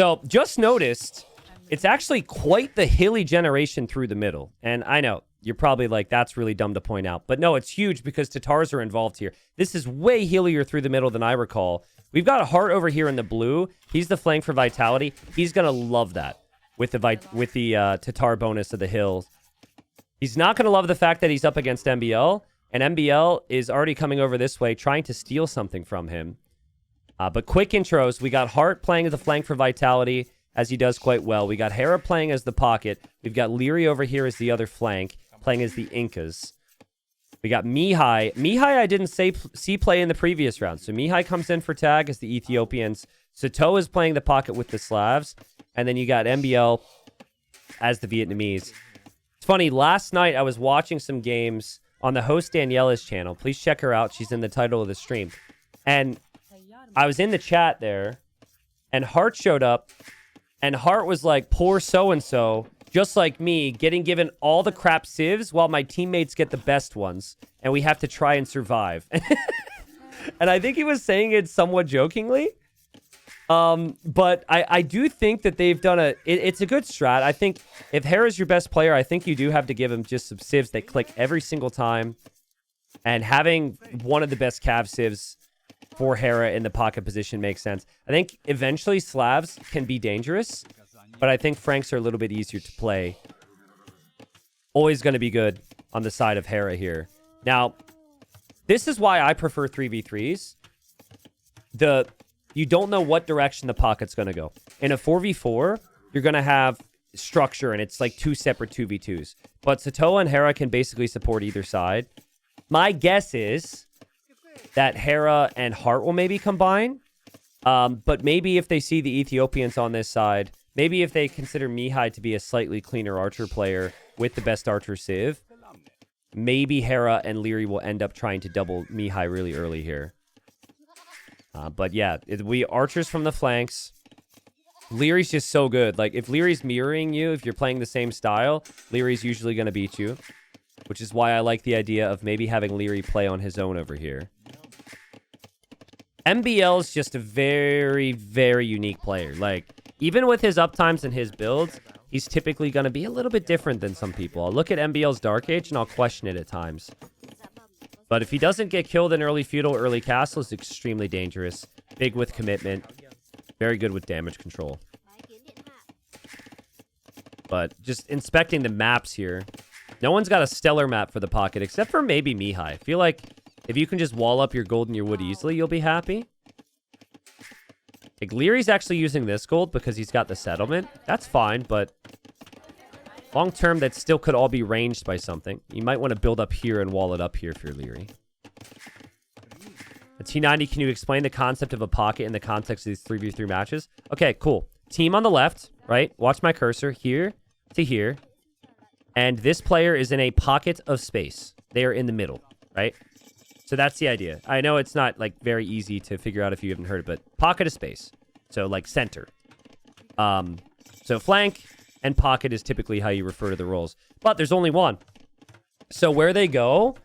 So just noticed it's actually quite the hilly generation through the middle. And I know you're probably like, that's really dumb to point out. But no, it's huge because Tatars are involved here. This is way hillier through the middle than I recall. We've got a Heart over here in the blue. He's the flank for Vitality. He's going to love that with the Tatar bonus of the hills. He's not going to love the fact that he's up against MBL. And MBL is already coming over this way, trying to steal something from him. But quick intros. We got Heart playing as the flank for Vitality, as he does quite well. We got Hera playing as the pocket. We've got Leary over here as the other flank, playing as the Incas. We got Mihai. Mihai I didn't see play in the previous round. So Mihai comes in for tag as the Ethiopians. Sato is playing the pocket with the Slavs. And then you got MBL as the Vietnamese. It's funny, last night I was watching some games on the host Daniela's channel. Please check her out. She's in the title of the stream. And I was in the chat there, and Hart showed up, and Hart was like, poor so-and-so, just like me, getting given all the crap civs while my teammates get the best ones, and we have to try and survive. And I think he was saying it somewhat jokingly. But I do think that they've done it's a good strat. I think if Hera's your best player, I think you do have to give him just some civs that click every single time. And having one of the best Cav civs for Hera in the pocket position makes sense. I think eventually Slavs can be dangerous, but I think Franks are a little bit easier to play. Always going to be good on the side of Hera here. Now, this is why I prefer 3v3s. You don't know what direction the pocket's going to go. In a 4v4, you're going to have structure, and it's like two separate 2v2s. But Satoa and Hera can basically support either side. My guess is that Hera and Heart will maybe combine. But maybe if they see the Ethiopians on this side, maybe if they consider Mihai to be a slightly cleaner archer player with the best archer civ, maybe Hera and Leary will end up trying to double Mihai really early here. But yeah, we archers from the flanks. Leary's just so good. Like, if Leary's mirroring you, if you're playing the same style, Leary's usually going to beat you. Which is why I like the idea of maybe having Leary play on his own over here. MBL is just a very, very unique player. Like, even with his uptimes and his builds, he's typically going to be a little bit different than some people. I'll look at MBL's Dark Age and I'll question it at times. But if he doesn't get killed in early feudal, early castle, it's extremely dangerous. Big with commitment. Very good with damage control. But just inspecting the maps here. No one's got a stellar map for the pocket, except for maybe Mihai. I feel like if you can just wall up your gold and your wood easily, you'll be happy. Like, Leary's actually using this gold because he's got the settlement. That's fine, but long term, that still could all be ranged by something. You might want to build up here and wall it up here if you're Leary. The T90, can you explain the concept of a pocket in the context of these 3v3 matches? Okay, cool. Team on the left, right? Watch my cursor here to here. And this player is in a pocket of space. They are in the middle, right? So that's the idea. I know it's not, like, very easy to figure out if you haven't heard it, but pocket of space. So, like, center. So flank and pocket is typically how you refer to the roles. But there's only one. So where they go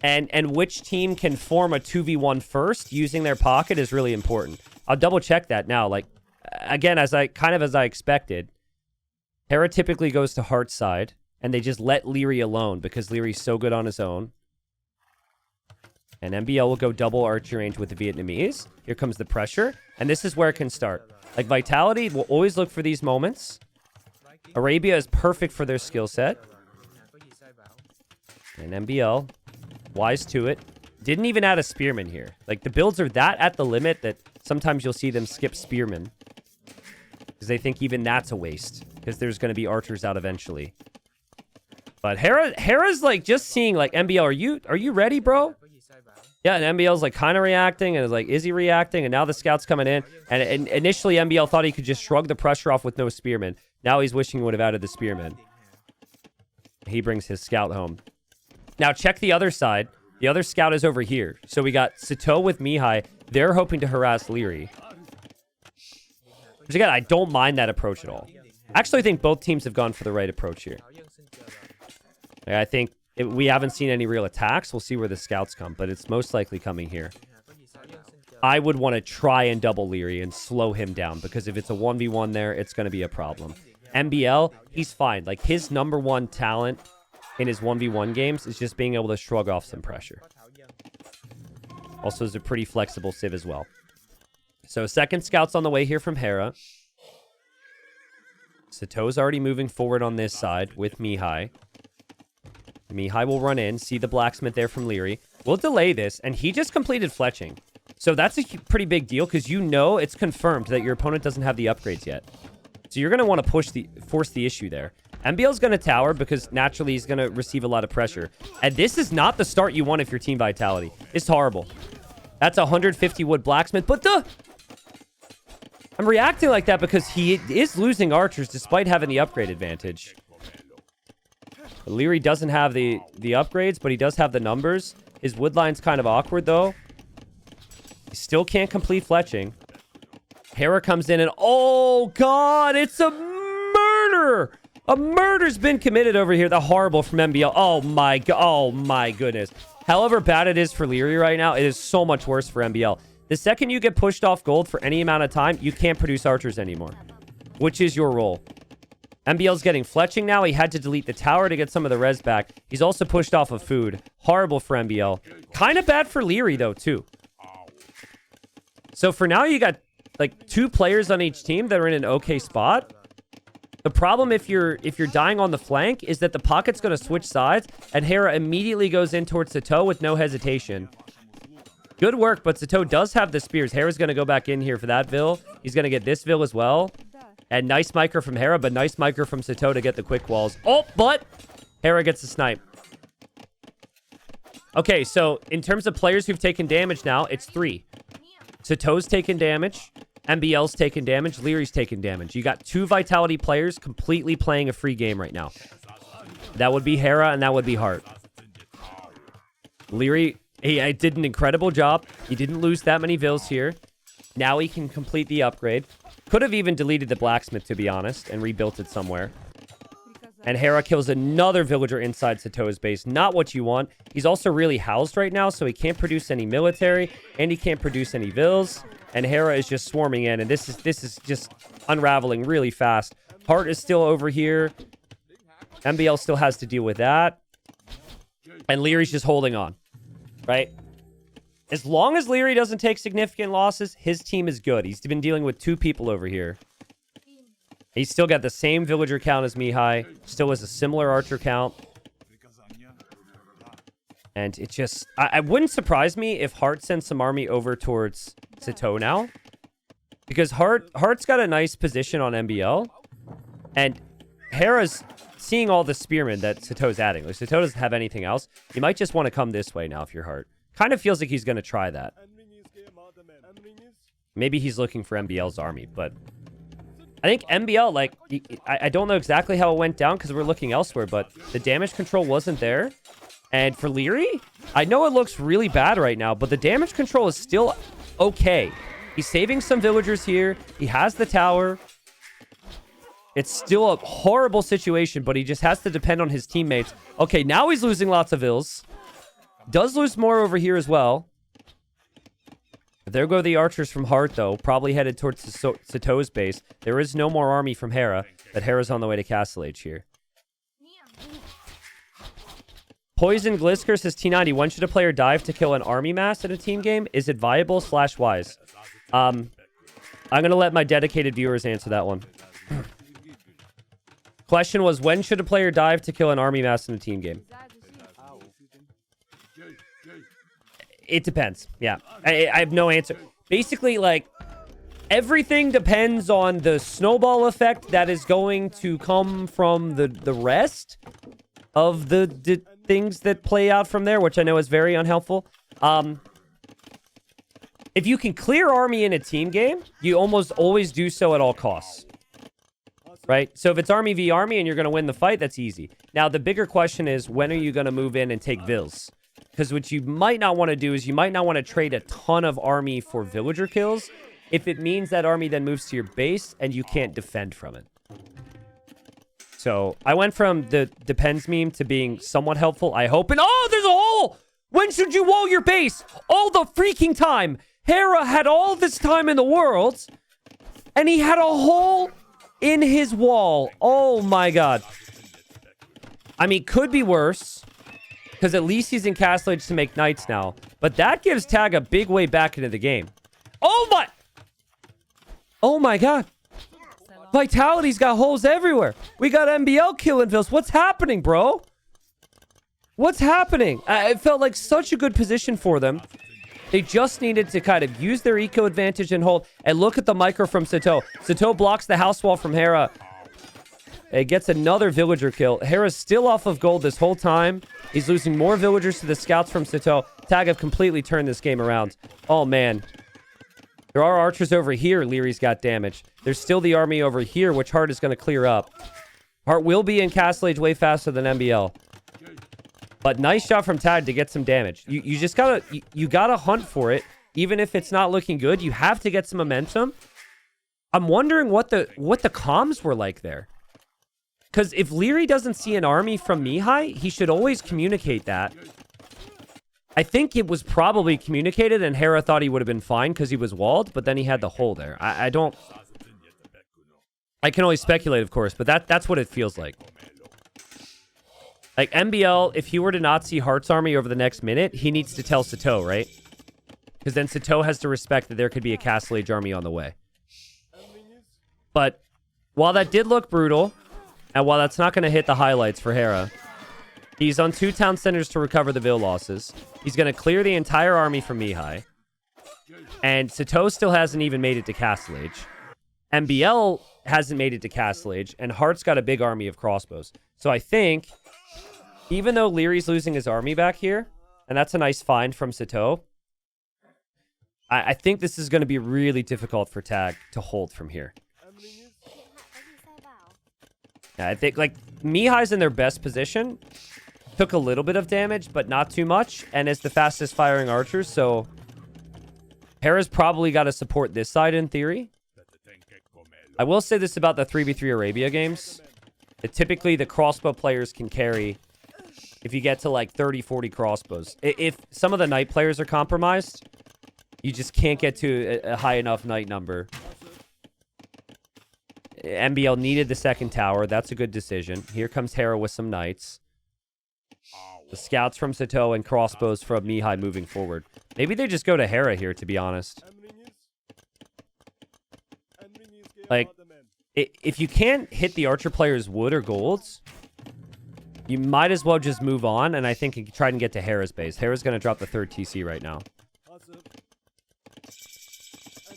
and which team can form a 2v1 first using their pocket is really important. I'll double check that now. Like, again, as I expected, Hera typically goes to Heart's side, and they just let Leary alone because Leary's so good on his own. And MBL will go double archer range with the Vietnamese. Here comes the pressure, and this is where it can start. Like, Vitality will always look for these moments. Arabia is perfect for their skill set. And MBL, wise to it. Didn't even add a spearman here. Like, the builds are that at the limit that sometimes you'll see them skip spearman. Because they think even that's a waste. Because there's going to be archers out eventually. But Hera's like just seeing like, MBL, are you ready, bro? Yeah, and MBL's like kind of reacting and is like, is he reacting? And now the scout's coming in. And initially MBL thought he could just shrug the pressure off with no spearman. Now he's wishing he would have added the spearman. He brings his scout home. Now check the other side. The other scout is over here. So we got Sato with Mihai. They're hoping to harass Leary. Which again, I don't mind that approach at all. I actually think both teams have gone for the right approach here. I think we haven't seen any real attacks. We'll see where the scouts come, but it's most likely coming here. I would want to try and double Leary and slow him down, because if it's a 1v1 there, it's going to be a problem. MBL, he's fine. Like, his number one talent in his 1v1 games is just being able to shrug off some pressure. Also is a pretty flexible civ as well. So second scout's on the way here from Hera. Sato's already moving forward on this side with Mihai. Mihai will run in, see the blacksmith there from Leary. We'll delay this, and he just completed fletching. So that's a pretty big deal, because you know it's confirmed that your opponent doesn't have the upgrades yet. So you're going to want to force the issue there. MBL's going to tower because naturally he's going to receive a lot of pressure. And this is not the start you want if you're team vitality. It's horrible. That's 150 wood blacksmith, but I'm reacting like that because he is losing archers despite having the upgrade advantage. Leary doesn't have the upgrades, but he does have the numbers. His wood line's kind of awkward, though. He still can't complete fletching. Hera comes in and, oh, God, it's a murder! A murder's been committed over here. The horrible from MBL. Oh, my God. Oh, my goodness. However bad it is for Leary right now, it is so much worse for MBL. The second you get pushed off gold for any amount of time, you can't produce archers anymore, which is your role. MBL's getting fletching now. He had to delete the tower to get some of the res back. He's also pushed off of food. Horrible for MBL. Kind of bad for Leary, though, too. So for now, you got like 2 players on each team that are in an okay spot. The problem if you're dying on the flank is that the pocket's going to switch sides, and Hera immediately goes in towards Sato with no hesitation. Good work, but Sato does have the spears. Hera's going to go back in here for that Vil. He's going to get this Vil as well. And nice micro from Hera, but nice micro from Sato to get the quick walls. Oh, but Hera gets the snipe. Okay, so in terms of players who've taken damage now, it's 3. Sato's taken damage. MBL's taken damage. Leary's taken damage. You got 2 vitality players completely playing a free game right now. That would be Hera and that would be Hart. Leary, he did an incredible job. He didn't lose that many Vils here. Now he can complete the upgrade. Could have even deleted the blacksmith, to be honest, and rebuilt it somewhere. And Hera kills another villager inside Sato's base. Not what you want. He's also really housed right now, so he can't produce any military, and he can't produce any Vils. And Hera is just swarming in, and this is just unraveling really fast. Hart is still over here. MBL still has to deal with that. And Leary's just holding on, right? As long as Leary doesn't take significant losses, his team is good. He's been dealing with 2 people over here. He's still got the same villager count as Mihai. Still has a similar archer count. And it just... I wouldn't surprise me if Hart sends some army over towards Sato now. Because Hart's got a nice position on MBL. And Hera's seeing all the spearmen that Sato's adding. Like, Sato doesn't have anything else. You might just want to come this way now if you're Hart. Kind of feels like he's going to try that. Maybe he's looking for MBL's army, but... I think MBL, like, I don't know exactly how it went down because we're looking elsewhere, but the damage control wasn't there. And for Leary, I know it looks really bad right now, but the damage control is still okay. He's saving some villagers here. He has the tower. It's still a horrible situation, but he just has to depend on his teammates. Okay, now he's losing lots of vills. Does lose more over here as well. There go the archers from Hart, though. Probably headed towards Sato's base. There is no more army from Hera, but Hera's on the way to Castle Age here. Poison Glisker says T90. When should a player dive to kill an army mass in a team game? Is it viable / wise? I'm going to let my dedicated viewers answer that one. Question was, when should a player dive to kill an army mass in a team game? It depends. Yeah. I have no answer. Basically, like, everything depends on the snowball effect that is going to come from the rest of the things that play out from there, which I know is very unhelpful. If you can clear army in a team game, you almost always do so at all costs. Right? So if it's army v army and you're going to win the fight, that's easy. Now, the bigger question is, when are you going to move in and take Vils? Because what you might not want to do is you might not want to trade a ton of army for villager kills if it means that army then moves to your base and you can't defend from it. So I went from the depends meme to being somewhat helpful, I hope. And oh, there's a hole! When should you wall your base? All the freaking time! Hera had all this time in the world, and he had a hole in his wall. Oh my god. I mean, could be worse, because at least he's in Castle Age to make knights now. But that gives Tag a big way back into the game. Oh my... Oh my god. Vitality's got holes everywhere. We got MBL killing Vils. What's happening, bro? What's happening? It felt like such a good position for them. They just needed to kind of use their eco advantage and hold. And look at the micro from Sato. Sato blocks the house wall from Hera. It gets another villager kill. Hera's still off of gold this whole time. He's losing more villagers to the scouts from Sato. Tag have completely turned this game around. Oh, man. There are archers over here. Leary's got damage. There's still the army over here, which Hart is going to clear up. Hart will be in Castle Age way faster than MBL. But nice shot from Tag to get some damage. You just gotta... You gotta hunt for it. Even if it's not looking good, you have to get some momentum. I'm wondering what the comms were like there. Because if Leary doesn't see an army from Mihai, he should always communicate that. I think it was probably communicated, and Hera thought he would have been fine because he was walled, but then he had the hole there. I don't... I can only speculate, of course, but that's what it feels like. Like, MBL, if he were to not see Hart's army over the next minute, he needs to tell Sato, right? Because then Sato has to respect that there could be a Castle Age army on the way. But while that did look brutal, and while that's not going to hit the highlights for Hera, he's on 2 town centers to recover the Vil losses. He's going to clear the entire army from Mihai. And Sato still hasn't even made it to Castle Age. MBL hasn't made it to Castle Age, and Hart's got a big army of crossbows. So I think, even though Leary's losing his army back here, and that's a nice find from Sato, I think this is going to be really difficult for Tag to hold from here. Yeah, I think, like, Mihai's in their best position. Took a little bit of damage, but not too much, and is the fastest firing archers, so Hera's probably got to support this side in theory. I will say this about the 3v3 Arabia games. Typically, the crossbow players can carry if you get to like 30, 40 crossbows. If some of the knight players are compromised, you just can't get to a high enough knight number. MBL needed the second tower. That's a good decision. Here comes Hera with some knights. The scouts from Sato and crossbows from Mihai moving forward. Maybe they just go to Hera here, to be honest. Like, if you can't hit the archer player's wood or golds, you might as well just move on, and I think try and get to Hera's base. Hera's going to drop the 3rd TC right now.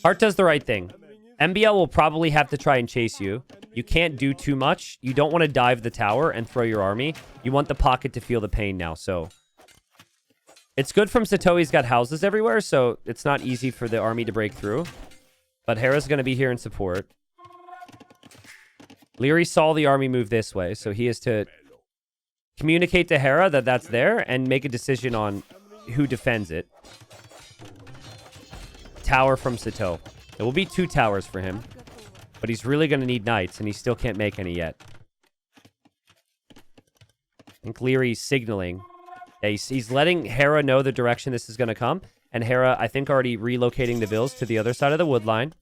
Hart does the right thing. MBL will probably have to try and chase you. You can't do too much. You don't want to dive the tower and throw your army. You want the pocket to feel the pain now, so... It's good from Sato. He's got houses everywhere, so it's not easy for the army to break through. But Hera's going to be here in support. Leary saw the army move this way, so he has to communicate to Hera that that's there and make a decision on who defends it. Tower from Sato. It will be 2 towers for him, but he's really going to need knights, and he still can't make any yet. I think Leary's signaling. Yeah, he's letting Hera know the direction this is going to come, and Hera, I think, already relocating the Vils to the other side of the wood line.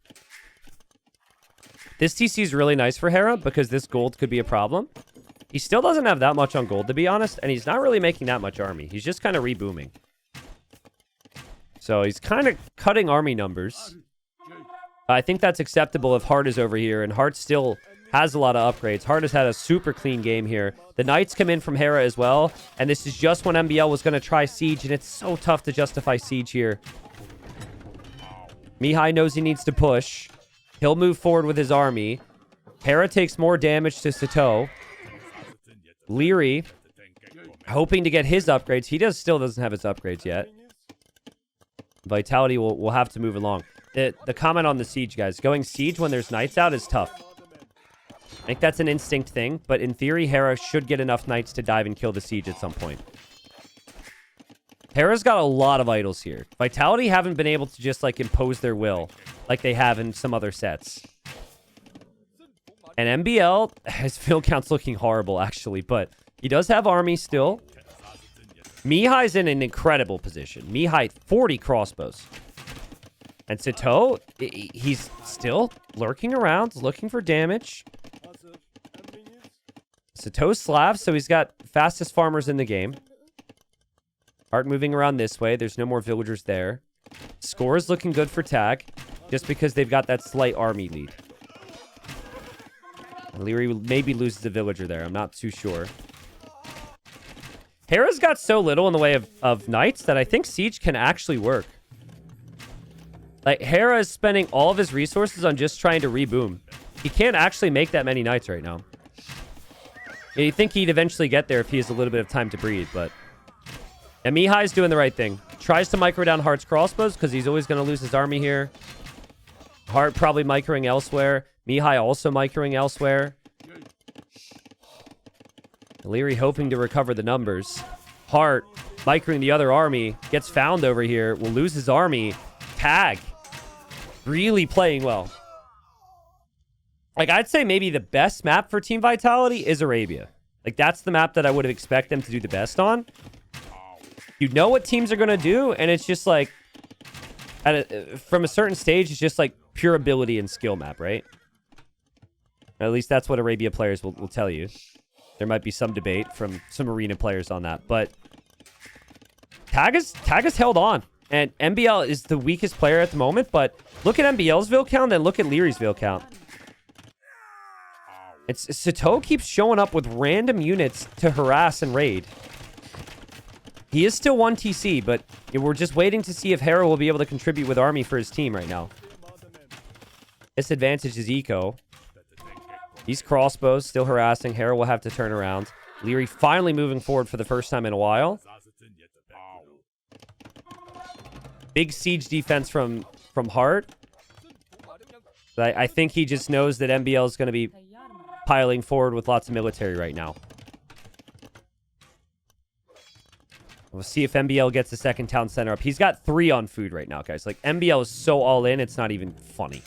This TC is really nice for Hera because this gold could be a problem. He still doesn't have that much on gold, to be honest, and he's not really making that much army. He's just kind of rebooming. So he's kind of cutting army numbers. I think that's acceptable if Hart is over here, and Hart still has a lot of upgrades. Hart has had a super clean game here. The Knights come in from Hera as well, and this is just when MBL was going to try Siege, and it's so tough to justify Siege here. Mihai knows he needs to push. He'll move forward with his army. Hera takes more damage to Sato. Leary, hoping to get his upgrades. He still doesn't have his upgrades yet. Vitality will have to move along. The comment on the Siege, guys. Going Siege when there's Knights out is tough. I think that's an instinct thing, but in theory, Hera should get enough Knights to dive and kill the Siege at some point. Hera's got a lot of idols here. Vitality haven't been able to just, like, impose their will like they have in some other sets. And MBL, his field count's looking horrible, actually, but he does have army still. Mihai's in an incredible position. Mihai, 40 crossbows. And Sato, he's still lurking around, looking for damage. Sato's Slav, so he's got fastest farmers in the game. Art moving around this way. There's no more villagers there. Score is looking good for Tag, just because they've got that slight army lead. Leary maybe loses a villager there. I'm not too sure. Hera's got so little in the way of knights that I think Siege can actually work. Like, Hera is spending all of his resources on just trying to reboom. He can't actually make that many knights right now. You think he'd eventually get there if he has a little bit of time to breathe, but... And Mihai's doing the right thing. Tries to micro down Heart's crossbows because he's always going to lose his army here. Heart probably microing elsewhere. Mihai also microing elsewhere. Leary hoping to recover the numbers. Heart microing the other army. Gets found over here. Will lose his army. Tag. Really playing well. Like, I'd say maybe the best map for Team Vitality is Arabia. Like, that's the map that I would have expected them to do the best on. You know what teams are going to do, and it's just like, from a certain stage, it's just like pure ability and skill map, right? At least that's what Arabia players will tell you. There might be some debate from some arena players on that, but Tag is held on, and MBL is the weakest player at the moment, but look at MBL's vill count, then look at Leary's vill count. Sato keeps showing up with random units to harass and raid. He is still 1 TC, but we're just waiting to see if Hera will be able to contribute with army for his team right now. Disadvantage is Eco. These crossbows still harassing. Hera will have to turn around. Leary finally moving forward for the first time in a while. Big siege defense from Hart. I think he just knows that MBL is going to be piling forward with lots of military right now. We'll see if MBL gets the second town center up. He's got 3 on food right now, guys. Like, MBL is so all in, it's not even funny.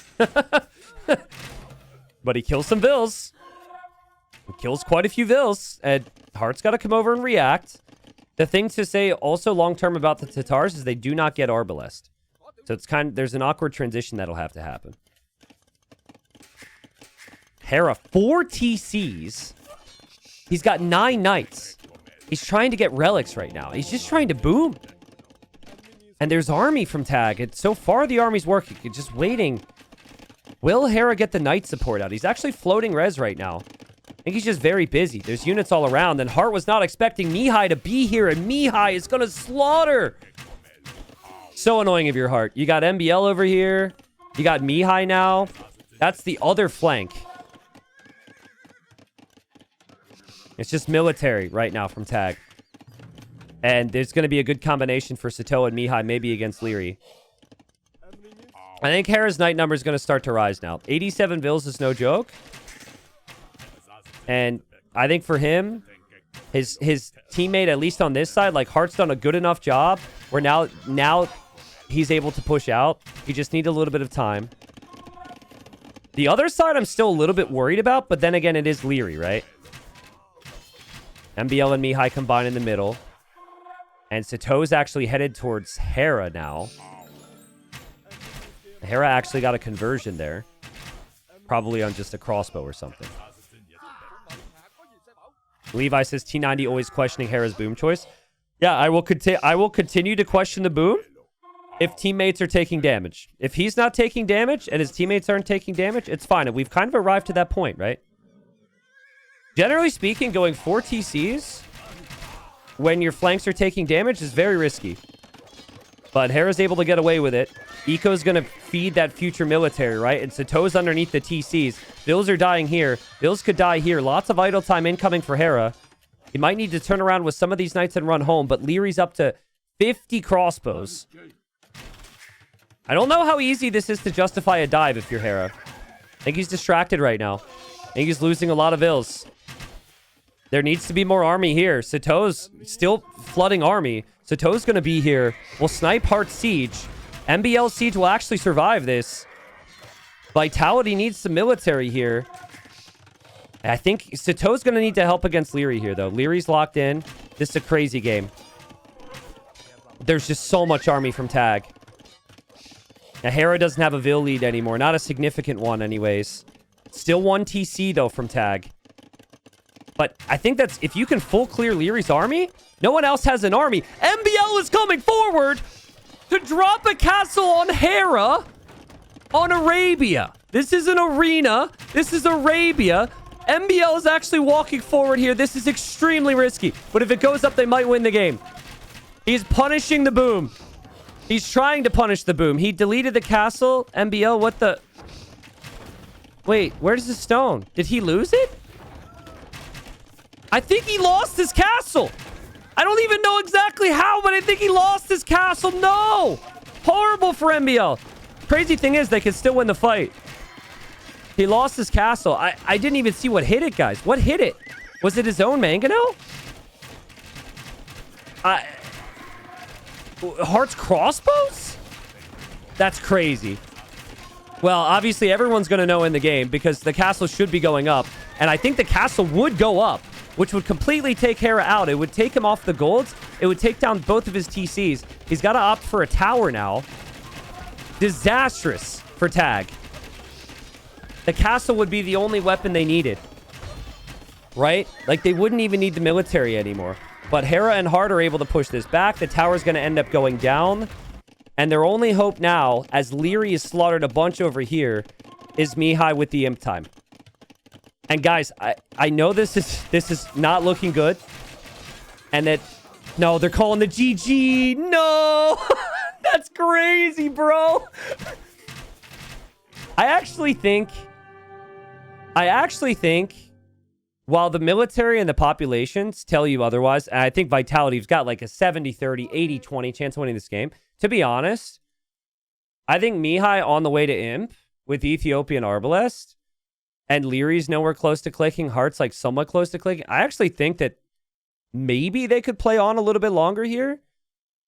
But he kills some vills. He kills quite a few vills. And Hart's got to come over and react. The thing to say also long-term about the Tatars is they do not get Arbalest. So it's there's an awkward transition that'll have to happen. Hera, 4 TCs. He's got 9 knights. He's trying to get relics right now. He's just trying to boom. And there's army from Tag. So far, the army's working. It's just waiting. Will Hera get the knight support out? He's actually floating res right now. I think he's just very busy. There's units all around. And Hart was not expecting Mihai to be here. And Mihai is going to slaughter. So annoying of your Hart. You got MBL over here. You got Mihai now. That's the other flank. It's just military right now from Tag. And there's going to be a good combination for Sato and Mihai, maybe against Leary. I think Hera's knight number is going to start to rise now. 87 vills is no joke. And I think for him, his teammate, at least on this side, like Hart's done a good enough job where now he's able to push out. He just needs a little bit of time. The other side I'm still a little bit worried about, but then again, it is Leary, right? MBL and Mihai combine in the middle. And Sato's actually headed towards Hera now. Hera actually got a conversion there. Probably on just a crossbow or something. Levi says T90 always questioning Hera's boom choice. Yeah, I will continue to question the boom if teammates are taking damage. If he's not taking damage and his teammates aren't taking damage, it's fine. And we've kind of arrived to that point, right? Generally speaking, going 4 TCs when your flanks are taking damage is very risky. But Hera's able to get away with it. Eco's going to feed that future military, right? And Sato's underneath the TCs. Bills are dying here. Bills could die here. Lots of idle time incoming for Hera. He might need to turn around with some of these knights and run home, but Leary's up to 50 crossbows. I don't know how easy this is to justify a dive if you're Hera. I think he's distracted right now. I think he's losing a lot of ills. There needs to be more army here. Sato's still flooding army. Sato's going to be here. We'll snipe Heart Siege. MBL Siege will actually survive this. Vitality needs some military here. I think Sato's going to need to help against Leary here, though. Leary's locked in. This is a crazy game. There's just so much army from Tag. Now, Hera doesn't have a Vil lead anymore. Not a significant one anyways. Still 1 TC, though, from Tag. But I think that's... If you can full clear Leary's army, no one else has an army. MBL is coming forward to drop a castle on Hera on Arabia. This is an arena. This is Arabia. MBL is actually walking forward here. This is extremely risky. But if it goes up, they might win the game. He's punishing the boom. He's trying to punish the boom. He deleted the castle. MBL, what the... Wait, where's the stone? Did he lose it? I think he lost his castle. I don't even know exactly how, but I think he lost his castle. No! Horrible for MBL. Crazy thing is, they can still win the fight. He lost his castle. I didn't even see what hit it, guys. What hit it? Was it his own Mangonel? Heart's crossbows? That's crazy. Well, obviously, everyone's going to know in the game because the castle should be going up. And I think the castle would go up, which would completely take Hera out. It would take him off the golds. It would take down both of his TCs. He's got to opt for a tower now. Disastrous for Tag. The castle would be the only weapon they needed. Right? Like, they wouldn't even need the military anymore. But Hera and Hart are able to push this back. The tower's going to end up going down. And their only hope now, as Leary is slaughtered a bunch over here, is Mihai with the imp time. And guys, I know this is not looking good. And that... No, they're calling the GG. No! That's crazy, bro. I actually think... While the military and the populations tell you otherwise, and I think Vitality's got like a 70-30, 80-20 chance of winning this game. To be honest, I think Mihai on the way to Imp with Ethiopian Arbalest and Leary's nowhere close to clicking, Heart's like somewhat close to clicking. I actually think that maybe they could play on a little bit longer here.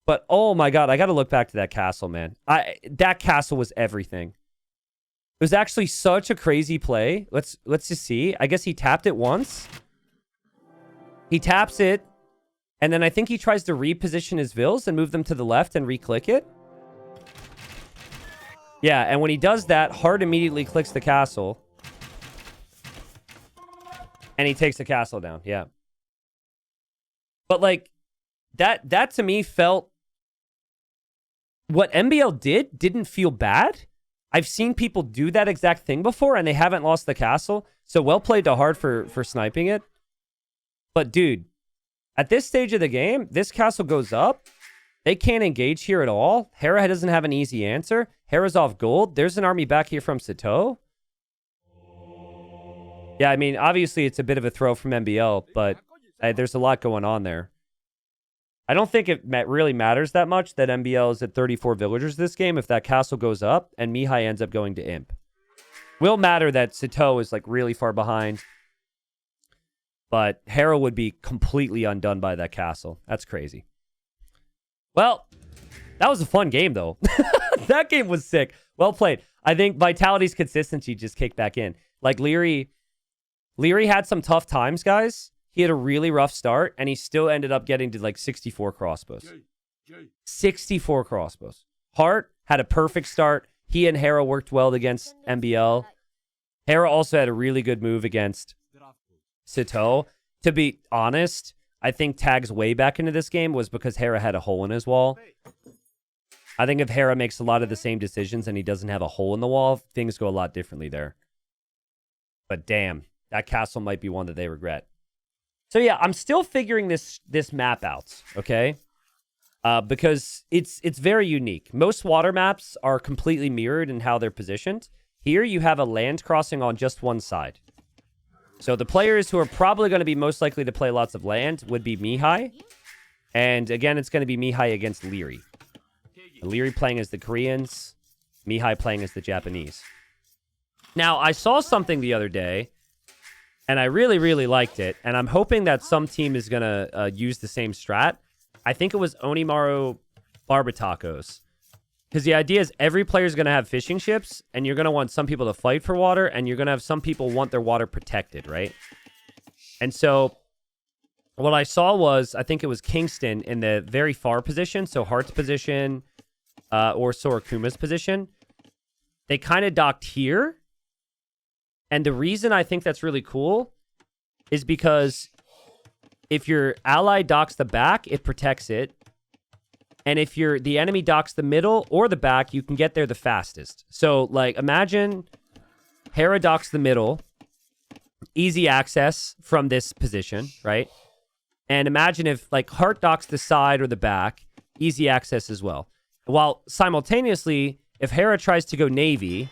But oh my god, I got to look back to that castle, man. That castle was everything. It was actually such a crazy play. Let's just see. I guess he tapped it once. He taps it. And then I think he tries to reposition his Vils and move them to the left and re-click it. Yeah, and when he does that, Hart immediately clicks the castle. And he takes the castle down, yeah. But like, that to me felt... What MBL didn't feel bad. I've seen people do that exact thing before, and they haven't lost the castle. So well played to Hart for sniping it. But dude, at this stage of the game, this castle goes up. They can't engage here at all. Hera doesn't have an easy answer. Hera's off gold. There's an army back here from Sito. Yeah, I mean, obviously it's a bit of a throw from MBL, but there's a lot going on there. I don't think it really matters that much that MBL is at 34 villagers this game if that castle goes up and Mihai ends up going to Imp. Will matter that Sito is like really far behind. But Hera would be completely undone by that castle. That's crazy. Well, that was a fun game, though. That game was sick. Well played. I think Vitality's consistency just kicked back in. Like, Leary had some tough times, guys. He had a really rough start, and he still ended up getting to, like, 64 crossbows. 64 crossbows. Hart had a perfect start. He and Hera worked well against MBL. Hera also had a really good move against Sito. To be honest, I think Tag's way back into this game was because Hera had a hole in his wall. I think if Hera makes a lot of the same decisions and he doesn't have a hole in the wall, things go a lot differently there. But damn, that castle might be one that they regret. So yeah, I'm still figuring this map out, okay? Because it's very unique. Most water maps are completely mirrored in how they're positioned. Here you have a land crossing on just one side. So the players who are probably going to be most likely to play lots of land would be Mihai. And again, it's going to be Mihai against Leary. Leary playing as the Koreans, Mihai playing as the Japanese. Now, I saw something the other day, and I really, really liked it. And I'm hoping that some team is going to use the same strat. I think it was Onimaru Barbatacos. Because the idea is every player is going to have fishing ships, and you're going to want some people to fight for water, and you're going to have some people want their water protected, right? And so what I saw was, I think it was Kingston in the very far position, so Hart's position or Sorakuma's position, they kind of docked here. And the reason I think that's really cool is because if your ally docks the back, it protects it. And if the enemy docks the middle or the back, you can get there the fastest. So, like, imagine Hera docks the middle. Easy access from this position, right? And imagine if, like, Heart docks the side or the back. Easy access as well. While simultaneously, if Hera tries to go Navy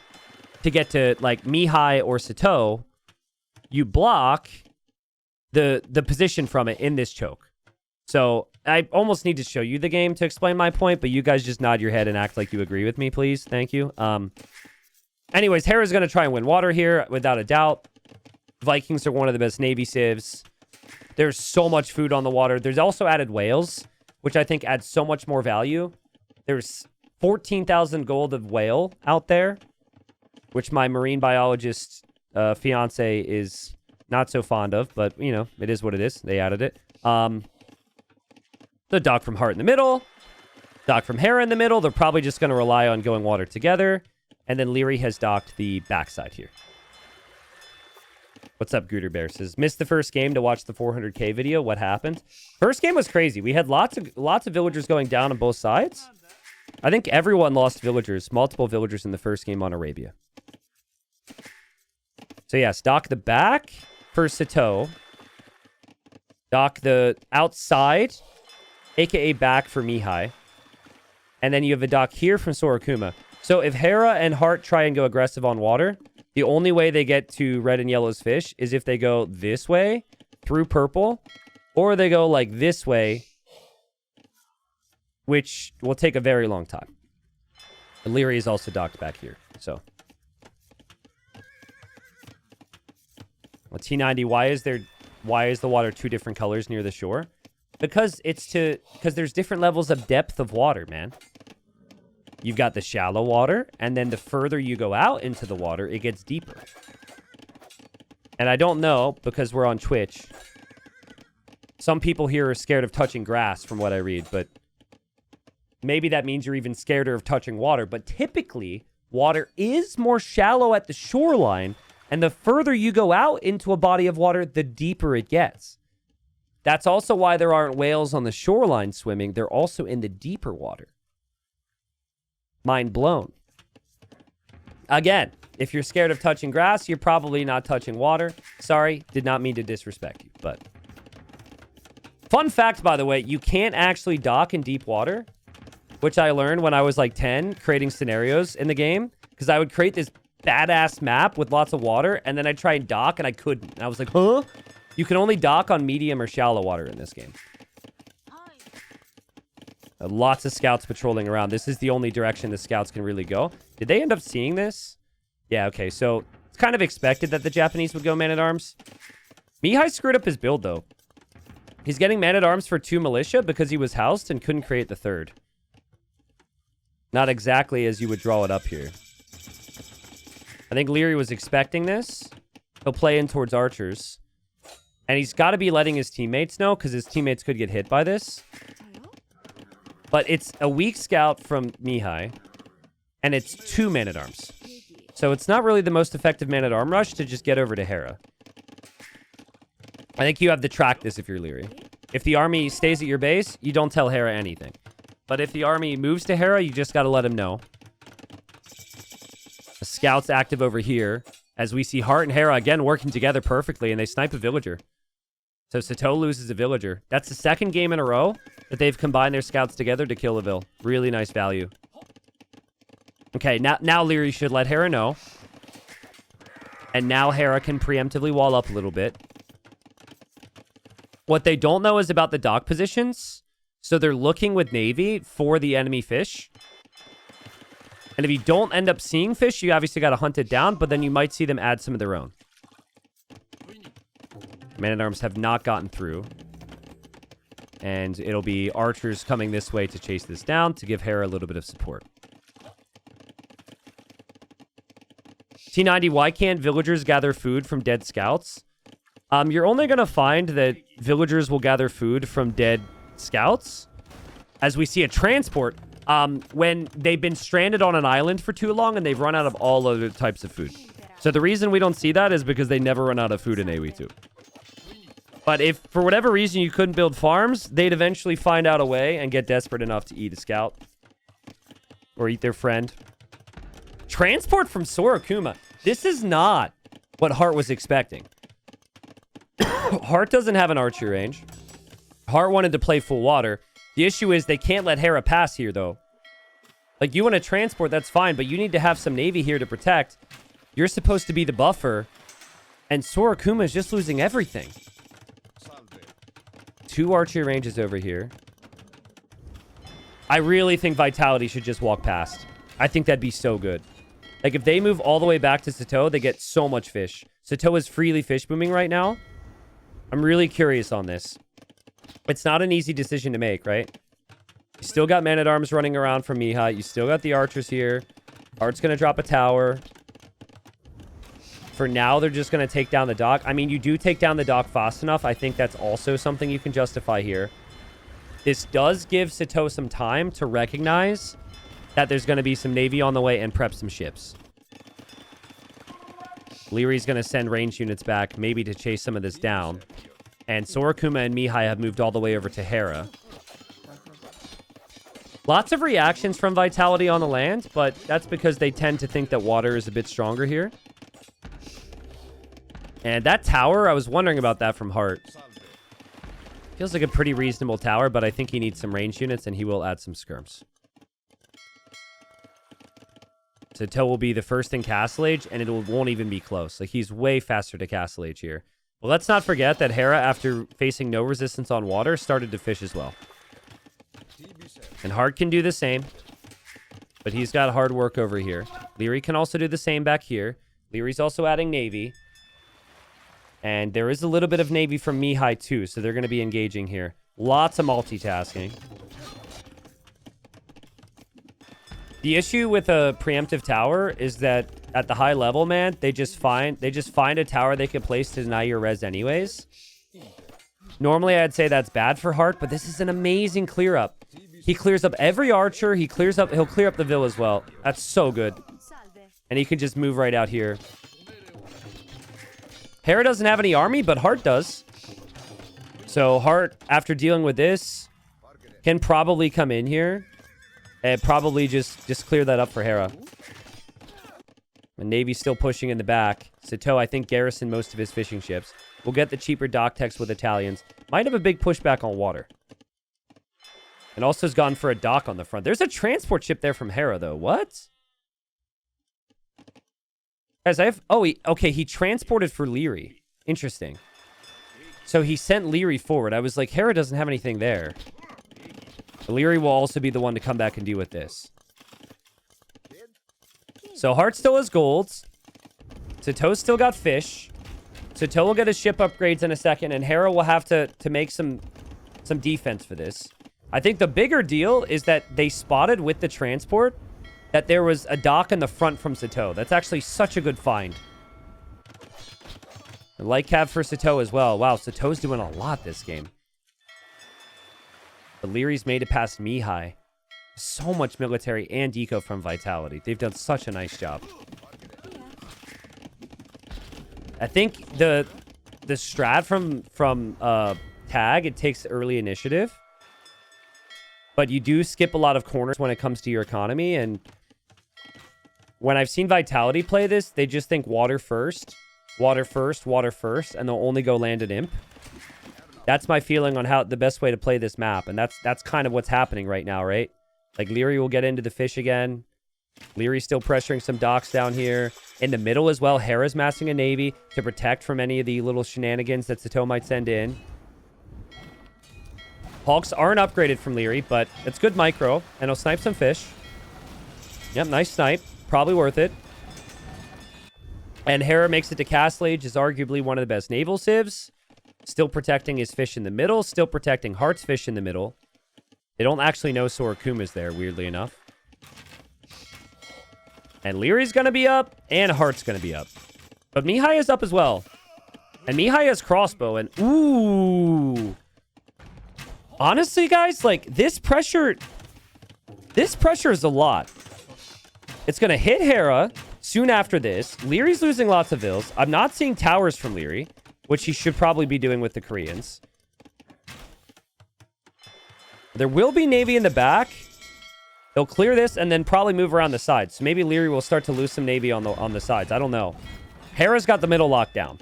to get to, like, Mihai or Sato, you block the position from it in this choke. So I almost need to show you the game to explain my point, but you guys just nod your head and act like you agree with me, please. Thank you. Anyways, Hera's going to try and win water here, without a doubt. Vikings are one of the best Navy civs. There's so much food on the water. There's also added whales, which I think adds so much more value. There's 14,000 gold of whale out there, which my marine biologist fiance is not so fond of, but, you know, it is what it is. They added it. The dock from Heart in the middle. Dock from Hera in the middle. They're probably just going to rely on going water together. And then Leary has docked the backside here. What's up, Gooter Bear? Says, missed the first game to watch the 400k video. What happened? First game was crazy. We had lots of villagers going down on both sides. I think everyone lost villagers. Multiple villagers in the first game on Arabia. So yes, dock the back for Sato. Dock the outside, aka back for Mihai. And then you have a dock here from Sorakuma. So if Hera and Heart try and go aggressive on water, the only way they get to red and yellow's fish is if they go this way through purple, or they go like this way, which will take a very long time. And Leary is also docked back here. So, well, T90, why is the water two different colors near the shore? Because there's different levels of depth of water, man. You've got the shallow water, and then the further you go out into the water, it gets deeper. And I don't know, because we're on Twitch. Some people here are scared of touching grass, from what I read, but maybe that means you're even scared of touching water. But typically, water is more shallow at the shoreline, and the further you go out into a body of water, the deeper it gets. That's also why there aren't whales on the shoreline swimming. They're also in the deeper water. Mind blown. Again, if you're scared of touching grass, you're probably not touching water. Sorry, did not mean to disrespect you, but... Fun fact, by the way, you can't actually dock in deep water, which I learned when I was like 10, creating scenarios in the game, because I would create this badass map with lots of water, and then I'd try and dock, and I couldn't. And I was like, huh? You can only dock on medium or shallow water in this game. Lots of scouts patrolling around. This is the only direction the scouts can really go. Did they end up seeing this? Yeah, okay. So it's kind of expected that the Japanese would go man-at-arms. Mihai screwed up his build, though. He's getting man-at-arms for 2 militia because he was housed and couldn't create the 3rd. Not exactly as you would draw it up here. I think Leary was expecting this. He'll play in towards archers. And he's got to be letting his teammates know because his teammates could get hit by this. But it's a weak scout from Mihai, and it's 2 man-at-arms. So it's not really the most effective man-at-arm rush to just get over to Hera. I think you have to track this if you're Leary. If the army stays at your base, you don't tell Hera anything. But if the army moves to Hera, you just got to let him know. The scout's active over here, as we see Heart and Hera again working together perfectly, and they snipe a villager. So Sato loses a villager. That's the 2nd game in a row that they've combined their scouts together to kill a vill. Really nice value. Okay, now Leary should let Hera know. And now Hera can preemptively wall up a little bit. What they don't know is about the dock positions. So they're looking with Navy for the enemy fish. And if you don't end up seeing fish, you obviously got to hunt it down, but then you might see them add some of their own. Man-at-arms have not gotten through. And it'll be archers coming this way to chase this down to give Hera a little bit of support. T90, why can't villagers gather food from dead scouts? You're only going to find that villagers will gather food from dead scouts as we see a transport when they've been stranded on an island for too long and they've run out of all other types of food. So the reason we don't see that is because they never run out of food in AoE2. But if, for whatever reason, you couldn't build farms, they'd eventually find out a way and get desperate enough to eat a scout. Or eat their friend. Transport from Sorokuma. This is not what Heart was expecting. Heart doesn't have an archery range. Heart wanted to play full water. The issue is they can't let Hera pass here, though. Like, you want to transport, that's fine, but you need to have some Navy here to protect. You're supposed to be the buffer. And Sorokuma is just losing everything. 2 archery ranges over here. I really think Vitality should just walk past. I think that'd be so good. Like, if they move all the way back to Sato, they get so much fish. Sato is freely fish booming right now. I'm really curious on this. It's not an easy decision to make, right? You still got Man-at-Arms running around from Mihai. You still got the archers here. Heart's going to drop a tower. For now, they're just going to take down the dock. I mean, you do take down the dock fast enough. I think that's also something you can justify here. This does give Sato some time to recognize that there's going to be some Navy on the way and prep some ships. Leary's going to send range units back, maybe to chase some of this down. And Sorokuma and Mihai have moved all the way over to Hera. Lots of reactions from Vitality on the land, but that's because they tend to think that water is a bit stronger here. And that tower, I was wondering about that from Heart. Feels like a pretty reasonable tower, but I think he needs some range units, and he will add some skirms. Sato will be the first in Castle Age, and it won't even be close. Like, he's way faster to Castle Age here. Well, let's not forget that Hera, after facing no resistance on water, started to fish as well. And Heart can do the same. But he's got hard work over here. Leary can also do the same back here. Leary's also adding Navy. And there is a little bit of Navy from Mihai too, so they're going to be engaging here. Lots of multitasking. The issue with a preemptive tower is that at the high level, man, they just find a tower they can place to deny your res anyways. Normally, I'd say that's bad for Heart, but this is an amazing clear up. He clears up every archer. He'll clear up the Vil as well. That's so good. And he can just move right out here. Hera doesn't have any army, but Heart does. So Heart, after dealing with this, can probably come in here and probably just clear that up for Hera. And Navy's still pushing in the back. Sato, I think, garrisoned most of his fishing ships. We'll get the cheaper dock techs with Italians. Might have a big pushback on water. And also has gone for a dock on the front. There's a transport ship there from Hera, though. What? Guys, I have... Oh, he transported for Leary. Interesting. So he sent Leary forward. I was like, Hera doesn't have anything there. Leary will also be the one to come back and deal with this. So Heart still has golds. Sato's still got fish. Sato will get his ship upgrades in a second, and Hera will have to make some defense for this. I think the bigger deal is that they spotted with the transport that there was a dock in the front from Sato. That's actually such a good find. And light cav for Sato as well. Wow, Sato's doing a lot this game. But Leary's made it past Mihai. So much military and eco from Vitality. They've done such a nice job. I think the strat from Tag, it takes early initiative. But you do skip a lot of corners when it comes to your economy. And when I've seen Vitality play this, they just think water first, water first, water first, and they'll only go land an imp. That's my feeling on how the best way to play this map. And that's kind of what's happening right now, right? Like, Leary will get into the fish again. Leary's still pressuring some docks down here. In the middle as well, Hera's massing a Navy to protect from any of the little shenanigans that Sato might send in. Hawks aren't upgraded from Leary, but it's good micro. And he'll snipe some fish. Yep, nice snipe. Probably worth it. And Hera makes it to Castle Age, is arguably one of the best naval civs. Still protecting his fish in the middle. Still protecting Heart's fish in the middle. They don't actually know Sorakuma's there, weirdly enough. And Leary's going to be up, and Heart's going to be up. But Mihai is up as well. And Mihai has crossbow, and ooh. Honestly, guys, like, this pressure... This pressure is a lot. It's going to hit Hera soon after this. Leary's losing lots of vills. I'm not seeing towers from Leary, which he should probably be doing with the Koreans. There will be Navy in the back. They'll clear this and then probably move around the sides. So maybe Leary will start to lose some Navy on the sides. I don't know. Hera's got the middle locked down.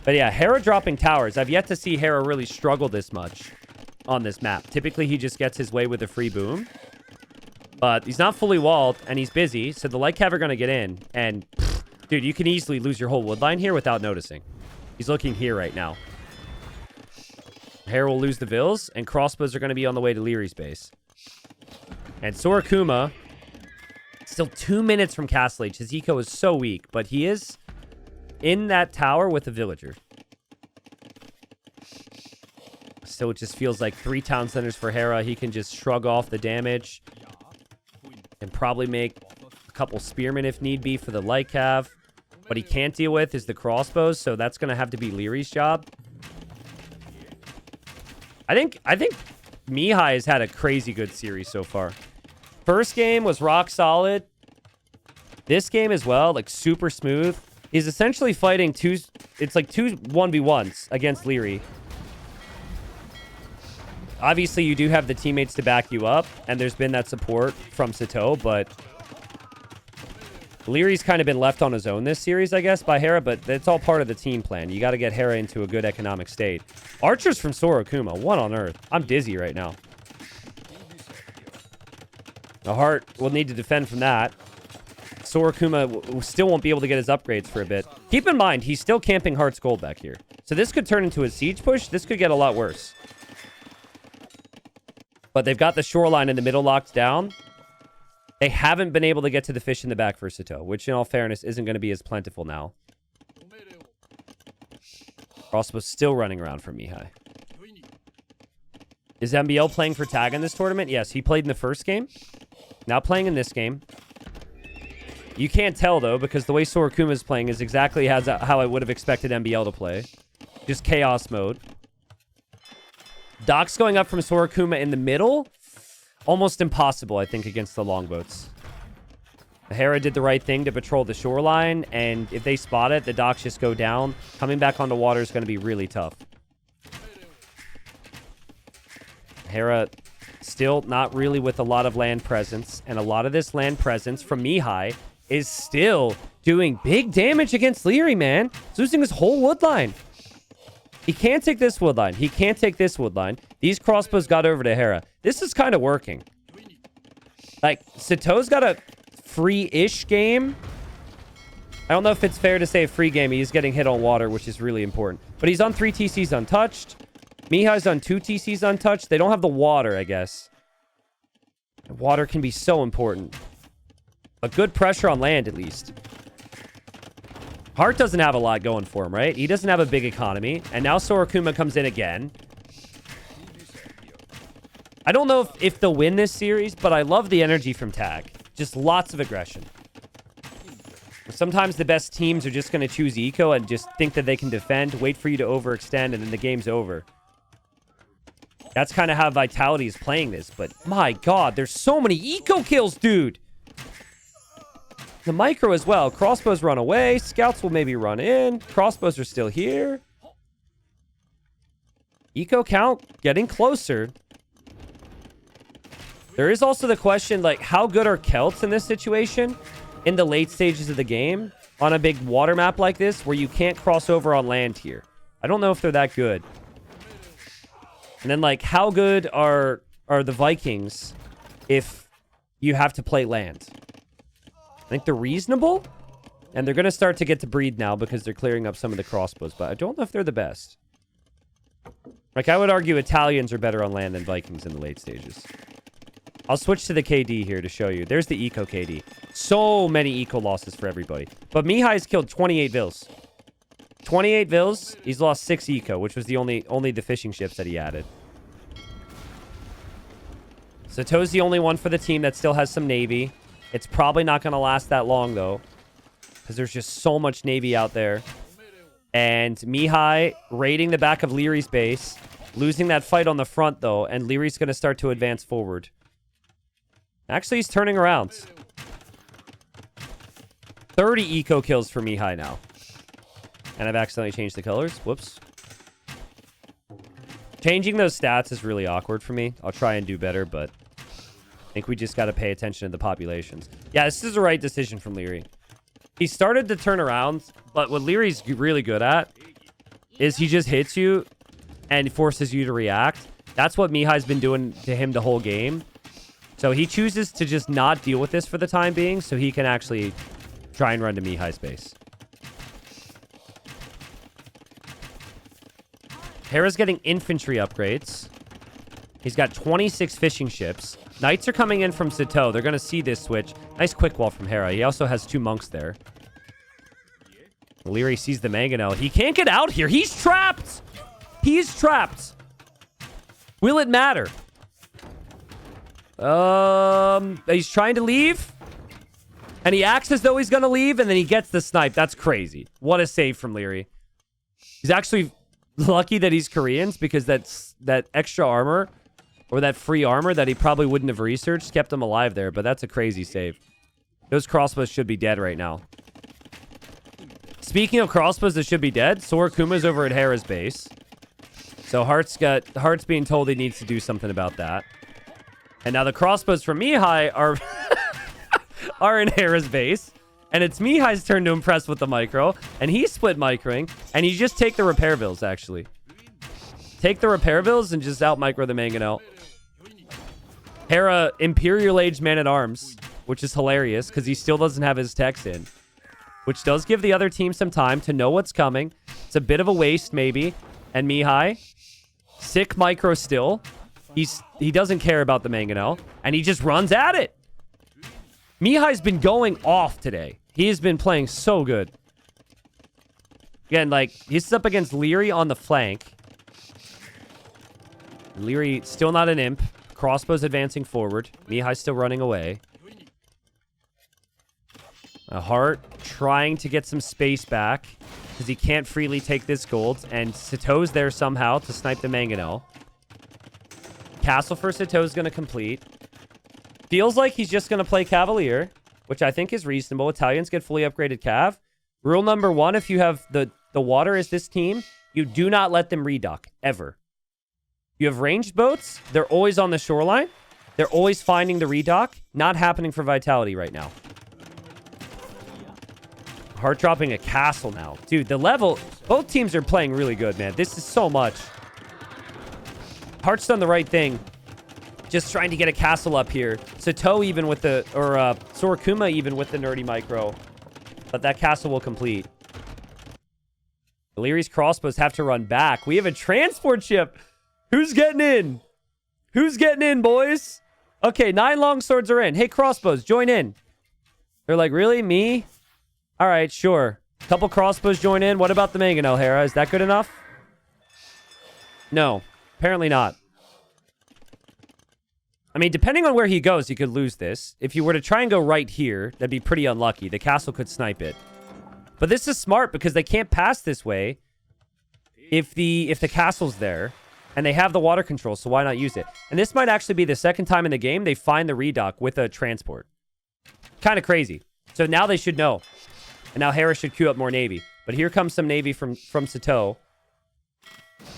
But yeah, Hera dropping towers. I've yet to see Hera really struggle this much on this map. Typically, he just gets his way with a free boom. But he's not fully walled, and he's busy, so the light cav are going to get in. And, dude, you can easily lose your whole wood line here without noticing. He's looking here right now. Hera will lose the vills, and crossbows are going to be on the way to Leary's base. And Sorakuma, still 2 minutes from Castle Age. His eco is so weak, but he is in that tower with a villager. So it just feels like 3 town centers for Hera. He can just shrug off the damage. And probably make a couple spearmen if need be for the light cav. What he can't deal with is the crossbows, so that's going to have to be Leary's job. I think Mihai has had a crazy good series so far. First game was rock solid. This game as well, like super smooth. He's essentially fighting two 1v1s against Leary. Obviously, you do have the teammates to back you up, and there's been that support from Sato, but Leary's kind of been left on his own this series, I guess, by Hera, but it's all part of the team plan. You got to get Hera into a good economic state. Archers from Sorakuma. What on earth? I'm dizzy right now. The Heart will need to defend from that. Sorakuma still won't be able to get his upgrades for a bit. Keep in mind, he's still camping Heart's Gold back here. So this could turn into a siege push. This could get a lot worse. But they've got the shoreline in the middle locked down. They haven't been able to get to the fish in the back for Sato, which in all fairness isn't going to be as plentiful now. Crossbow's still running around for Mihai. Is MBL playing for tag in this tournament? Yes, he played in the first game. Now playing in this game. You can't tell, though, because the way Sorakuma is playing is exactly how I would have expected MBL to play. Just chaos mode. Docks going up from Sorakuma in the middle. Almost impossible, I think, against the longboats. Hera did the right thing to patrol the shoreline, and if they spot it, the docks just go down. Coming back onto water is going to be really tough. Hera still not really with a lot of land presence, and a lot of this land presence from Mihai is still doing big damage against Leary, man. He's losing his whole wood line. He can't take this wood line. He can't take this wood line. These crossbows got over to Hera. This is kind of working. Like, Sato's got a free-ish game. I don't know if it's fair to say a free game. He's getting hit on water, which is really important. But he's on 3 TCs untouched. Mihai's on 2 TCs untouched. They don't have the water, I guess. Water can be so important. But good pressure on land, at least. Heart doesn't have a lot going for him, right? He doesn't have a big economy. And now Sorakuma comes in again. I don't know if they'll win this series, but I love the energy from Tag. Just lots of aggression. Sometimes the best teams are just going to choose eco and just think that they can defend, wait for you to overextend, and then the game's over. That's kind of how Vitality is playing this. But my god, there's so many eco kills, dude! The micro as well. Crossbows run away. Scouts will maybe run in. Crossbows are still here. Eco count getting closer. There is also the question, like, how good are Celts in this situation in the late stages of the game on a big water map like this where you can't cross over on land here? I don't know if they're that good. And then, like, how good are the Vikings if you have to play land? I think they're reasonable, and they're going to start to get to breed now because they're clearing up some of the crossbows, but I don't know if they're the best. Like, I would argue Italians are better on land than Vikings in the late stages. I'll switch to the KD here to show you. There's the eco KD. So many eco losses for everybody. But Mihai's killed 28 vills. 28 vills. He's lost 6 eco, which was the only the fishing ships that he added. Sato's the only one for the team that still has some navy. It's probably not going to last that long, though, because there's just so much navy out there. And Mihai raiding the back of Leary's base. Losing that fight on the front, though, and Leary's going to start to advance forward. Actually, he's turning around. 30 eco kills for Mihai now. And I've accidentally changed the colors. Whoops. Changing those stats is really awkward for me. I'll try and do better, but I think we just got to pay attention to the populations. Yeah, this is the right decision from Leary. He started to turn around, but what Leary's really good at is he just hits you and forces you to react. That's what Mihai's been doing to him the whole game. So he chooses to just not deal with this for the time being so he can actually try and run to Mihai's base. Hera's getting infantry upgrades. He's got 26 fishing ships. Knights are coming in from Sito. They're going to see this switch. Nice quick wall from Hera. He also has 2 monks there. Leary sees the mangonel. He can't get out here. He's trapped. He's trapped. Will it matter? He's trying to leave. And he acts as though he's going to leave, and then he gets the snipe. That's crazy. What a save from Leary. He's actually lucky that he's Koreans, because that extra armor, or that free armor that he probably wouldn't have researched, kept him alive there, but that's a crazy save. Those crossbows should be dead right now. Speaking of crossbows that should be dead, Sora Kuma's over at Hera's base. So Heart's being told he needs to do something about that. And now the crossbows from Mihai are are in Hera's base. And it's Mihai's turn to impress with the micro. And he's split microing. And you just take the repair bills, actually. Take the repair bills and just out micro the mangonel. Hera, Imperial Age Man-at-Arms, which is hilarious because he still doesn't have his techs in. Which does give the other team some time to know what's coming. It's a bit of a waste, maybe. And Mihai, sick micro still. He doesn't care about the mangonel. And he just runs at it. Mihai's been going off today. He has been playing so good. Again, like, he's up against Leary on the flank. Leary still not an imp. Crossbows advancing forward. Mihai's still running away. A Heart trying to get some space back because he can't freely take this gold. And Sito's there somehow to snipe the mangonel. Castle for Sito's going to complete. Feels like he's just going to play Cavalier, which I think is reasonable. Italians get fully upgraded Cav. Rule number 1, if you have the water as this team, you do not let them redock, ever. You have ranged boats. They're always on the shoreline. They're always finding the redock. Not happening for Vitality right now. Heart dropping a castle now. Dude, the level... Both teams are playing really good, man. This is so much. Heart's done the right thing. Just trying to get a castle up here. Sito even with the... Or Sorakuma even with the nerdy micro. But that castle will complete. Leary's crossbows have to run back. We have a transport ship. Who's getting in? Who's getting in, boys? Okay, 9 long swords are in. Hey, crossbows, join in. They're like, really? Me? All right, sure. Couple crossbows join in. What about the mangonel, Hera? Is that good enough? No, apparently not. I mean, depending on where he goes, he could lose this. If you were to try and go right here, that'd be pretty unlucky. The castle could snipe it. But this is smart because they can't pass this way if the castle's there. And they have the water control, so why not use it? And this might actually be the second time in the game they find the redock with a transport. Kind of crazy. So now they should know. And now Hera should queue up more Navy. But here comes some Navy from Sito.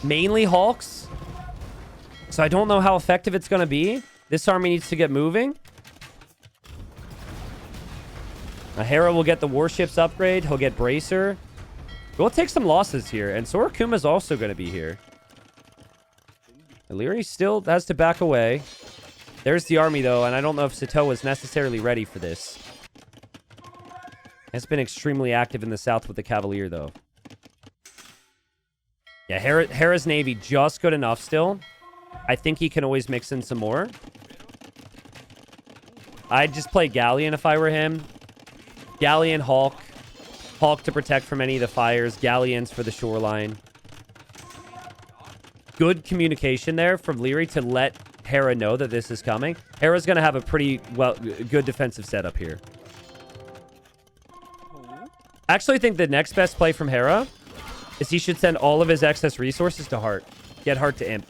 Mainly Hulks. So I don't know how effective it's going to be. This army needs to get moving. Now Hera will get the warships upgrade. He'll get Bracer. We'll take some losses here. And Sorakuma's also going to be here. Leary still has to back away. There's the army, though, and I don't know if Sito was necessarily ready for this. Has been extremely active in the south with the Cavalier, though. Yeah, Hera's Navy just good enough still. I think he can always mix in some more. I'd just play Galleon if I were him. Galleon, Hulk. Hulk to protect from any of the fires. Galleons for the shoreline. Good communication there from Leary to let Hera know that this is coming. Hera's going to have a pretty good defensive setup here. I actually think the next best play from Hera is he should send all of his excess resources to Heart. Get Hart to imp.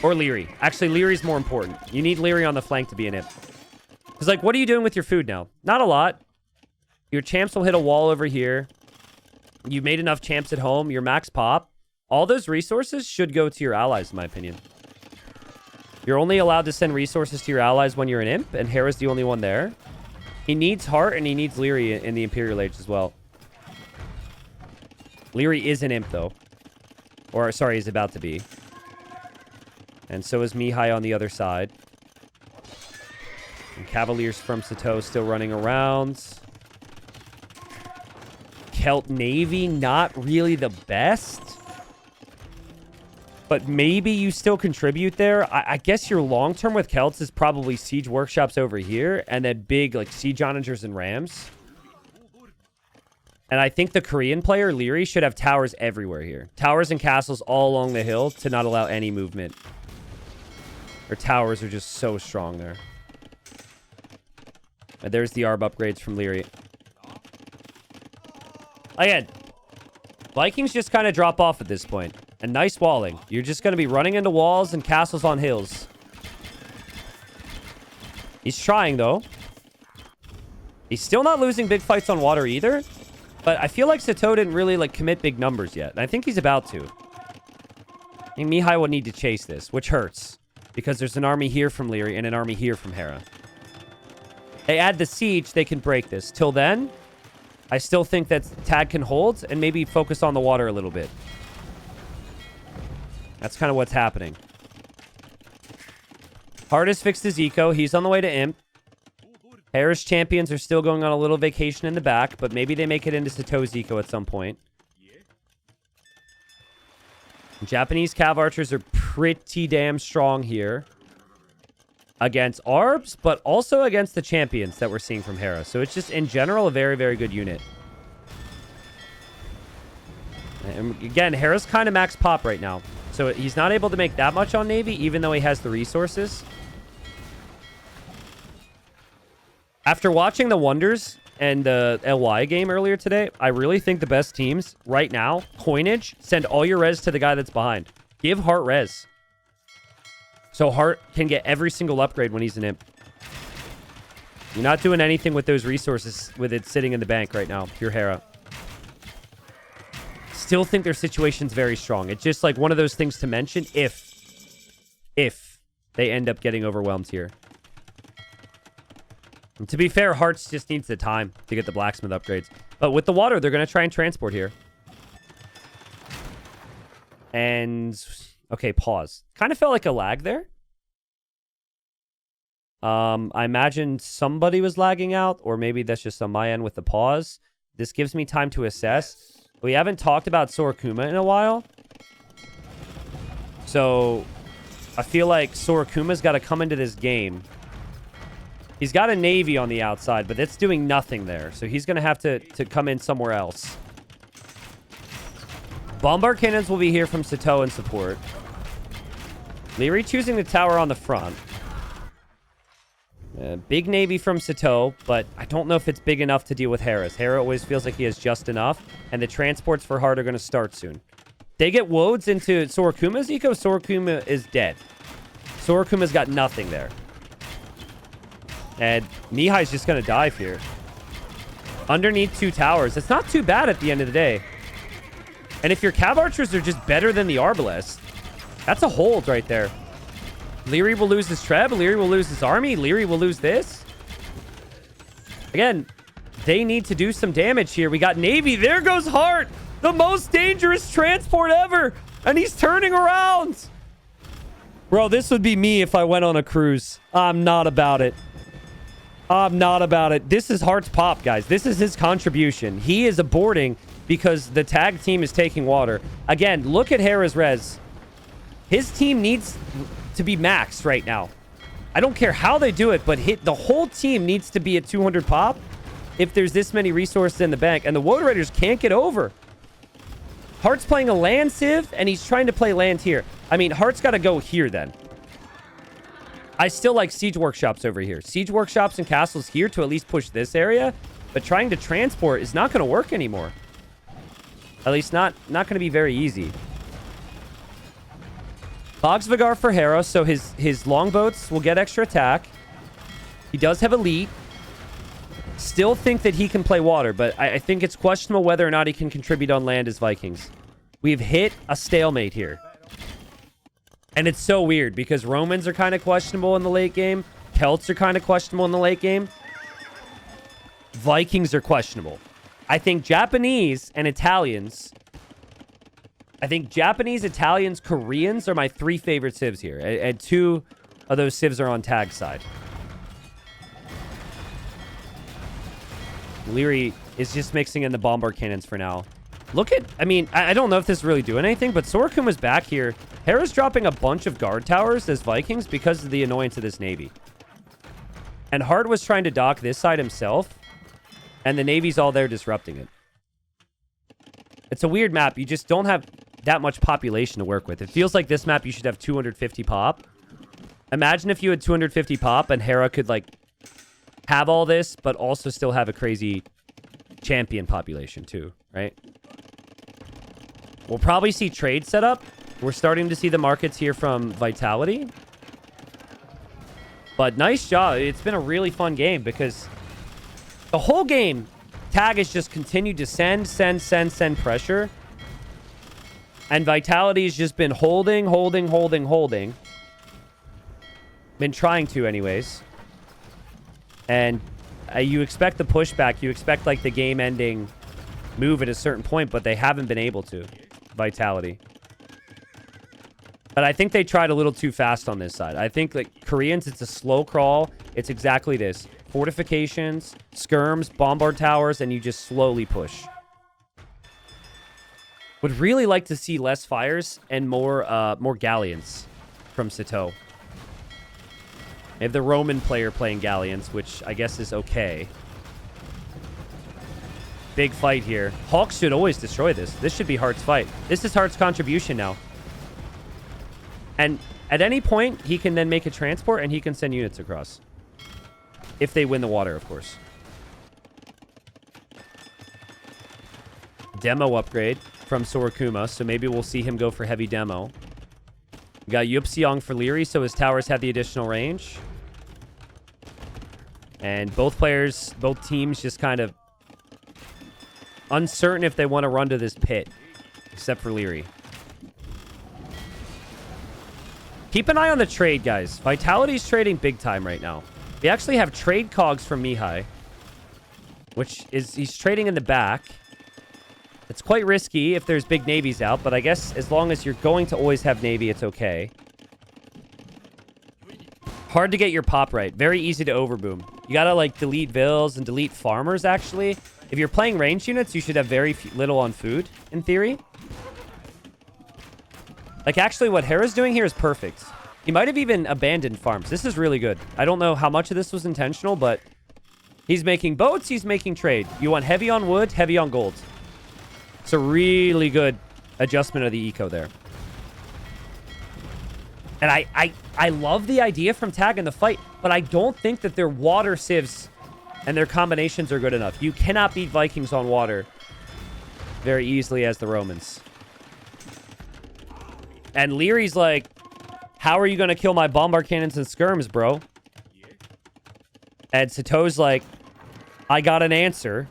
Or Leary. Actually, Leary's more important. You need Leary on the flank to be an imp. Because, like, what are you doing with your food now? Not a lot. Your champs will hit a wall over here. You made enough champs at home. Your max pop. All those resources should go to your allies, in my opinion. You're only allowed to send resources to your allies when you're an imp, and Hera's the only one there. He needs Hart, and he needs Leary in the Imperial Age as well. Leary is an imp, though. Or, sorry, he's about to be. And so is Mihai on the other side. And Cavaliers from Sato still running around. Celt Navy, not really the best. But maybe you still contribute there. I guess your long-term with Celts is probably Siege Workshops over here. And then big, like, Siege Onagers and Rams. And I think the Korean player, Leary, should have towers everywhere here. Towers and castles all along the hill to not allow any movement. Their towers are just so strong there. And there's the ARB upgrades from Leary. Again, Vikings just kind of drop off at this point. And nice walling. You're just going to be running into walls and castles on hills. He's trying, though. He's still not losing big fights on water either. But I feel like Sato didn't really, like, commit big numbers yet. And I think he's about to. I think Mihai will need to chase this, which hurts. Because there's an army here from Leary and an army here from Hera. They add the siege, they can break this. Till then, I still think that Tag can hold and maybe focus on the water a little bit. That's kind of what's happening. Hart has fixed his eco. He's on the way to imp. Hera's champions are still going on a little vacation in the back, but maybe they make it into Sato's eco at some point. Japanese Cav Archers are pretty damn strong here. Against ARBs, but also against the champions that we're seeing from Hera. So it's just, in general, a very, very good unit. And again, Hera's kind of max pop right now. So he's not able to make that much on Navy, even though he has the resources. After watching the Wonders and the LY game earlier today, I really think the best teams right now, coinage, send all your res to the guy that's behind. Give Hart res. So Hart can get every single upgrade when he's an imp. You're not doing anything with those resources with it sitting in the bank right now. You're Hera. Still think their situation's very strong. It's just like one of those things to mention if they end up getting overwhelmed here. And to be fair, Hearts just needs the time to get the blacksmith upgrades. But with the water, they're going to try and transport here. And... okay, pause. Kind of felt like a lag there. I imagine somebody was lagging out, or maybe that's just on my end with the pause. This gives me time to assess. We haven't talked about Sorokuma in a while. So, I feel like Sorokuma's got to come into this game. He's got a Navy on the outside, but it's doing nothing there. So he's going to have to come in somewhere else. Bombard cannons will be here from Sato in support. Leary choosing the tower on the front. Big Navy from Sato, but I don't know if it's big enough to deal with Hera's. Hera always feels like he has just enough, and the transports for Hart are going to start soon. They get Wodes into Sorokuma's eco. Sorokuma is dead. Sorokuma's got nothing there. And Mihai's just going to dive here. Underneath 2 towers. It's not too bad at the end of the day. And if your Cav Archers are just better than the Arbalest, that's a hold right there. Leary will lose his Treb. Leary will lose his army. Leary will lose this. Again, they need to do some damage here. We got Navy. There goes Hart. The most dangerous transport ever. And he's turning around. Bro, this would be me if I went on a cruise. I'm not about it. I'm not about it. This is Hart's pop, guys. This is his contribution. He is aborting because the tag team is taking water. Again, look at Hera's res. His team needs to be maxed right now. I don't care how they do it, but the whole team needs to be at 200 pop if there's this many resources in the bank. And the Woad Raiders can't get over. Hart's playing a land civ, and he's trying to play land here. I mean, Hart's got to go here then. I still like siege workshops over here. Siege workshops and castles here to at least push this area. But trying to transport is not going to work anymore. At least not going to be very easy. Bogsvigar for Hera, so his longboats will get extra attack. He does have elite. Still think that he can play water, but I think it's questionable whether or not he can contribute on land as Vikings. We've hit a stalemate here. And it's so weird because Romans are kind of questionable in the late game. Celts are kind of questionable in the late game. Vikings are questionable. I think Japanese, Italians, Koreans are my 3 favorite civs here. And 2 of those civs are on tag side. Leary is just mixing in the bombard cannons for now. Look at, I mean, I don't know if this is really doing anything, but Sorakuma's back here. Hera's dropping a bunch of guard towers as Vikings because of the annoyance of this navy. And Hart was trying to dock this side himself, and the navy's all there disrupting it. It's a weird map. You just don't have that much population to work with. It feels like this map you should have 250 pop. Imagine if you had 250 pop and Hera could, like, have all this, but also still have a crazy champion population too, right? We'll probably see trade set up. We're starting to see the markets here from Vitality. But nice job. It's been a really fun game because the whole game, Tag has just continued to send pressure. And Vitality has just been holding. Been trying to anyways. And you expect the pushback. You expect, like, the game-ending move at a certain point, but they haven't been able to. Vitality. But I think they tried a little too fast on this side. I think, like, Koreans, it's a slow crawl. It's exactly this. Fortifications, skirms, bombard towers, and you just slowly push. Would really like to see less fires and more galleons from Sito. They have the Roman player playing galleons, which I guess is okay. Big fight here. Hawks should always destroy this. This should be Hart's fight. This is Hart's contribution now. And at any point, he can then make a transport and he can send units across. If they win the water, of course. Demo upgrade from Sorakuma, so maybe we'll see him go for heavy demo. We got Yupseong for Leary, so his towers have the additional range. And both teams just kind of uncertain if they want to run to this pit, except for Leary. Keep an eye on the trade, guys. Vitality's trading big time right now. We actually have trade cogs from Mihai, which is, he's trading in the back. It's quite risky if there's big navies out, but I guess as long as you're going to always have navy, it's okay. Hard to get your pop right. Very easy to overboom. You gotta, like, delete vills and delete farmers, actually. If you're playing ranged units, you should have very little on food, in theory. Like, actually, what Hera's doing here is perfect. He might have even abandoned farms. This is really good. I don't know how much of this was intentional, but he's making boats, he's making trade. You want heavy on wood, heavy on gold. It's a really good adjustment of the eco there. And I love the idea from Tag in the fight, but I don't think that their water civs and their combinations are good enough. You cannot beat Vikings on water very easily as the Romans. And Leary's like, how are you going to kill my bombard cannons and skirms, bro? And Sato's like, I got an answer.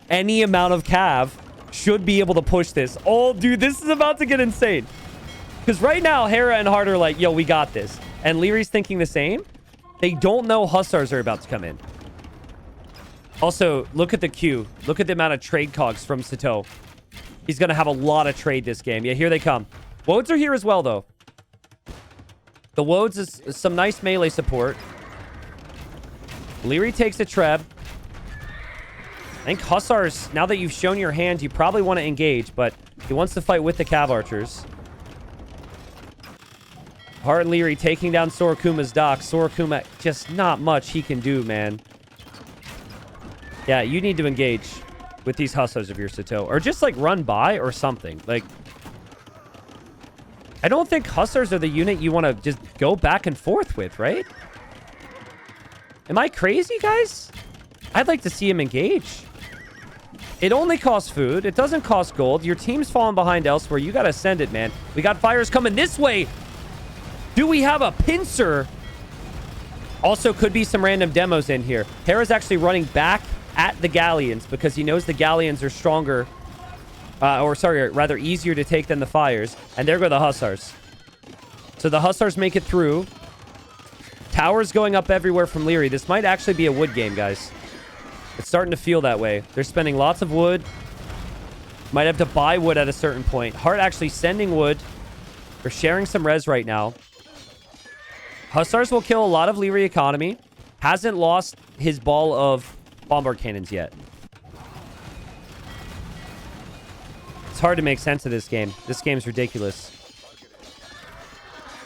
Any amount of cav should be able to push this. Oh, dude, this is about to get insane. Because right now, Hera and Hart are like, yo, we got this. And Leary's thinking the same. They don't know Hussars are about to come in. Also, look at the queue. Look at the amount of trade cogs from Sato. He's going to have a lot of trade this game. Yeah, here they come. Woads are here as well, though. The Woads is some nice melee support. Leary takes a Treb. I think Hussars, now that you've shown your hand, you probably want to engage, but he wants to fight with the Cav Archers. Hart and Leary taking down Sorakuma's dock. Sorakuma, just not much he can do, man. Yeah, you need to engage with these Hussars of your Sato. Or just, like, run by or something. Like, I don't think Hussars are the unit you want to just go back and forth with, right? Am I crazy, guys? I'd like to see him engage. It only costs food. It doesn't cost gold. Your team's falling behind elsewhere. You got to send it, man. We got fires coming this way. Do we have a pincer? Also, could be some random demos in here. Hera's actually running back at the galleons because he knows the galleons are stronger. Rather easier to take than the fires. And there go the hussars. So the hussars make it through. Towers going up everywhere from Leary. This might actually be a wood game, guys. It's starting to feel that way. They're spending lots of wood. Might have to buy wood at a certain point. Hart actually sending wood. They're sharing some res right now. Hussars will kill a lot of Leary economy. Hasn't lost his ball of bombard cannons yet. It's hard to make sense of this game. This game's ridiculous.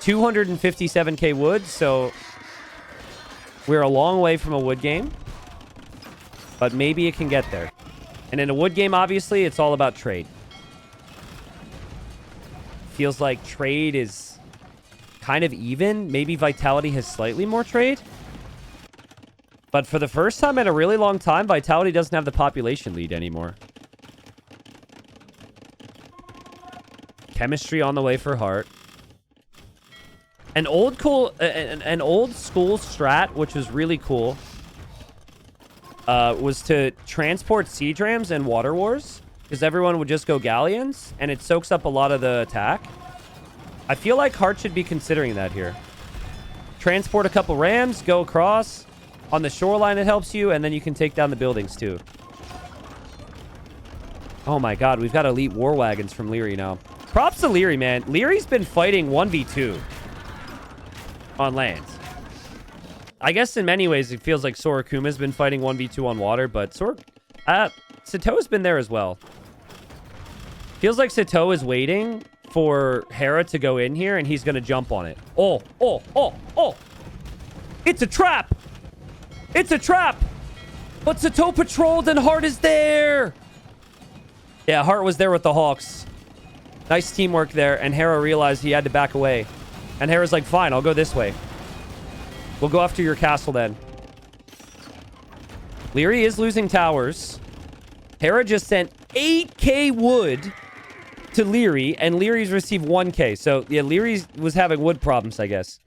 257k wood, so we're a long way from a wood game. But maybe it can get there. And in a wood game, obviously, it's all about trade. Feels like trade is kind of even. Maybe Vitality has slightly more trade. But for the first time in a really long time, Vitality doesn't have the population lead anymore. Chemistry on the way for Hart. An old school strat, which was really cool, was to transport siege rams and water wars, because everyone would just go galleons, and it soaks up a lot of the attack. I feel like Hart should be considering that here. Transport a couple rams, go across. On the shoreline, it helps you, and then you can take down the buildings, too. Oh my god, we've got elite war wagons from Leary now. Props to Leary, man. Leary's been fighting 1v2 on land. I guess in many ways, it feels like Sorakuma's been fighting 1v2 on water, but Sato's been there as well. Feels like Sato is waiting for Hera to go in here, and he's going to jump on it. Oh. It's a trap. It's a trap. But Sato patrolled, and Hart is there. Yeah, Hart was there with the Hawks. Nice teamwork there, and Hera realized he had to back away. And Hera's like, fine, I'll go this way. We'll go after your castle then. Leary is losing towers. Hera just sent 8k wood to Leary, and Leary's received 1k. So, yeah, Leary was having wood problems, I guess.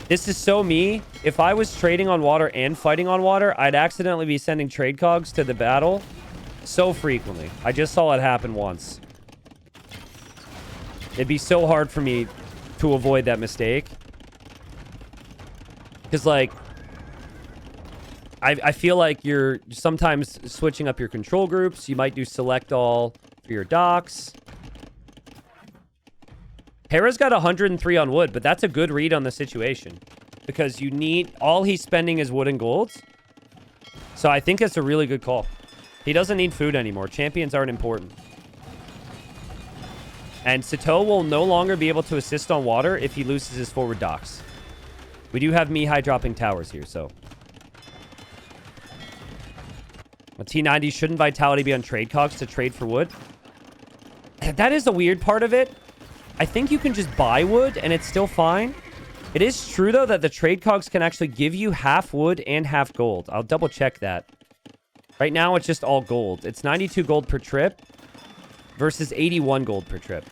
This is so me. If I was trading on water and fighting on water, I'd accidentally be sending trade cogs to the battle so frequently. I just saw it happen once. It'd be so hard for me to avoid that mistake. Because, like, I feel like you're sometimes switching up your control groups. You might do select all for your docks. Hera's got 103 on wood, but that's a good read on the situation. Because you need... all he's spending is wood and gold. So I think it's a really good call. He doesn't need food anymore. Champions aren't important. And Sato will no longer be able to assist on water if he loses his forward docks. We do have Mihai dropping towers here, so... a T90, shouldn't Vitality be on trade cogs to trade for wood? That is the weird part of it. I think you can just buy wood and it's still fine. It is true, though, that the trade cogs can actually give you half wood and half gold. I'll double check that. Right now, it's just all gold. It's 92 gold per trip versus 81 gold per trip.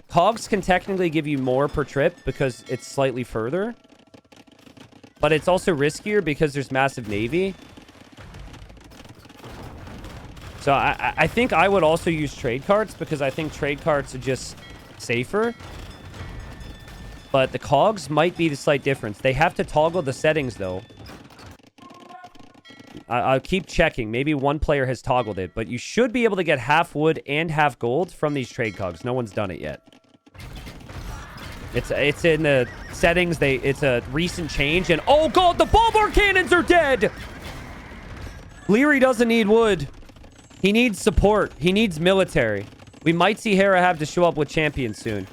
Cogs can technically give you more per trip because it's slightly further. But it's also riskier because there's massive navy. So I think I would also use trade carts because I think trade carts are just safer. But the cogs might be the slight difference. They have to toggle the settings, though. I'll keep checking. Maybe one player has toggled it. But you should be able to get half wood and half gold from these trade cogs. No one's done it yet. It's in the settings. It's a recent change. And oh, God, the bombard cannons are dead! Leary doesn't need wood. He needs support. He needs military. We might see Hera have to show up with champions soon.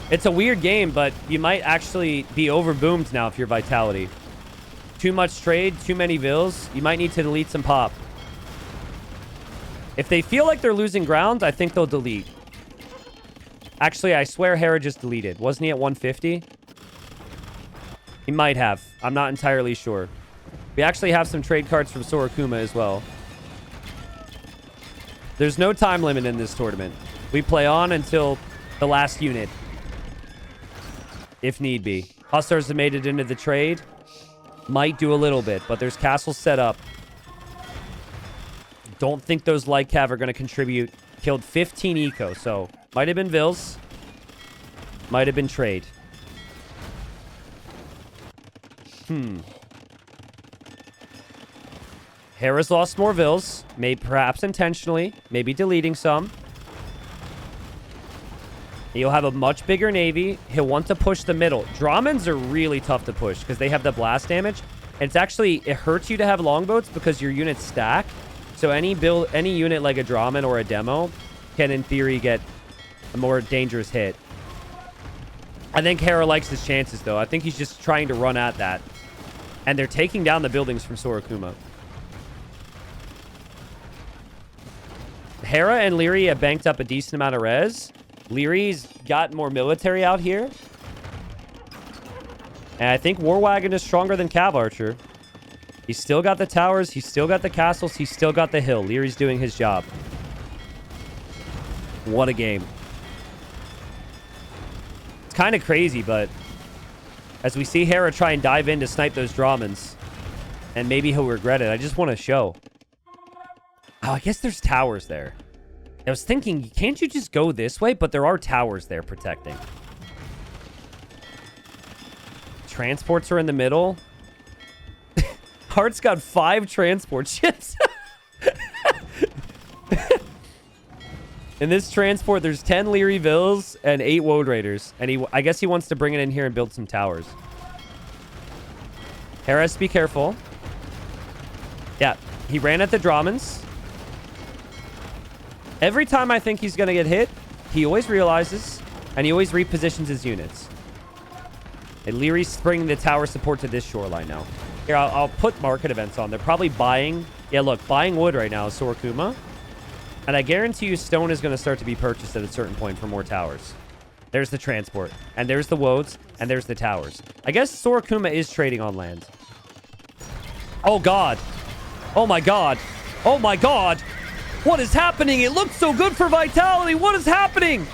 It's a weird game, but you might actually be overboomed now if you're Vitality. Too much trade, too many vills. You might need to delete some pop. If they feel like they're losing ground, I think they'll delete. Actually, I swear Hera just deleted. Wasn't he at 150? He might have. I'm not entirely sure. We actually have some trade cards from Sorokuma as well. There's no time limit in this tournament. We play on until the last unit, if need be. Hussars have made it into the trade. Might do a little bit, but there's castles set up. Don't think those light cav are going to contribute. Killed 15 eco, so might have been Vils. Might have been trade. Hera's lost more Vils. Perhaps intentionally. Maybe deleting some. He'll have a much bigger navy. He'll want to push the middle. Dramens are really tough to push because they have the blast damage. And it's actually, it hurts you to have longboats because your units stack. So any unit like a Dramen or a demo can, in theory, get a more dangerous hit. I think Hera likes his chances, though. I think he's just trying to run at that. And they're taking down the buildings from Sorokuma. Hera and Leary have banked up a decent amount of res. Leary's got more military out here. And I think War Wagon is stronger than Cav Archer. He's still got the towers. He's still got the castles. He's still got the hill. Leary's doing his job. What a game. It's kind of crazy, but as we see Hera try and dive in to snipe those Dramens, and maybe he'll regret it. I just want to show. Oh, I guess there's towers there. I was thinking, can't you just go this way? But there are towers there protecting. Transports are in the middle. Hart's got 5 transport ships. In this transport, there's 10 Leary Vills and 8 Woad Raiders. And I guess he wants to bring it in here and build some towers. Hera has to be careful. Yeah, he ran at the Dramens. Every time I think he's going to get hit, he always realizes, and he always repositions his units. And Leary's bringing the tower support to this shoreline now. Here, I'll put market events on. They're probably buying... Yeah, look, buying wood right now is Sorokuma. And I guarantee you stone is going to start to be purchased at a certain point for more towers. There's the transport. And there's the woads. And there's the towers. I guess Sorokuma is trading on land. Oh, God. Oh, my God. Oh, my God. What is happening? It looks so good for Vitality. What is happening?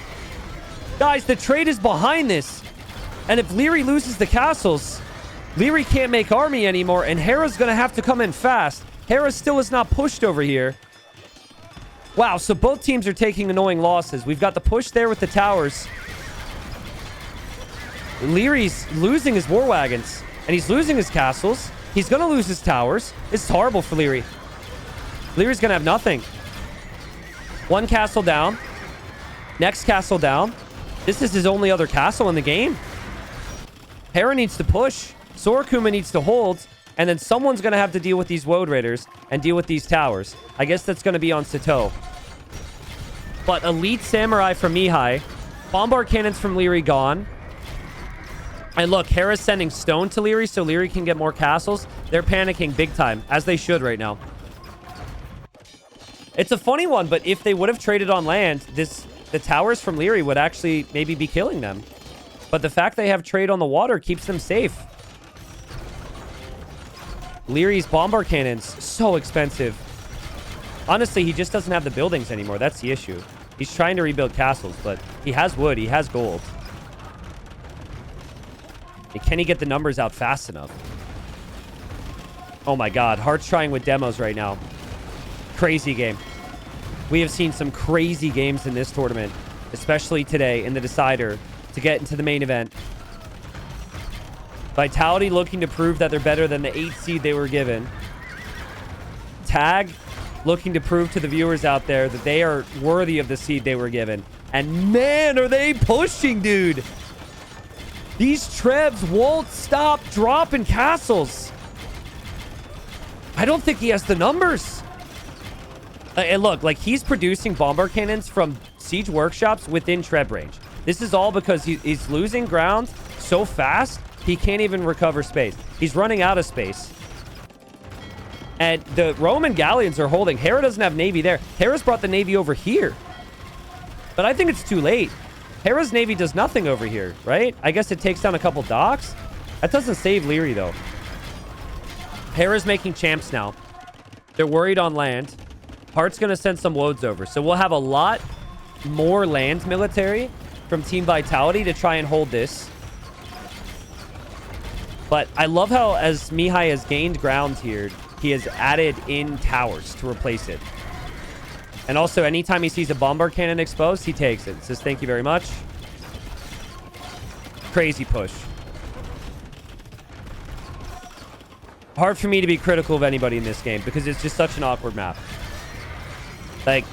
Guys, the trade is behind this. And if Leary loses the castles, Leary can't make army anymore, and Hera's going to have to come in fast. Hera still is not pushed over here. Wow, so both teams are taking annoying losses. We've got the push there with the towers. Leary's losing his war wagons, and he's losing his castles. He's going to lose his towers. It's horrible for Leary. Leary's going to have nothing. One castle down. Next castle down. This is his only other castle in the game. Hera needs to push. Sorokuma needs to hold. And then someone's going to have to deal with these Woad Raiders and deal with these towers. I guess that's going to be on Sato. But Elite Samurai from Mihai. Bombard Cannons from Leary gone. And look, Hera's sending stone to Leary so Leary can get more castles. They're panicking big time, as they should right now. It's a funny one, but if they would have traded on land, the towers from Leary would actually maybe be killing them. But the fact they have trade on the water keeps them safe. Leary's bombard cannons, so expensive. Honestly, he just doesn't have the buildings anymore. That's the issue. He's trying to rebuild castles, but he has wood. He has gold. And can he get the numbers out fast enough? Oh my God. Hart's trying with demos right now. Crazy game. We have seen some crazy games in this tournament, especially today in the decider to get into the main event. Vitality looking to prove that they're better than the 8 seed they were given. Tag looking to prove to the viewers out there that they are worthy of the seed they were given. And man, are they pushing, dude. These Trebs won't stop dropping castles. I don't think he has the numbers. And look, like he's producing bombard cannons from siege workshops within Treb range. This is all because he's losing ground so fast, he can't even recover space. He's running out of space. And the Roman galleons are holding. Hera doesn't have navy there. Hera's brought the navy over here. But I think it's too late. Hera's navy does nothing over here, right? I guess it takes down a couple docks. That doesn't save Leary, though. Hera's making champs now. They're worried on land. Heart's going to send some loads over. So we'll have a lot more land military from Team Vitality to try and hold this. But I love how as Mihai has gained ground here, he has added in towers to replace it. And also, anytime he sees a bombard cannon exposed, he takes it. Says, thank you very much. Crazy push. Hard for me to be critical of anybody in this game because it's just such an awkward map. Like,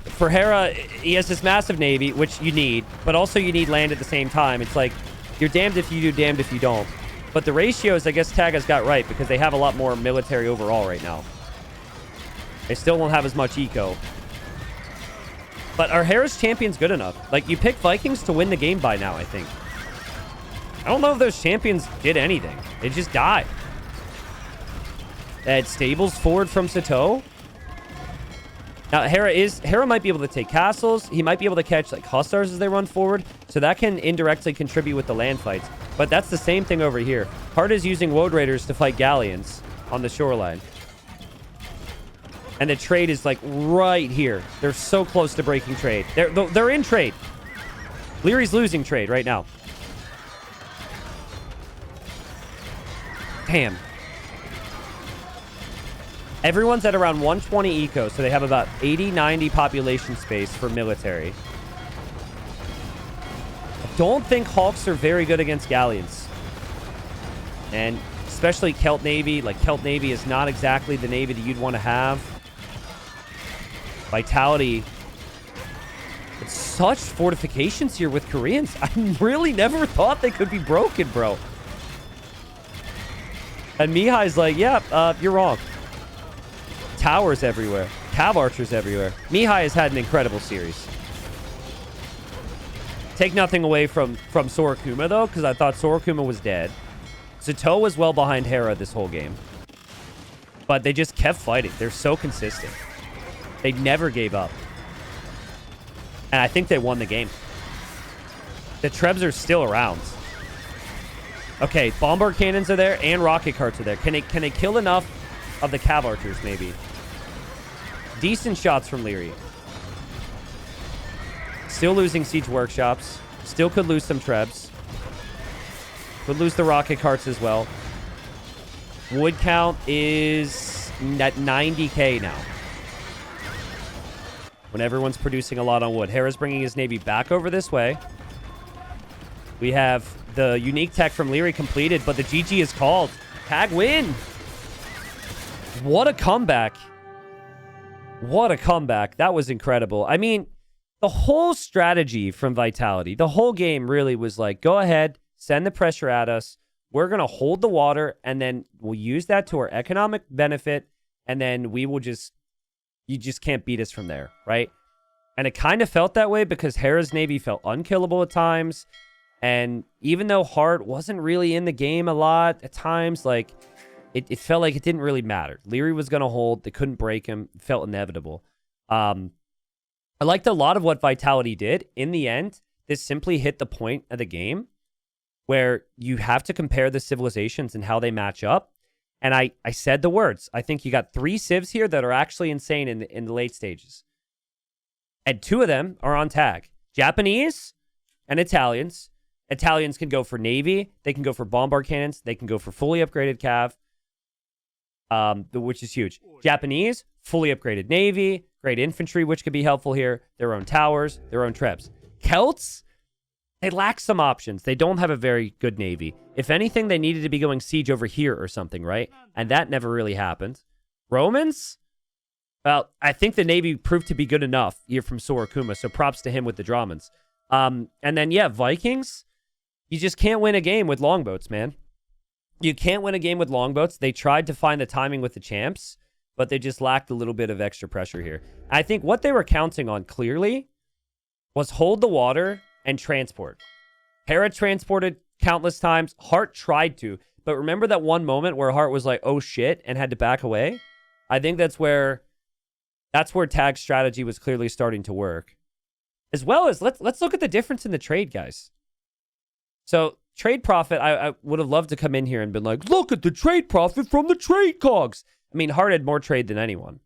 for Hera, he has this massive navy, which you need, but also you need land at the same time. It's like, you're damned if you do, damned if you don't. But the ratios, I guess Taga's got right because they have a lot more military overall right now. They still won't have as much eco. But are Hera's champions good enough? Like, you pick Vikings to win the game by now, I think. I don't know if those champions did anything. They just died. They had stables forward from Sato. Now, Hera might be able to take castles. He might be able to catch, like, Hussars as they run forward. So that can indirectly contribute with the land fights. But that's the same thing over here. Hart is using Woad Raiders to fight Galleons on the shoreline. And the trade is, like, right here. They're so close to breaking trade. They're in trade. Leary's losing trade right now. Damn. Everyone's at around 120 eco, so they have about 80, 90 population space for military. I don't think Hawks are very good against Galleons. And especially Celt Navy. Like, Celt Navy is not exactly the Navy that you'd want to have. Vitality. It's such fortifications here with Koreans. I really never thought they could be broken, bro. And Mihai's like, yeah, you're wrong. Towers everywhere. Cav archers everywhere. Mihai has had an incredible series. Take nothing away from Sorakuma, though, because I thought Sorakuma was dead. Sato was well behind Hera this whole game. But they just kept fighting. They're so consistent. They never gave up. And I think they won the game. The Trebs are still around. Okay, bombard cannons are there and rocket carts are there. Can they kill enough of the cav archers, maybe? Decent shots from Leary. Still losing siege workshops. Still could lose some Trebs. Could lose the rocket carts as well. Wood count is at 90k now. When everyone's producing a lot on wood. Hera's bringing his navy back over this way. We have the unique tech from Leary completed, but the GG is called. Tag win. What a comeback. What a comeback. That was incredible. I mean, the whole strategy from Vitality, the whole game really was like, go ahead, send the pressure at us. We're going to hold the water, and then we'll use that to our economic benefit, and then we will just, you just can't beat us from there, right? And it kind of felt that way because Hera's Navy felt unkillable at times. And even though Hart wasn't really in the game a lot at times, like, it felt like it didn't really matter. Leary was going to hold. They couldn't break him. It felt inevitable. I liked a lot of what Vitality did. In the end, this simply hit the point of the game where you have to compare the civilizations and how they match up. And I said the words. I think you got 3 civs here that are actually insane in the late stages. And 2 of them are on tag. Japanese and Italians. Italians can go for Navy. They can go for bombard cannons. They can go for fully upgraded cav, which is huge. Japanese, fully upgraded Navy, great infantry, which could be helpful here. Their own towers, their own Trebs. Celts, they lack some options. They don't have a very good Navy. If anything, they needed to be going siege over here or something, right? And that never really happened. Romans, well, I think the Navy proved to be good enough here from Sorakuma, so props to him with the Dramans. And then, yeah, Vikings. You just can't win a game with longboats, man. You can't win a game with longboats. They tried to find the timing with the champs, but they just lacked a little bit of extra pressure here. I think what they were counting on clearly was hold the water and transport. Hera transported countless times. Hart tried to, but remember that one moment where Hart was like, oh shit, and had to back away? I think that's where Tag's strategy was clearly starting to work. As well as, let's look at the difference in the trade, guys. So trade profit, I would have loved to come in here and been like, look at the trade profit from the trade cogs. I mean, Hart had more trade than anyone.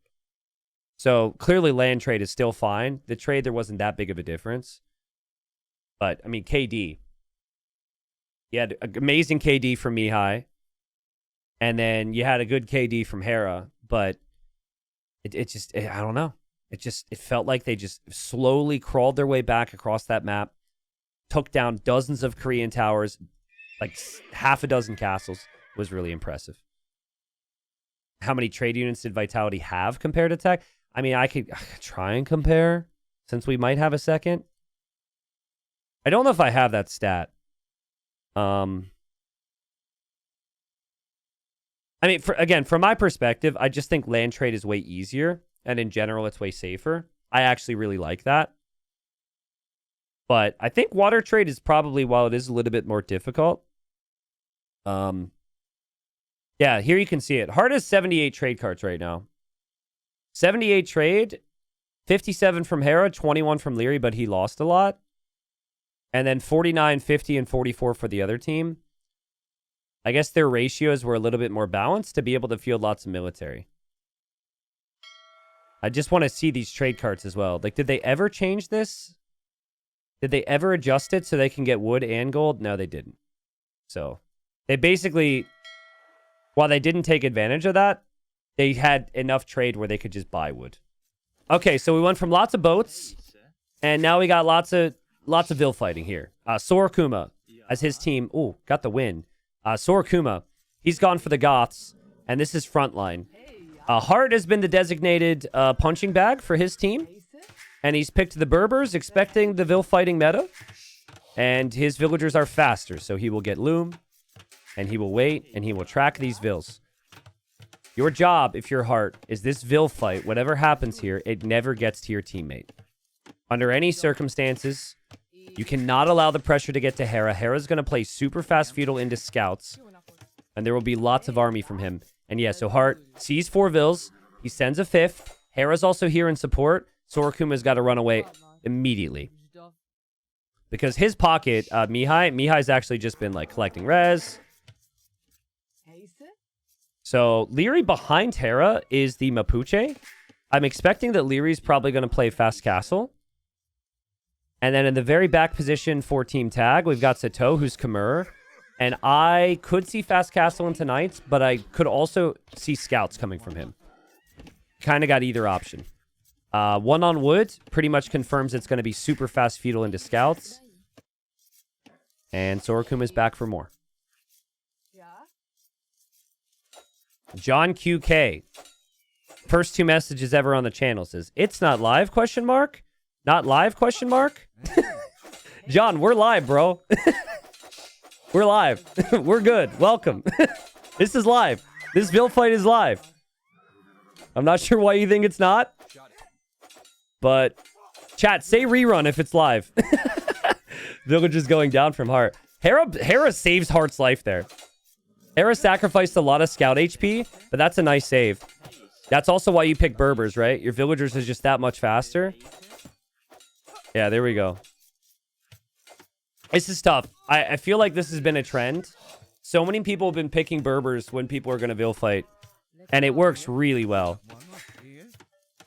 So clearly land trade is still fine. The trade, there wasn't that big of a difference. But, I mean, KD. You had an amazing KD from Mihai. And then you had a good KD from Hera. But it just, I don't know. It felt like they just slowly crawled their way back across that map. Took down dozens of Korean towers. Like half a dozen castles. Was really impressive. How many trade units did Vitality have compared to Tech? I mean, I could try and compare since we might have a second. I don't know if I have that stat. I mean, from my perspective, I just think land trade is way easier. And in general, it's way safer. I actually really like that. But I think water trade is probably, while it is a little bit more difficult. Yeah, here you can see it. Hart has 78 trade cards right now. 78 trade, 57 from Hera, 21 from Leary, but he lost a lot. And then 49, 50, and 44 for the other team. I guess their ratios were a little bit more balanced to be able to field lots of military. I just want to see these trade cards as well. Like, did they ever change this? Did they ever adjust it so they can get wood and gold? No, they didn't. So, they basically, while they didn't take advantage of that, they had enough trade where they could just buy wood. Okay, so we went from lots of boats, and now we got lots of Vil fighting here. Sorakuma, as his team, got the win. Sorakuma, he's gone for the Goths, and this is frontline. Hart has been the designated punching bag for his team, and he's picked the Berbers, expecting the Vil fighting meta, and his villagers are faster, so he will get Loom, and he will wait, and he will track these Vils. Your job, if you're Hart, is this Vil fight, whatever happens here, it never gets to your teammate. Under any circumstances, you cannot allow the pressure to get to Hera. Hera's going to play super fast feudal into scouts, and there will be lots of army from him. And yeah, so Hart sees 4 Vils. He sends a 5th. Hera's also here in support. Sorakuma's got to run away immediately. Because his pocket, Mihai's actually just been like collecting res. So Leary behind Hera is the Mapuche. I'm expecting that Leary's probably going to play fast castle. And then in the very back position for Team Tag, we've got Sato, who's Khmer. And I could see fast castle into Knights, but I could also see scouts coming from him. Kind of got either option. 1 on wood pretty much confirms it's going to be super fast feudal into scouts. And Sorakuma's back for more. John QK. First 2 messages ever on the channel says, "It's not live, question mark? Not live, question mark?" John, we're live, bro. We're live. We're good. Welcome. This is live. This Vil fight is live. I'm not sure why you think it's not. But, chat, say rerun if it's live. Village is going down from Hart. Hera saves Hart's life there. Hera sacrificed a lot of scout HP, but that's a nice save. That's also why you pick Berbers, right? Your villagers is just that much faster. Yeah, there we go. This is tough. I feel like this has been a trend. So many people have been picking Berbers when people are going to Vil fight. And it works really well.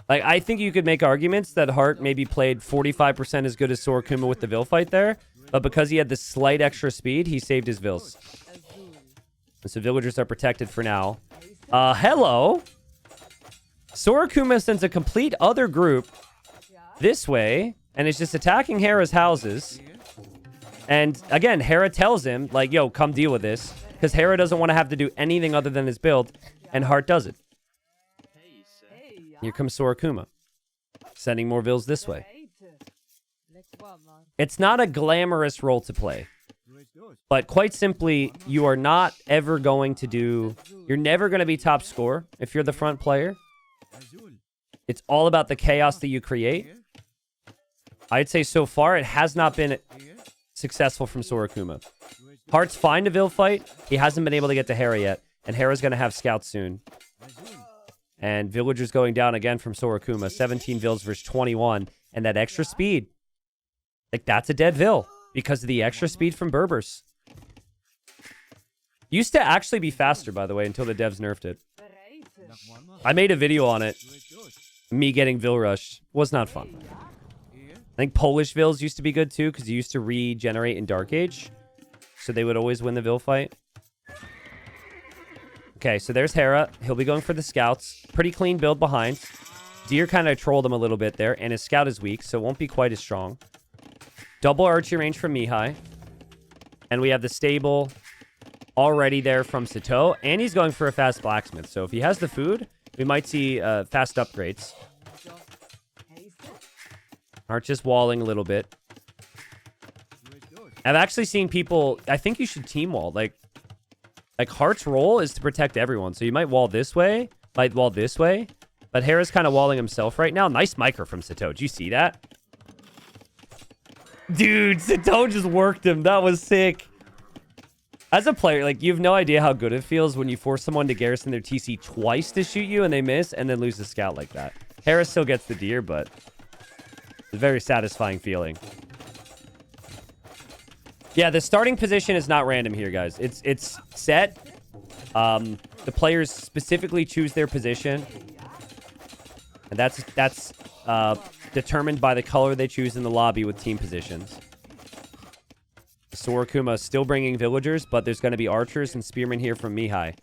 Like, I think you could make arguments that Hart maybe played 45% as good as Sorakuma with the Vil fight there. But because he had this slight extra speed, he saved his Vils. And so villagers are protected for now. Hello. Sorakuma sends a complete other group this way. And is just attacking Hera's houses. And again, Hera tells him, like, yo, come deal with this. Because Hera doesn't want to have to do anything other than his build. And Hart does it. Here comes Sorakuma. Sending more Vils this way. It's not a glamorous role to play. But quite simply, you are not ever going to do... You're never going to be top score if you're the front player. It's all about the chaos that you create. I'd say so far, it has not been successful from Sorakuma. Hart's fine to Vil fight. He hasn't been able to get to Hera yet. And Hera's going to have scouts soon. And villagers going down again from Sorakuma. 17 Vils versus 21. And that extra speed. Like, that's a dead Vil. Because of the extra speed from Berbers. Used to actually be faster, by the way, until the devs nerfed it. I made a video on it. Me getting Vil rushed was not fun. I think Polish Vils used to be good too, because you used to regenerate in Dark Age. So they would always win the Vil fight. Okay, so there's Hera. He'll be going for the scouts. Pretty clean build behind. Deer kind of trolled him a little bit there, and his scout is weak, so it won't be quite as strong. Double archery range from Mihai. And we have the stable already there from Sato, and he's going for a fast blacksmith. So if he has the food, we might see fast upgrades. Arch just walling a little bit. I've actually seen people... I think you should team wall. Like Heart's role is to protect everyone. So you might wall this way. Might wall this way. But Hera's kind of walling himself right now. Nice micro from Sato. Did you see that? Dude, Sato just worked him. That was sick. As a player, like, you have no idea how good it feels when you force someone to garrison their TC twice to shoot you and they miss and then lose the scout like that. Hera still gets the deer, but... a very satisfying feeling. Yeah, the starting position is not random here, guys. It's set. The players specifically choose their position. And that's determined by the color they choose in the lobby with team positions. Sorakuma still bringing villagers, but there's going to be archers and spearmen here from Mihai.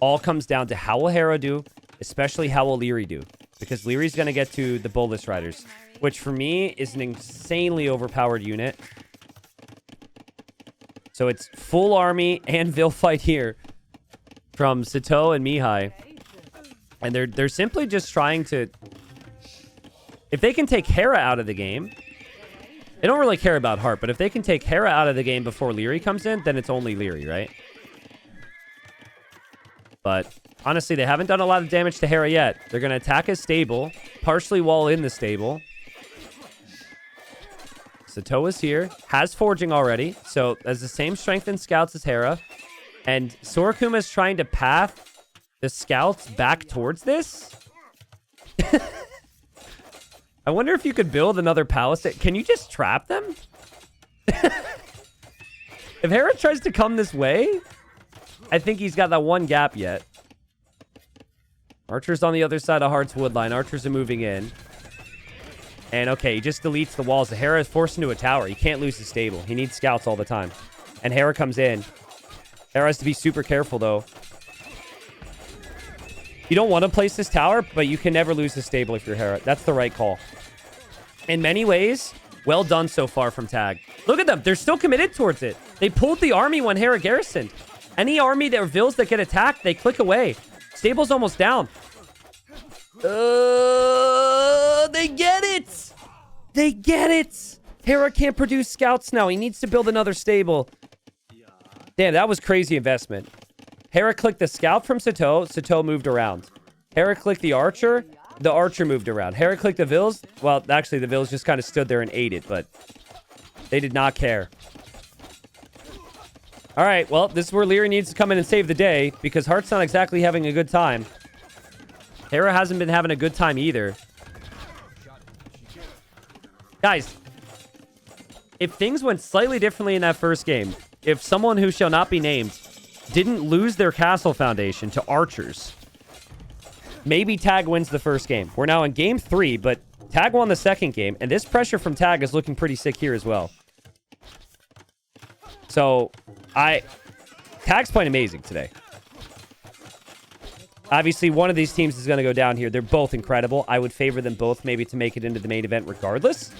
All comes down to how will Hera do, especially how will Leary do. Because Leary's going to get to the Bolus Riders, which for me is an insanely overpowered unit. So it's full army and Vil fight here from Sato and Mihai. And they're simply just trying to... if they can take Hera out of the game... they don't really care about Heart, but if they can take Hera out of the game before Leary comes in, then it's only Leary, right? But... honestly, they haven't done a lot of damage to Hera yet. They're going to attack his stable, partially wall in the stable. Sato is here, has forging already, so has the same strength in scouts as Hera. And Sorakuma is trying to path the scouts back towards this. I wonder if you could build another palisade. Can you just trap them? If Hera tries to come this way, I think he's got that one gap yet. Archer's on the other side of Heart's woodline. Archers are moving in. And okay, he just deletes the walls. Hera is forced into a tower. He can't lose the stable. He needs scouts all the time. And Hera comes in. Hera has to be super careful, though. You don't want to place this tower, but you can never lose the stable if you're Hera. That's the right call. In many ways, well done so far from Tag. Look at them. They're still committed towards it. They pulled the army when Hera garrisoned. Any army that are Vils that get attacked, they click away. Stable's almost down. They get it. They get it. Hera can't produce scouts now. He needs to build another stable. Damn, that was crazy investment. Hera clicked the scout from Sato. Sato moved around. Hera clicked the archer. The archer moved around. Hera clicked the Vils. Well, actually, the Vils just kind of stood there and ate it, but they did not care. All right, well, this is where Leary needs to come in and save the day because Heart's not exactly having a good time. Hera hasn't been having a good time either. Guys, if things went slightly differently in that first game, if someone who shall not be named didn't lose their castle foundation to archers, maybe Tag wins the first game. We're now in game 3, but Tag won the second game, and this pressure from Tag is looking pretty sick here as well. So, Tag's playing amazing today. Obviously, one of these teams is going to go down here. They're both incredible. I would favor them both maybe to make it into the main event regardless.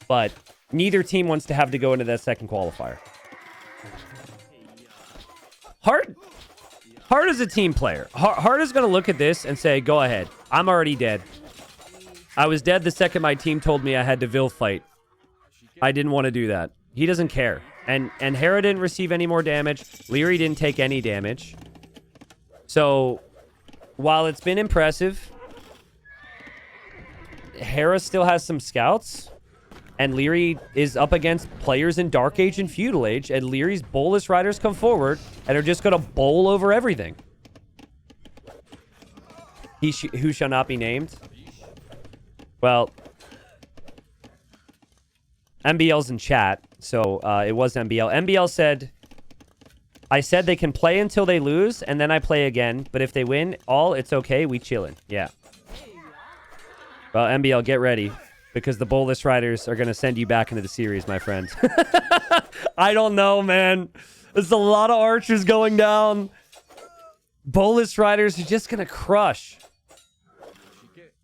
But neither team wants to have to go into that second qualifier. Heart is a team player. Heart is going to look at this and say, go ahead. I'm already dead. I was dead the second my team told me I had to Vil fight. I didn't want to do that. He doesn't care. And Hera didn't receive any more damage. Leary didn't take any damage. So, while it's been impressive, Hera still has some scouts. And Leary is up against players in Dark Age and Feudal Age. And Leary's Bolus Riders come forward and are just going to bowl over everything. Who shall not be named? Well, MBL's in chat. So, it was MBL. MBL said, I said they can play until they lose, and then I play again. But if they win all, it's okay. We chillin'. Yeah. Well, MBL, get ready. Because the Bolus Riders are going to send you back into the series, my friend. I don't know, man. There's a lot of archers going down. Bolus Riders are just going to crush.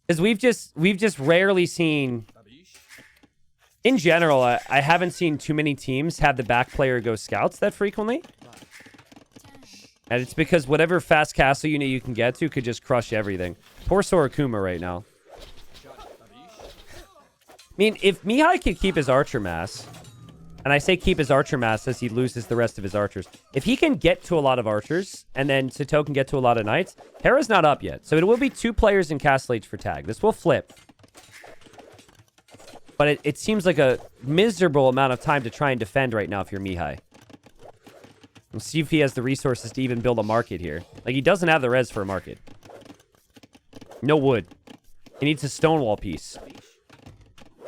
Because we've just rarely seen... In general, I haven't seen too many teams have the back player go scouts that frequently. And it's because whatever fast castle unit you can get to could just crush everything. Poor Sorakuma right now. I mean, if Mihai could keep his archer mass, and I say keep his archer mass as he loses the rest of his archers, if he can get to a lot of archers, and then Sato can get to a lot of knights, Hera's not up yet. So it will be 2 players in Castle Age for tag. This will flip. But it seems like a miserable amount of time to try and defend right now if you're Mihai. We'll see if he has the resources to even build a market here. Like, he doesn't have the res for a market. No wood. He needs a stone wall piece.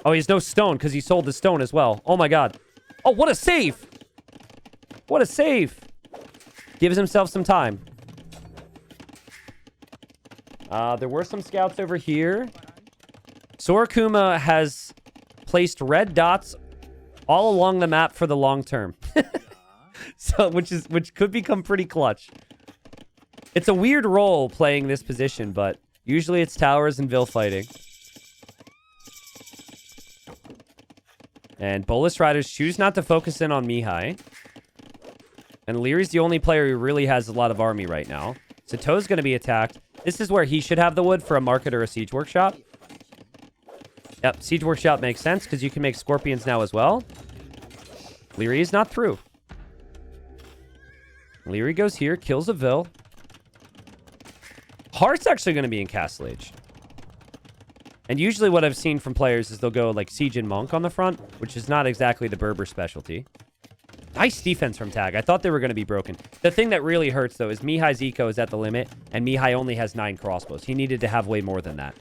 Oh, he has no stone because he sold the stone as well. Oh, my God. Oh, what a save. What a save. Gives himself some time. There were some scouts over here. Sorakuma has placed red dots all along the map for the long term. So, which could become pretty clutch. It's a weird role playing this position, but usually it's towers and Vil fighting. And Bolus Riders choose not to focus in on Mihai. And Leary's the only player who really has a lot of army right now. Sato's going to be attacked. This is where he should have the wood for a market or a siege workshop. Yep, siege workshop makes sense because you can make scorpions now as well. Leary is not through. Leary goes here, kills a Vil. Heart's actually going to be in Castle Age. And usually what I've seen from players is they'll go like Siege and Monk on the front, which is not exactly the Berber specialty. Nice defense from Tag. I thought they were going to be broken. The thing that really hurts, though, is Mihai's eco is at the limit, and Mihai only has 9 crossbows. He needed to have way more than that.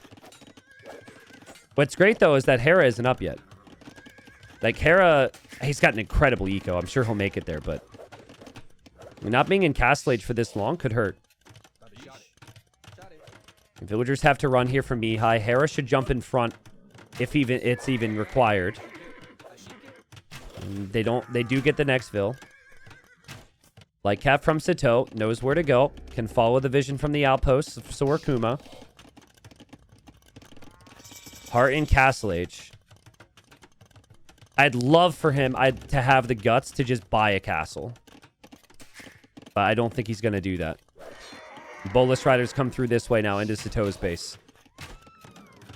What's great, though, is that Hera isn't up yet. Like, Hera, he's got an incredible eco. I'm sure he'll make it there, but not being in Castle Age for this long could hurt. Villagers have to run here from Mihai. Hera should jump in front if it's even required. And they do get the next Vil. Like Cat from Sato, knows where to go. Can follow the vision from the outposts of Sorakuma. Heart in Castle Age. I'd love for him to have the guts to just buy a castle. But I don't think he's going to do that. Bolus Riders come through this way now into Sato's base.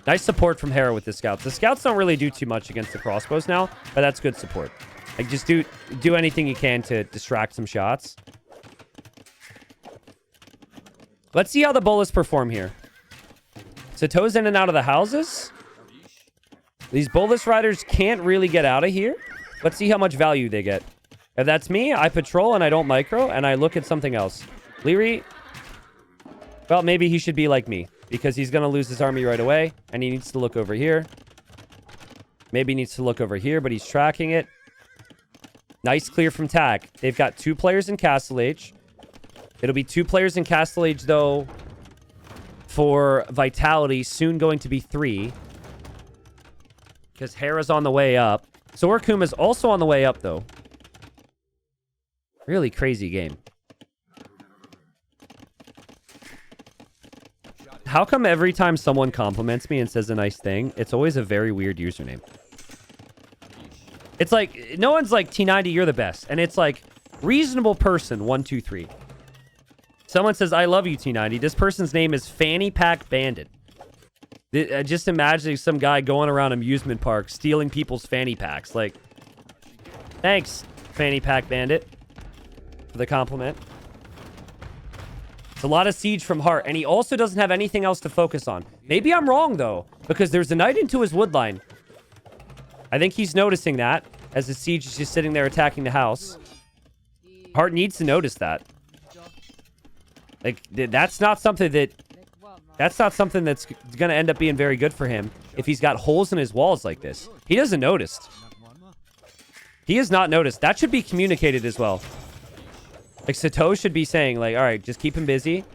Nice support from Hera with the scouts. The scouts don't really do too much against the crossbows now, but that's good support. Like, just do anything you can to distract some shots. Let's see how the Bolus perform here. Sato's in and out of the houses. These Bolus Riders can't really get out of here. Let's see how much value they get. If that's me, I patrol and I don't micro, and I look at something else. Leary... Well, maybe he should be like me, because he's going to lose his army right away, and he needs to look over here. Maybe he needs to look over here, but he's tracking it. Nice clear from Tag. They've got 2 players in Castle Age. It'll be 2 players in Castle Age, though, for Vitality, soon going to be 3. Because Hera's on the way up. Sorakuma's also on the way up, though. Really crazy game. How come every time someone compliments me and says a nice thing, it's always a very weird username? It's like, no one's like, T90, you're the best. And it's like, reasonable person, 123. Someone says, I love you, T90. This person's name is Fanny Pack Bandit. Just imagining some guy going around amusement parks, stealing people's fanny packs. Like, thanks, Fanny Pack Bandit, for the compliment. It's a lot of siege from Heart, and he also doesn't have anything else to focus on. Maybe I'm wrong, though, because there's a knight into his wood line. I think he's noticing that, as the siege is just sitting there attacking the house. Heart needs to notice that. Like, that's not something that's going to end up being very good for him if he's got holes in his walls like this. He doesn't notice. He has not noticed. That should be communicated as well. Like, Sato should be saying, like, all right, just keep him busy.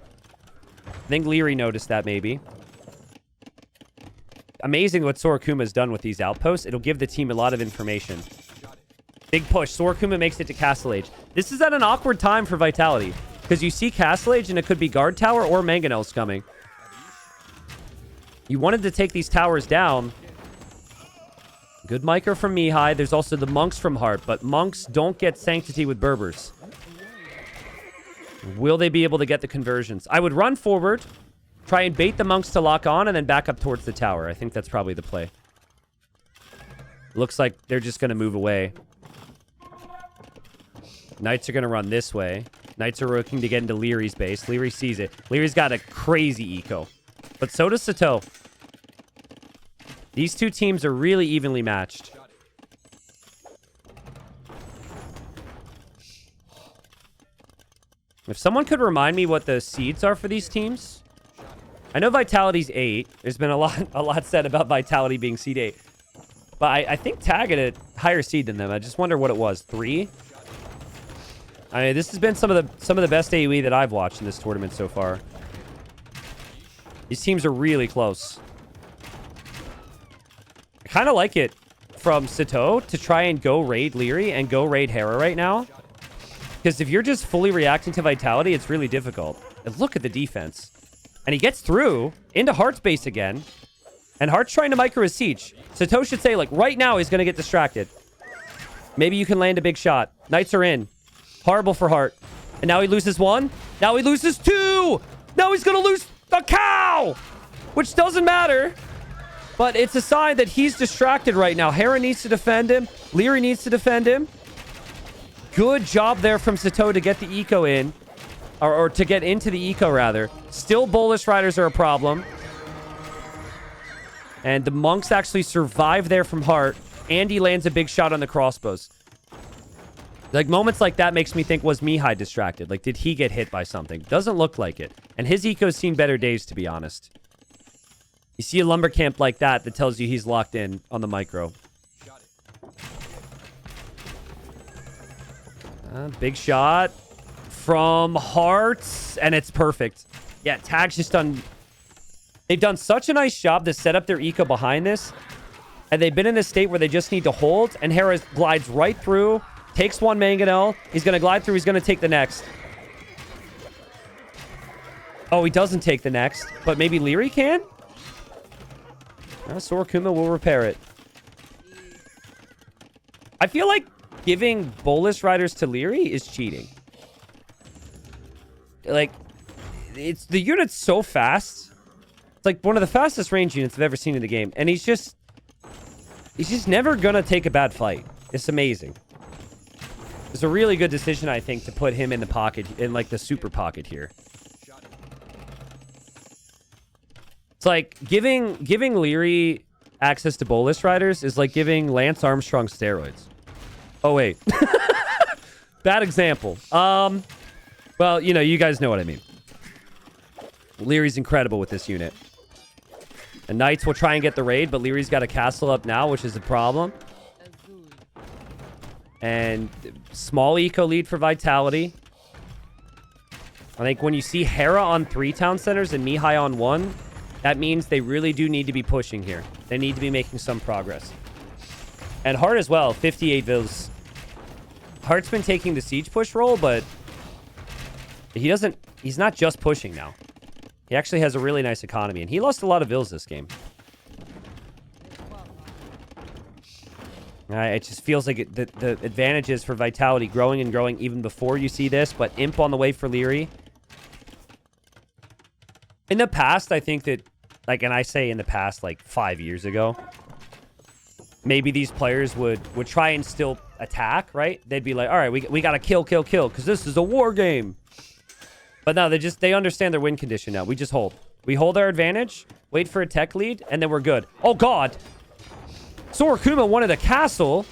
I think Leary noticed that, maybe. Amazing what Sorakuma's done with these outposts. It'll give the team a lot of information. Big push. Sorakuma makes it to Castle Age. This is at an awkward time for Vitality. Because you see Castle Age, and it could be Guard Tower or Mangonels coming. You wanted to take these towers down. Good micro from Mihai. There's also the Monks from Heart. But Monks don't get Sanctity with Berbers. Will they be able to get the conversions? I would run forward. Try and bait the Monks to lock on. And then back up towards the tower. I think that's probably the play. Looks like they're just going to move away. Knights are going to run this way. Knights are looking to get into Leary's base. Leary sees it. Leary's got a crazy eco. But so does Sato. These two teams are really evenly matched. If someone could remind me what the seeds are for these teams. I know Vitality's 8. There's been a lot said about Vitality being seed 8. But I think Tag had a higher seed than them. I just wonder what it was. 3? I mean, this has been some of the best AoE that I've watched in this tournament so far. These teams are really close. I kind of like it from Sato to try and go raid Leary and go raid Hera right now. Because if you're just fully reacting to Vitality, it's really difficult. And look at the defense. And he gets through into Heart's base again. And Heart's trying to micro his siege. Sato should say, like, right now he's going to get distracted. Maybe you can land a big shot. Knights are in. Horrible for Heart. And now he loses 1. Now he loses 2. Now he's going to lose a cow. Which doesn't matter. But it's a sign that he's distracted right now. Hera needs to defend him. Leary needs to defend him. Good job there from Sato to get the eco in. Or to get into the eco, rather. Still, Bolus Riders are a problem. And the Monks actually survive there from Heart. And he lands a big shot on the crossbows. Like, moments like that makes me think, was Mihai distracted? Like, did he get hit by something? Doesn't look like it. And his eco's seen better days, to be honest. You see a lumber camp like that tells you he's locked in on the micro. Big shot from Hearts, and it's perfect. Yeah, Tag's just done... They've done such a nice job to set up their eco behind this, and they've been in a state where they just need to hold, and Hera glides right through, takes one Mangonel, he's going to glide through, he's going to take the next. Oh, he doesn't take the next, but maybe Leary can? Sorakuma will repair it. I feel like giving Bolus Riders to Leary is cheating. Like, it's the unit's so fast. It's like one of the fastest range units I've ever seen in the game. And he's just never gonna take a bad fight. It's amazing. It's a really good decision, I think, to put him in the pocket, in like the super pocket here. It's like giving Leary access to Bolus Riders is like giving Lance Armstrong steroids. Oh, wait. Bad example. Well, you know, you guys know what I mean. Leary's incredible with this unit. And Knights will try and get the raid, but Leary's got a castle up now, which is a problem. And small eco lead for Vitality. I think when you see Hera on 3 town centers and Mihai on 1, that means they really do need to be pushing here. They need to be making some progress. And Heart as well, 58 vills. Heart's been taking the siege push role, but he's not just pushing now. He actually has a really nice economy, and he lost a lot of vills this game. It just feels like the advantages for Vitality growing and growing even before you see this, but Imp on the way for Leary. In the past, I think that, like, and I say in the past, like 5 years ago, maybe these players would try and still attack, right? They'd be like, all right, we got to kill, because this is a war game. But no, they understand their win condition now. We just hold. We hold our advantage, wait for a tech lead, and then we're good. Oh, God. Sorakuma wanted a castle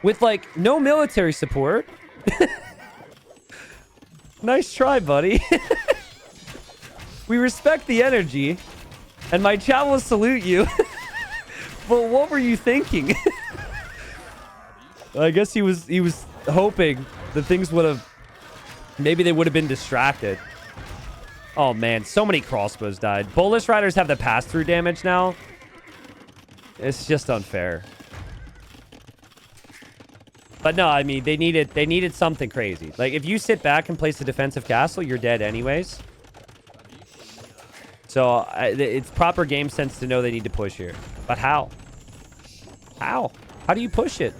with, like, no military support. Nice try, buddy. We respect the energy, and my chat will salute you. But what were you thinking? I guess he was hoping that things would have Maybe they would have been distracted. Oh, man. So many crossbows died. Bolus Riders have the pass-through damage now. It's just unfair. But no, I mean, they needed something crazy. Like, if you sit back and place a defensive castle, you're dead anyways. So, it's proper game sense to know they need to push here. But how? How? How do you push it?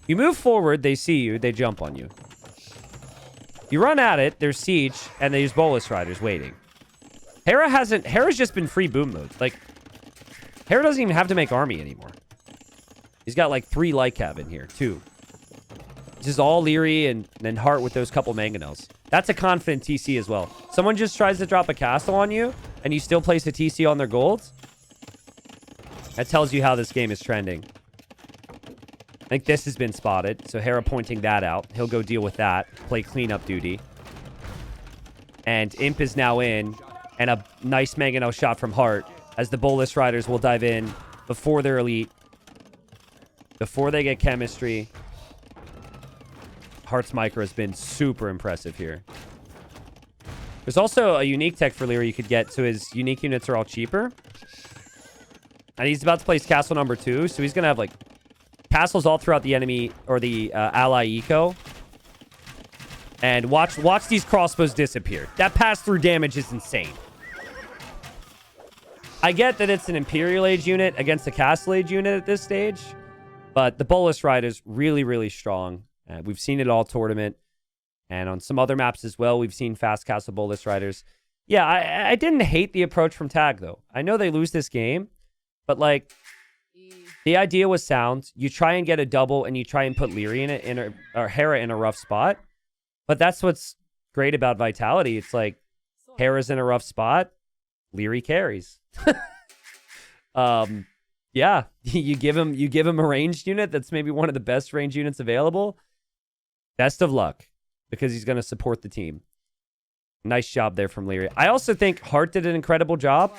You move forward, they see you, they jump on you. You run at it, there's siege, and there's Bolus Riders waiting. Hera's just been free boom mode. Like, Hera doesn't even have to make army anymore. He's got like 3 Lycav in here, 2. This is all Leary and then Hart with those couple mangonels. That's a confident TC as well. Someone just tries to drop a castle on you, and you still place a TC on their gold. That tells you how this game is trending. I think this has been spotted, so Hera pointing that out. He'll go deal with that, play cleanup duty. And Imp is now in, and a nice mangonel shot from Hart, as the Bolus Riders will dive in before they're elite, before they get chemistry. Hart's micro has been super impressive here. There's also a unique tech for Leary you could get, so his unique units are all cheaper. And he's about to place castle number 2, so he's going to have, like, castles all throughout the enemy, or the ally eco. And watch these crossbows disappear. That pass-through damage is insane. I get that it's an Imperial Age unit against a Castle Age unit at this stage, but the Bolus Ride is really, really strong. We've seen it all tournament, and on some other maps as well, we've seen fast castle Bolus Riders. Yeah, I didn't hate the approach from Tag, though. I know they lose this game, but, like, the idea was sound. You try and get a double, and you try and put Leary in it, or Hera in a rough spot. But that's what's great about Vitality. It's like, Hera's in a rough spot, Leary carries. Yeah, you give him a ranged unit that's maybe one of the best ranged units available. Best of luck, because he's going to support the team. Nice job there from Leary. I also think Hart did an incredible job.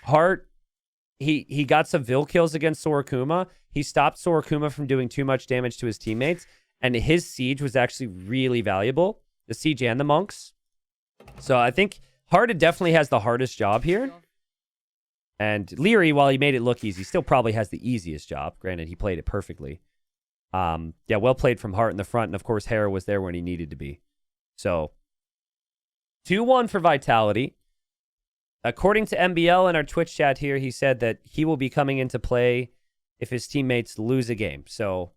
Hart, he got some Vil kills against Sorakuma. He stopped Sorakuma from doing too much damage to his teammates, and his siege was actually really valuable. The siege and the monks. So I think Hart definitely has the hardest job here. And Leary, while he made it look easy, still probably has the easiest job. Granted, he played it perfectly. Yeah, well played from Hart in the front. And, of course, Hera was there when he needed to be. So, 2-1 for Vitality. According to MBL in our Twitch chat here, he said that he will be coming into play if his teammates lose a game. So,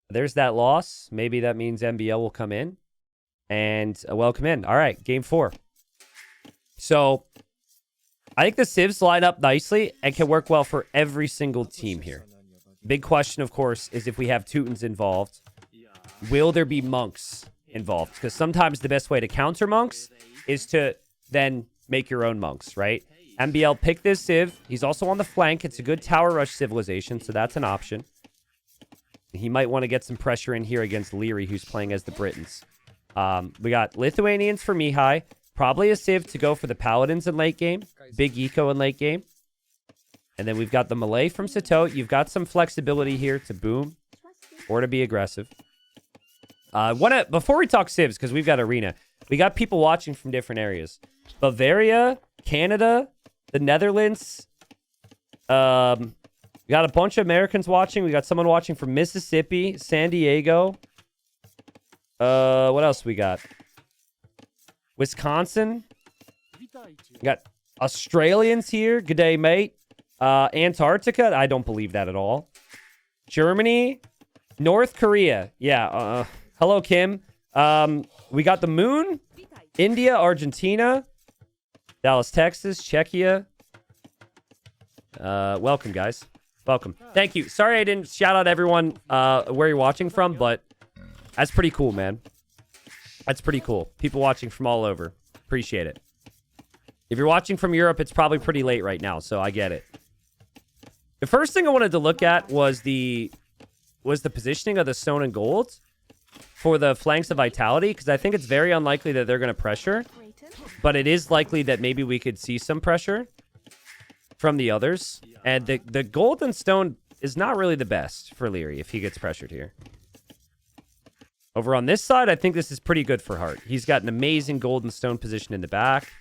there's that loss. Maybe that means MBL will come in and welcome in. All right, game 4. So, I think the civs line up nicely and can work well for every single team here. Big question, of course, is if we have Teutons involved, will there be monks involved? Because sometimes the best way to counter monks is to then make your own monks, right? MBL pick this civ. He's also on the flank. It's a good tower rush civilization, so that's an option. He might want to get some pressure in here against Leary, who's playing as the Britons. We got Lithuanians for Mihai. Probably a civ to go for the Paladins in late game. Big eco in late game. And then we've got the Malay from Sato. You've got some flexibility here to boom or to be aggressive. Before we talk civs, because we've got arena, we got people watching from different areas. Bavaria, Canada, the Netherlands. We got a bunch of Americans watching. We got someone watching from Mississippi, San Diego. What else we got? Wisconsin. We got Australians here. Good day, mate. Antarctica. I don't believe that at all. Germany. North Korea. Yeah. Hello, Kim. We got the moon. India, Argentina. Dallas, Texas. Czechia. Welcome, guys. Welcome. Thank you. Sorry I didn't shout out everyone where you're watching from, but that's pretty cool, man. That's pretty cool. People watching from all over. Appreciate it. If you're watching from Europe, it's probably pretty late right now, so I get it. The first thing I wanted to look at was the positioning of the stone and gold for the flanks of Vitality, because I think it's very unlikely that they're going to pressure, but it is likely that maybe we could see some pressure from the others. And the gold and stone is not really the best for Leary if he gets pressured here. Over on this side, I think this is pretty good for Hart. He's got an amazing golden stone position in the back.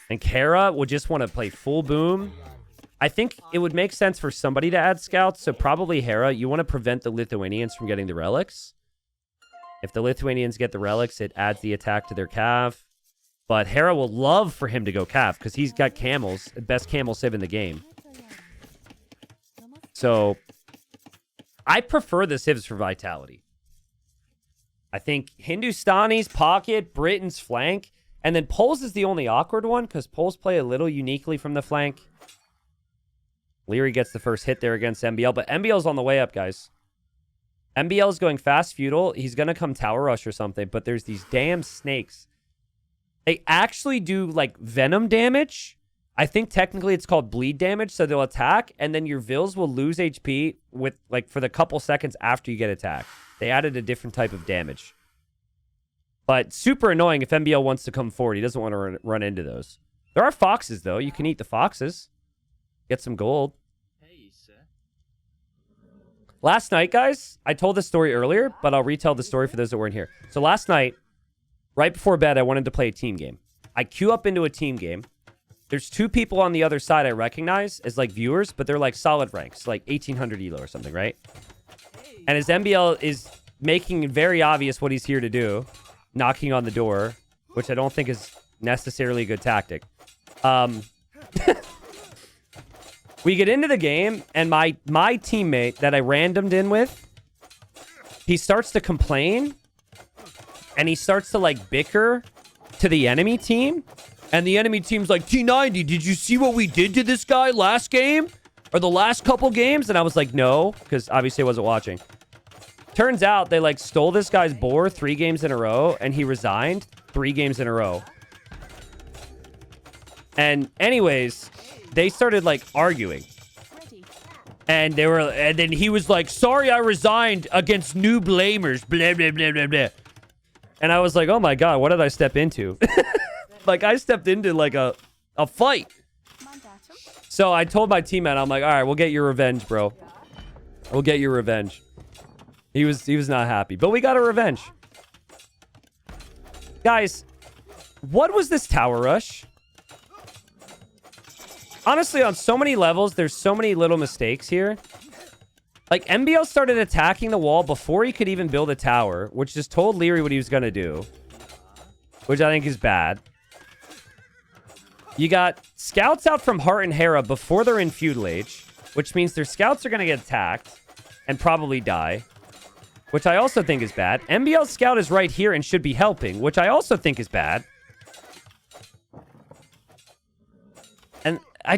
And Kara will just want to play full boom. I think it would make sense for somebody to add scouts. So probably Hera. You want to prevent the Lithuanians from getting the relics. If the Lithuanians get the relics, it adds the attack to their cav. But Hera will love for him to go cav because he's got camels. The best camel civ in the game. So I prefer the civs for vitality. I think Hindustani's pocket, Britain's flank, and then Poles is the only awkward one because Poles play a little uniquely from the flank. Leary gets the first hit there against MBL, but MBL's on the way up, guys. MBL's going fast feudal. He's going to come tower rush or something, but there's these damn snakes. They actually do, like, venom damage. I think technically it's called bleed damage, so they'll attack, and then your Vils will lose HP with, like, for the couple seconds after you get attacked. They added a different type of damage. But super annoying if MBL wants to come forward. He doesn't want to run into those. There are foxes, though. You can eat the foxes. Get some gold. Last night, guys, I told this story earlier, but I'll retell the story for those that weren't here. So last night, right before bed, I wanted to play a team game. I queue up into a team game. There's two people on the other side I recognize as, like, viewers, but they're, like, solid ranks, like 1800 elo or something, right? And his MBL is making it very obvious what he's here to do, knocking on the door, which I don't think is necessarily a good tactic. We get into the game, and my teammate that I randomed in with, he starts to complain, and he starts to, like, bicker to the enemy team. And the enemy team's like, T90, did you see what we did to this guy last game? Or the last couple games? And I was like, no, because obviously I wasn't watching. Turns out they, like, stole this guy's boar 3 games in a row, and he resigned 3 games in a row. And anyways, they started, like, arguing. And then he was like, sorry I resigned against new blamers, blah, blah, blah, blah, blah. And I was like, oh my God, what did I step into? Like, I stepped into, like, a fight. So I told my teammate, I'm like, all right, we'll get your revenge, bro. We'll get your revenge. He was not happy, but we got a revenge. Guys, what was this tower rush? Honestly, on so many levels, there's so many little mistakes here. Like, MBL started attacking the wall before he could even build a tower, which just told Leary what he was going to do, which I think is bad. You got scouts out from Hart and Hera before they're in feudal age, which means their scouts are going to get attacked and probably die, which I also think is bad. MBL's scout is right here and should be helping, which I also think is bad. And I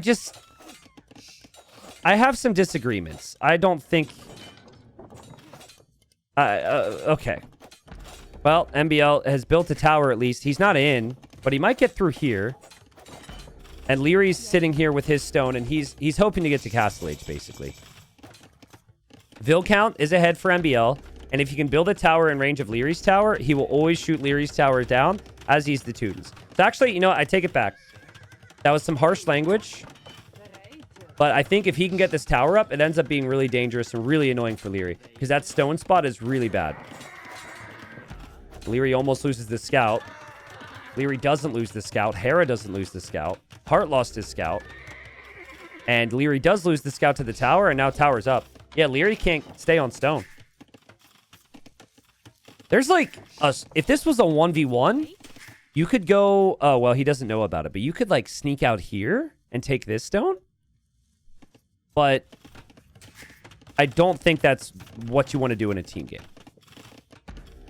have some disagreements. I don't think... okay. Well, MBL has built a tower at least. He's not in, but he might get through here. And Leary's sitting here with his stone, and he's hoping to get to Castle Age, basically. Vil count is ahead for MBL, and if you can build a tower in range of Leary's tower, he will always shoot Leary's tower down, as he's the Teutons. So actually, you know what? I take it back. That was some harsh language. But I think if he can get this tower up, it ends up being really dangerous and really annoying for Leary. Because that stone spot is really bad. Leary almost loses the scout. Leary doesn't lose the scout. Hera doesn't lose the scout. Hart lost his scout. And Leary does lose the scout to the tower, and now tower's up. Yeah, Leary can't stay on stone. There's like... if this was a 1v1, you could go... Oh, well, he doesn't know about it. But you could, like, sneak out here and take this stone. But I don't think that's what you want to do in a team game.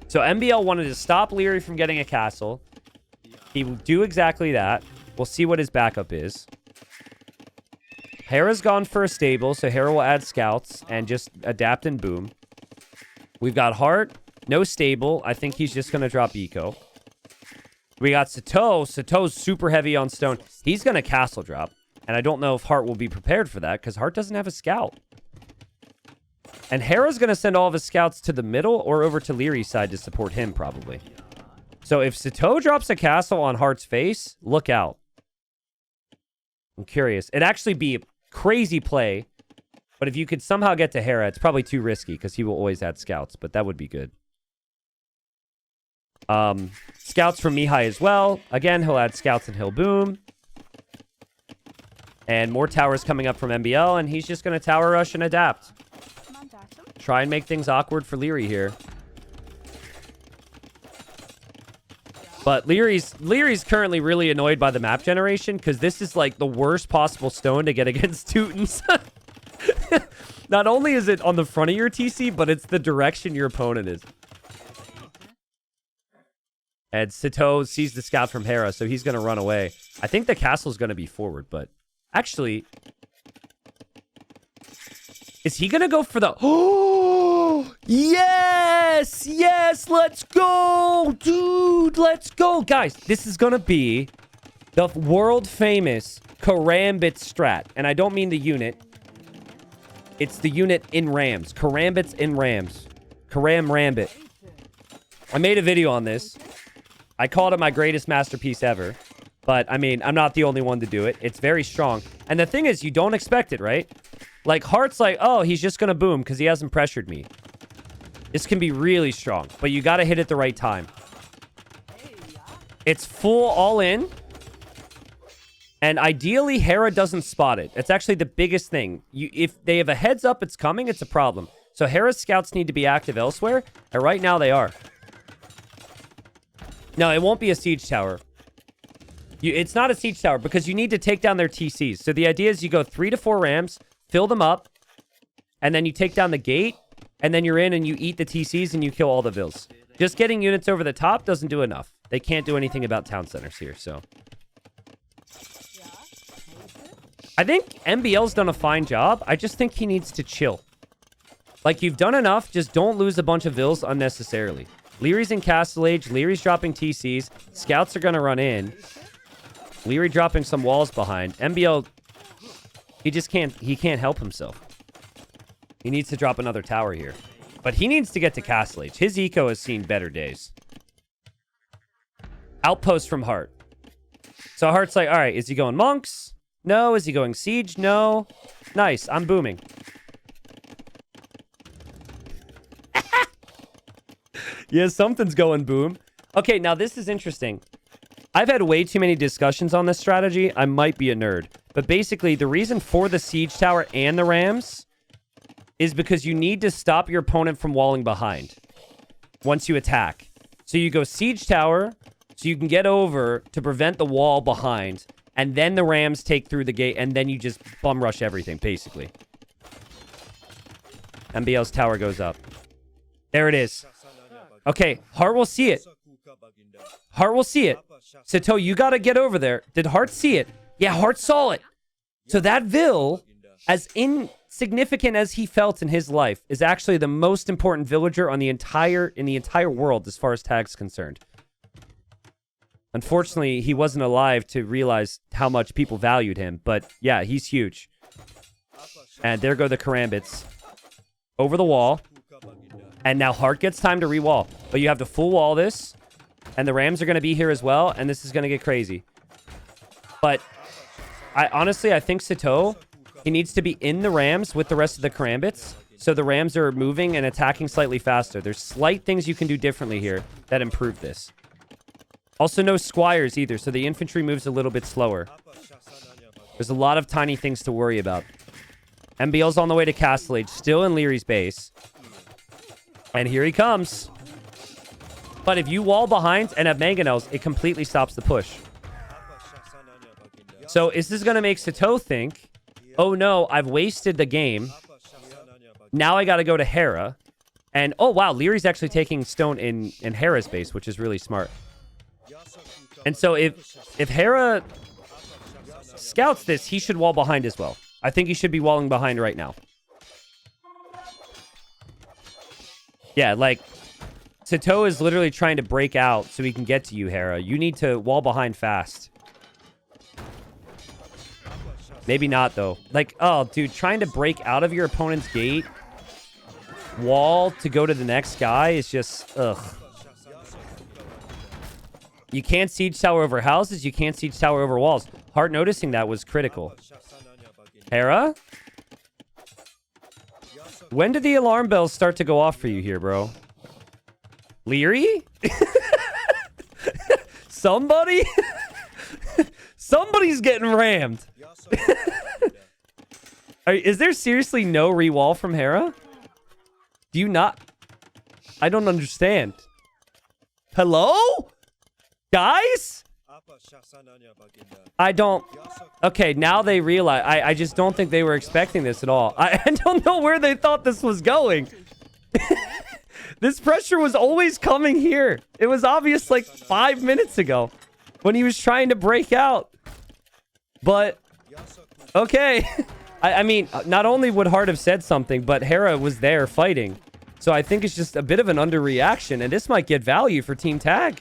So MBL wanted to stop Leary from getting a castle. He will do exactly that. We'll see what his backup is. Hera's gone for a stable, so Hera will add scouts and just adapt and boom. We've got Hart, no stable. I think he's just going to drop eco. We got Sato. Sato's super heavy on stone. He's going to castle drop. And I don't know if Hart will be prepared for that because Hart doesn't have a scout. And Hera's going to send all of his scouts to the middle or over to Leary's side to support him, probably. So if Sato drops a castle on Hart's face, look out. I'm curious. It'd actually be a crazy play But if you could somehow get to Hera, it's probably too risky because he will always add scouts, but that would be good. Scouts from Mihai as well. Again, he'll add scouts and he'll boom. And more towers coming up from MBL, and he's just going to tower rush and adapt. Try and make things awkward for Leary here. But Leary's currently really annoyed by the map generation because this is like the worst possible stone to get against Teutons. Not only is it on the front of your TC, but it's the direction your opponent is. And Sito sees the scout from Hera, so he's going to run away. I think the castle's going to be forward, but actually, is he going to go for the... Oh, yes! Yes, let's go! Dude, let's go! Guys, this is going to be the world-famous Karambit strat. And I don't mean the unit. It's the unit in Rams. Karambits in Rams. Karam Rambit. I made a video on this. I called it my greatest masterpiece ever. But, I mean, I'm not the only one to do it. It's very strong. And the thing is, you don't expect it, right? Like, Heart's like, oh, he's just going to boom because he hasn't pressured me. This can be really strong. But you got to hit it the right time. It's full all in. And ideally, Hera doesn't spot it. It's actually the biggest thing. If they have a heads up it's coming, it's a problem. So Hera's scouts need to be active elsewhere. And right now they are. No, it won't be a siege tower. It's not a siege tower because you need to take down their TCs. So the idea is you go 3 to 4 rams, fill them up, and then you take down the gate, and then you're in and you eat the TCs and you kill all the vills. Just getting units over the top doesn't do enough. They can't do anything about town centers here, so. I think MBL's done a fine job. I just think he needs to chill. Like, you've done enough. Just don't lose a bunch of vills unnecessarily. Leary's in Castle Age. Leary's dropping TCs. Scouts are going to run in. Leary dropping some walls behind. MBL, he can't help himself. He needs to drop another tower here. But he needs to get to Castle Age. His eco has seen better days. Outpost from Heart. So Heart's like, all right, is he going monks? No. Is he going siege? No. Nice. I'm booming. Yeah, something's going boom. Okay, now this is interesting. I've had way too many discussions on this strategy. I might be a nerd. But basically, the reason for the siege tower and the rams is because you need to stop your opponent from walling behind once you attack. So you go siege tower so you can get over to prevent the wall behind. And then the rams take through the gate. And then you just bum rush everything, basically. MBL's tower goes up. There it is. Okay, Heart will see it. Heart will see it. Sito, you got to get over there. Did Heart see it? Yeah, Heart saw it. So that Vil, as insignificant as he felt in his life, is actually the most important villager in the entire world as far as tag's concerned. Unfortunately, he wasn't alive to realize how much people valued him. But yeah, he's huge. And there go the Karambits. Over the wall. And now Heart gets time to re-wall. But you have to full wall this. And the rams are going to be here as well. And this is going to get crazy. But honestly, I think Sito, he needs to be in the rams with the rest of the Karambits. So the rams are moving and attacking slightly faster. There's slight things you can do differently here that improve this. Also no squires either. So the infantry moves a little bit slower. There's a lot of tiny things to worry about. MBL's on the way to Castle Age. Still in Leary's base. And here he comes. But if you wall behind and have mangonels, it completely stops the push. So is this going to make Sito think, oh no, I've wasted the game. Now I got to go to Hera. And oh wow, Leary's actually taking stone in Hera's base, which is really smart. And so if Hera scouts this, he should wall behind as well. I think he should be walling behind right now. Yeah, like, Sito is literally trying to break out so he can get to you, Hera. You need to wall behind fast. Maybe not, though. Like, oh, dude, trying to break out of your opponent's gate, wall to go to the next guy is just, ugh. You can't siege tower over houses. You can't siege tower over walls. Heart noticing that was critical. Hera? When did the alarm bells start to go off for you here, bro? Leary? Somebody? Somebody's getting rammed. Is there seriously no rewall from Hera? Do you not? I don't understand. Hello? Guys? I don't... Okay, now they realize... I just don't think they were expecting this at all. I don't know where they thought this was going. This pressure was always coming here. It was obvious like 5 minutes ago when he was trying to break out. But, okay. I mean, not only would Hart have said something, but Hera was there fighting. So I think it's just a bit of an underreaction, and this might get value for Team Tag.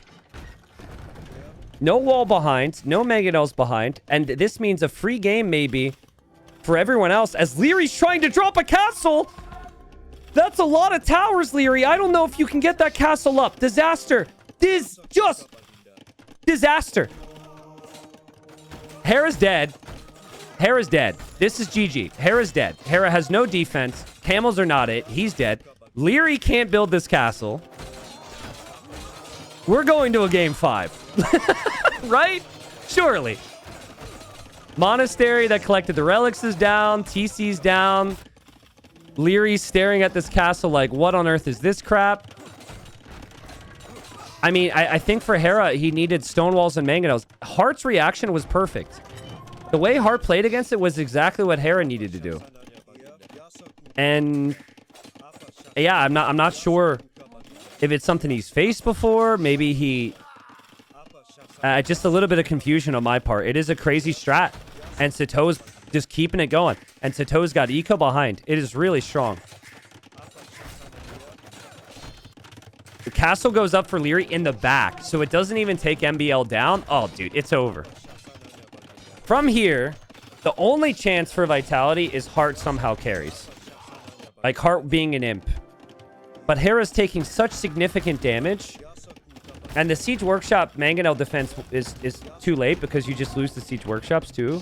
No wall behind, no Mangonels behind, and this means a free game maybe for everyone else as Leary's trying to drop a castle. That's a lot of towers, Leary. I don't know if you can get that castle up. Disaster. Just disaster. Hera's dead. Hera's dead. This is GG. Hera's dead. Hera has no defense. Camels are not it. He's dead. Leary can't build this castle. We're going to a game 5. Right? Surely. Monastery that collected the relics is down. TC's down. Leary's staring at this castle like, what on earth is this crap? I mean, I think for Hera, he needed Stonewalls and Mangonels. Hart's reaction was perfect. The way Hart played against it was exactly what Hera needed to do. And yeah, I'm not sure if it's something he's faced before. Maybe he... just a little bit of confusion on my part. It is a crazy strat. And Sato's just keeping it going. And Sato's got eco behind. It is really strong. The castle goes up for Leary in the back. So it doesn't even take MBL down. Oh, dude, it's over. From here, the only chance for Vitality is Hart somehow carries. Like Hart being an imp. But Hera's taking such significant damage. And the Siege Workshop Mangonel defense is too late because you just lose the Siege Workshops too.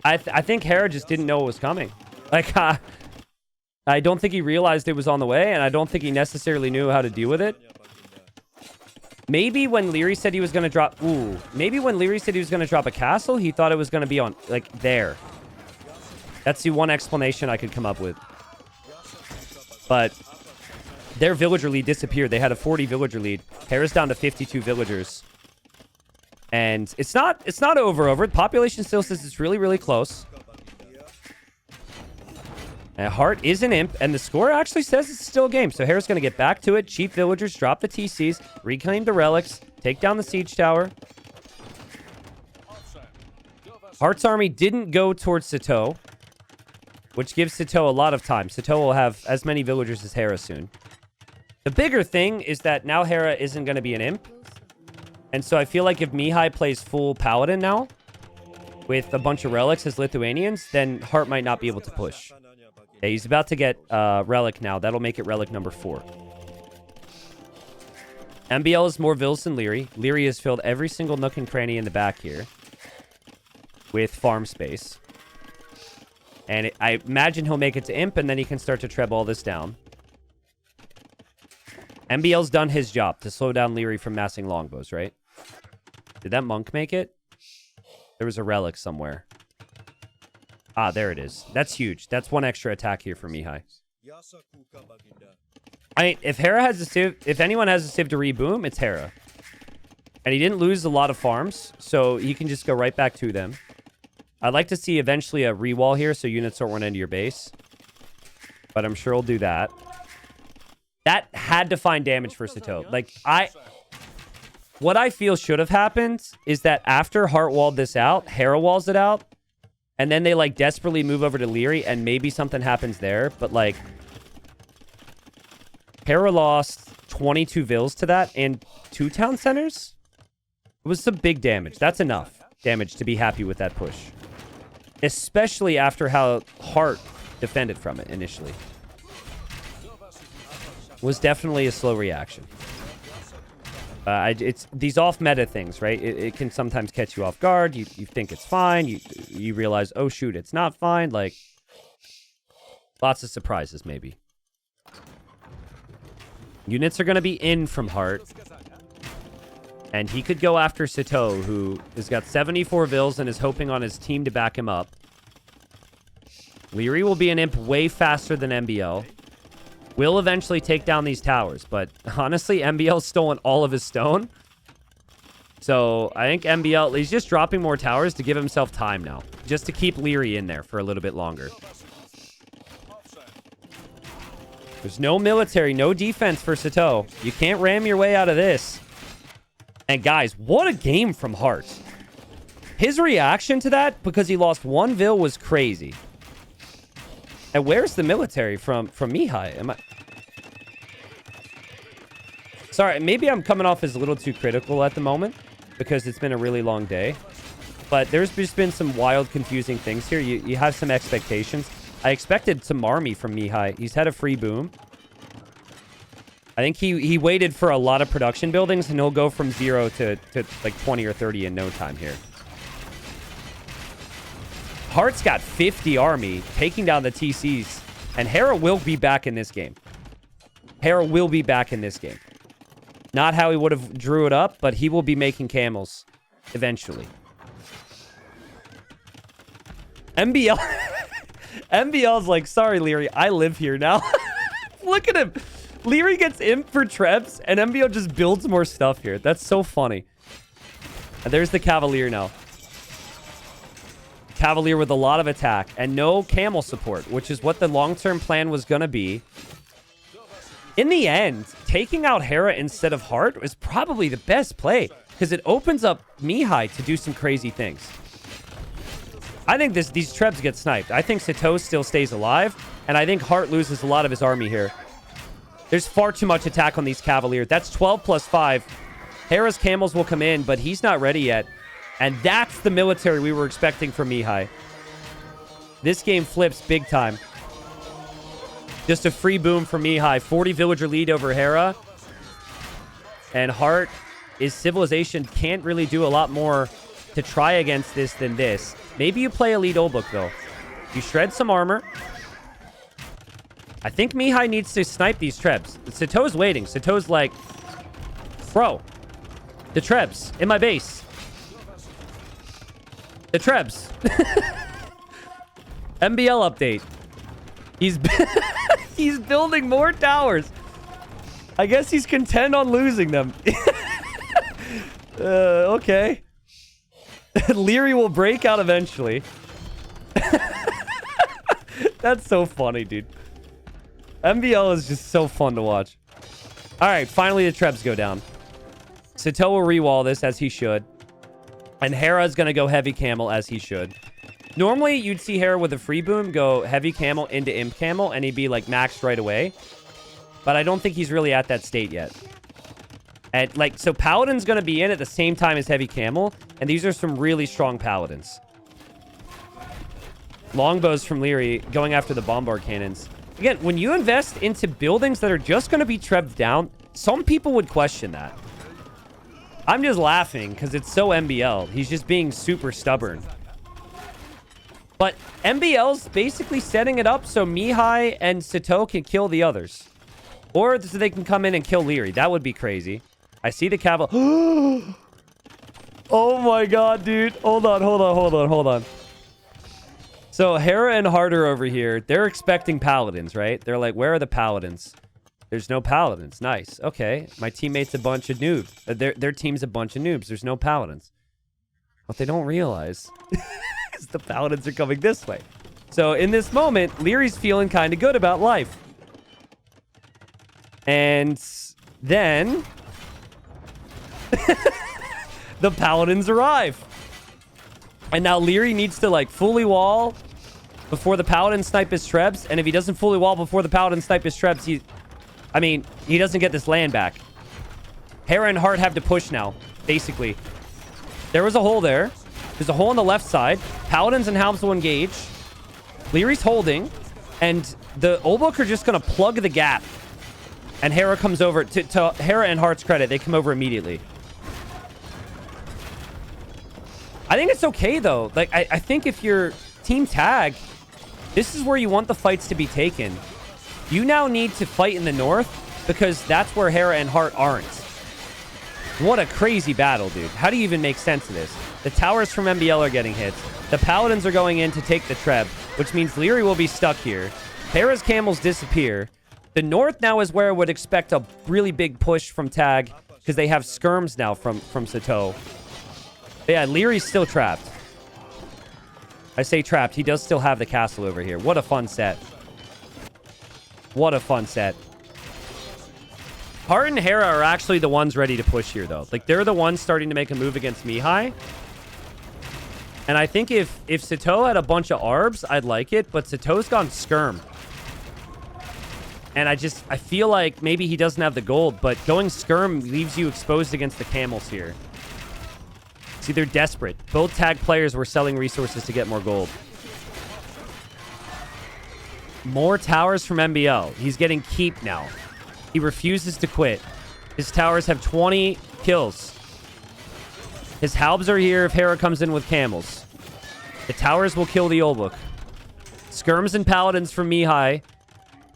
I think Hera just didn't know it was coming. Like, I don't think he realized it was on the way, and I don't think he necessarily knew how to deal with it. Maybe when Leary said he was going to drop... Ooh. Maybe when Leary said he was going to drop a castle, he thought it was going to be on, like, there. That's the one explanation I could come up with. But their villager lead disappeared. They had a 40 villager lead. Hera's down to 52 villagers. And it's not over. The population still says it's really, really close. And Hart is an imp, and the score actually says it's still a game. So Hera's going to get back to it. Cheap villagers, drop the TCs, reclaim the relics, take down the siege tower. Hart's army didn't go towards Sato, which gives Sato a lot of time. Sato will have as many villagers as Hera soon. The bigger thing is that now Hera isn't going to be an imp. And so I feel like if Mihai plays full Paladin now, with a bunch of relics as Lithuanians, then Hart might not be able to push. Yeah, he's about to get Relic now. That'll make it Relic number 4. MBL is more Vils than Leary. Leary has filled every single nook and cranny in the back here with farm space. And I imagine he'll make it to Imp, and then he can start to treb all this down. MBL's done his job to slow down Leary from massing longbows, right? Did that monk make it? There was a relic somewhere. Ah, there it is. That's huge. That's one extra attack here for Mihai. I mean, if Hera has a civ, if anyone has a civ to reboom, it's Hera. And he didn't lose a lot of farms, so he can just go right back to them. I'd like to see eventually a rewall here so units don't run into your base. But I'm sure he'll do that. That had to find damage for Sato. Like, what I feel should have happened is that after Hart walled this out, Hera walls it out, and then they, like, desperately move over to Leary, and maybe something happens there. But, like, Hera lost 22 Vils to that and 2 town centers? It was some big damage. That's enough damage to be happy with that push. Especially after how Hart defended from it initially. Was definitely a slow reaction. It's these off-meta things, right? It can sometimes catch you off guard. You think it's fine. You realize, oh, shoot, it's not fine. Like, Lots of surprises, maybe. Units are going to be in from Hart. And he could go after Sito, who has got 74 vills and is hoping on his team to back him up. Leary will be an imp way faster than MBL. Will eventually take down these towers, but honestly, MBL's stolen all of his stone. So I think MBL, he's just dropping more towers to give himself time now, just to keep Leary in there for a little bit longer. There's no military, no defense for Sito. You can't ram your way out of this. And guys, what a game from Hart. His reaction to that, because he lost one Vill, was crazy. And where's the military from Mihai? Am I... Sorry, maybe I'm coming off as a little too critical at the moment because it's been a really long day. But there's just been some wild, confusing things here. You have some expectations. I expected some army from Mihai. He's had a free boom. I think he waited for a lot of production buildings, and he'll go from 0 to like 20 or 30 in no time here. Hart's got 50 army, taking down the TCs. And Hera will be back in this game. Hera will be back in this game. Not how he would have drew it up, but he will be making camels eventually. MBL... MBL's like, sorry, Leary, I live here now. Look at him. Leary gets imp for Trebs, and MBL just builds more stuff here. That's so funny. And there's the Cavalier now. Cavalier with a lot of attack and no camel support, which is what the long-term plan was going to be. In the end, taking out Hera instead of Hart is probably the best play because it opens up Mihai to do some crazy things. I think these Trebs get sniped. I think Sito still stays alive, and I think Hart loses a lot of his army here. There's far too much attack on these Cavalier. That's 12 plus 5. Hera's camels will come in, but he's not ready yet. And that's the military we were expecting from Mihai. This game flips big time. Just a free boom for Mihai. 40 villager lead over Hera. And Hart, his civilization can't really do a lot more to try against this than this. Maybe you play Elite Old Book, though. You shred some armor. I think Mihai needs to snipe these Trebs. Sito's waiting. Sito's like, bro, the Trebs in my base. The Trebs. MBL update. He's building more towers. I guess he's content on losing them. Okay. Leary will break out eventually. That's so funny, dude. MBL is just so fun to watch. All right, finally the Trebs go down. Sito will rewall this as he should. And Hera's going to go heavy camel as he should. Normally, you'd see Hera with a free boom go heavy camel into imp camel, and he'd be like maxed right away. But I don't think he's really at that state yet. And like, so Paladin's going to be in at the same time as heavy camel, and these are some really strong Paladins. Longbows from Leary going after the bombard cannons. Again, when you invest into buildings that are just going to be trebbed down, some people would question that. I'm just laughing because it's so MBL. He's just being super stubborn. But MBL's basically setting it up so Mihai and Sito can kill the others. Or so they can come in and kill Leary. That would be crazy. I see the cavalry. Oh my god, dude. Hold on. So Hera and Hart are over here. They're expecting paladins, right? They're like, where are the paladins? There's no paladins. Nice. Okay. My teammate's a bunch of noobs. Their team's a bunch of noobs. There's no paladins. What they don't realize is the paladins are coming this way. So in this moment, Leary's feeling kind of good about life. And then the paladins arrive. And now Leary needs to like fully wall before the paladin snipe his Trebs. And if he doesn't fully wall before the paladin snipe his Trebs, he doesn't get this land back. Hera and Hart have to push now, basically. There was a hole there. There's a hole on the left side. Paladins and Hounds will engage. Leary's holding. And the Olbuk are just going to plug the gap. And Hera comes over. To Hera and Hart's credit, they come over immediately. I think it's okay, though. Like, I think if you're team tag, This is where you want the fights to be taken. You now need to fight in the north because that's where Hera and Hart aren't. What a crazy battle, dude. How do you even make sense of this? The towers from MBL are getting hit. The Paladins are going in to take the Treb, which means Leary will be stuck here. Hera's camels disappear. The north now is where I would expect a really big push from Tag because they have skirms now from Sato. But yeah, Leary's still trapped. I say trapped. He does still have the castle over here. What a fun set. What a fun set. Hart and Hera are actually the ones ready to push here, though. Like, they're the ones starting to make a move against Mihai. And I think if Sato had a bunch of Arbs, I'd like it. But Sato's gone Skirm. And I feel like maybe he doesn't have the gold. But going Skirm leaves you exposed against the camels here. See, they're desperate. Both tag players were selling resources to get more gold. More towers from MBL. He's getting keep now. He refuses to quit. His towers have 20 kills. His halbs are here if Hera comes in with camels. The towers will kill the Olbuk. Skirms and Paladins from Mihai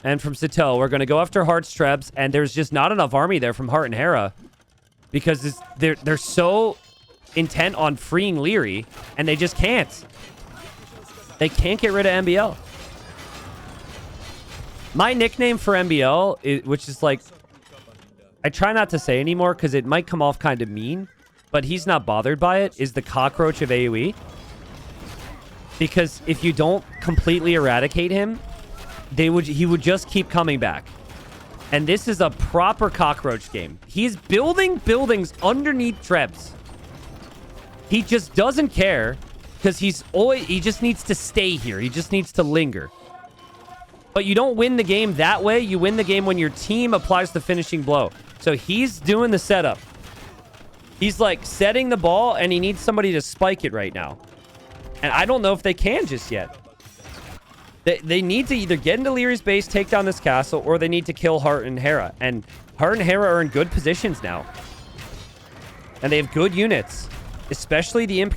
and from Sato. We're going to go after Hart's Trebs, and there's just not enough army there from Hart and Hera because they're so intent on freeing Leary, and they just can't. They can't get rid of MBL. My nickname for MBL, which is like, I try not to say anymore because it might come off kind of mean, but he's not bothered by it, is the cockroach of AoE. Because if you don't completely eradicate him, he would just keep coming back. And this is a proper cockroach game. He's building buildings underneath Trebs. He just doesn't care because he just needs to stay here. He just needs to linger. But you don't win the game that way. You win the game when your team applies the finishing blow. So he's doing the setup. He's like setting the ball, and he needs somebody to spike it right now. And I don't know if they can just yet. They need to either get into Leary's base, take down this castle, or they need to kill Hart and Hera. And Hart and Hera are in good positions now. And they have good units. Especially the Imp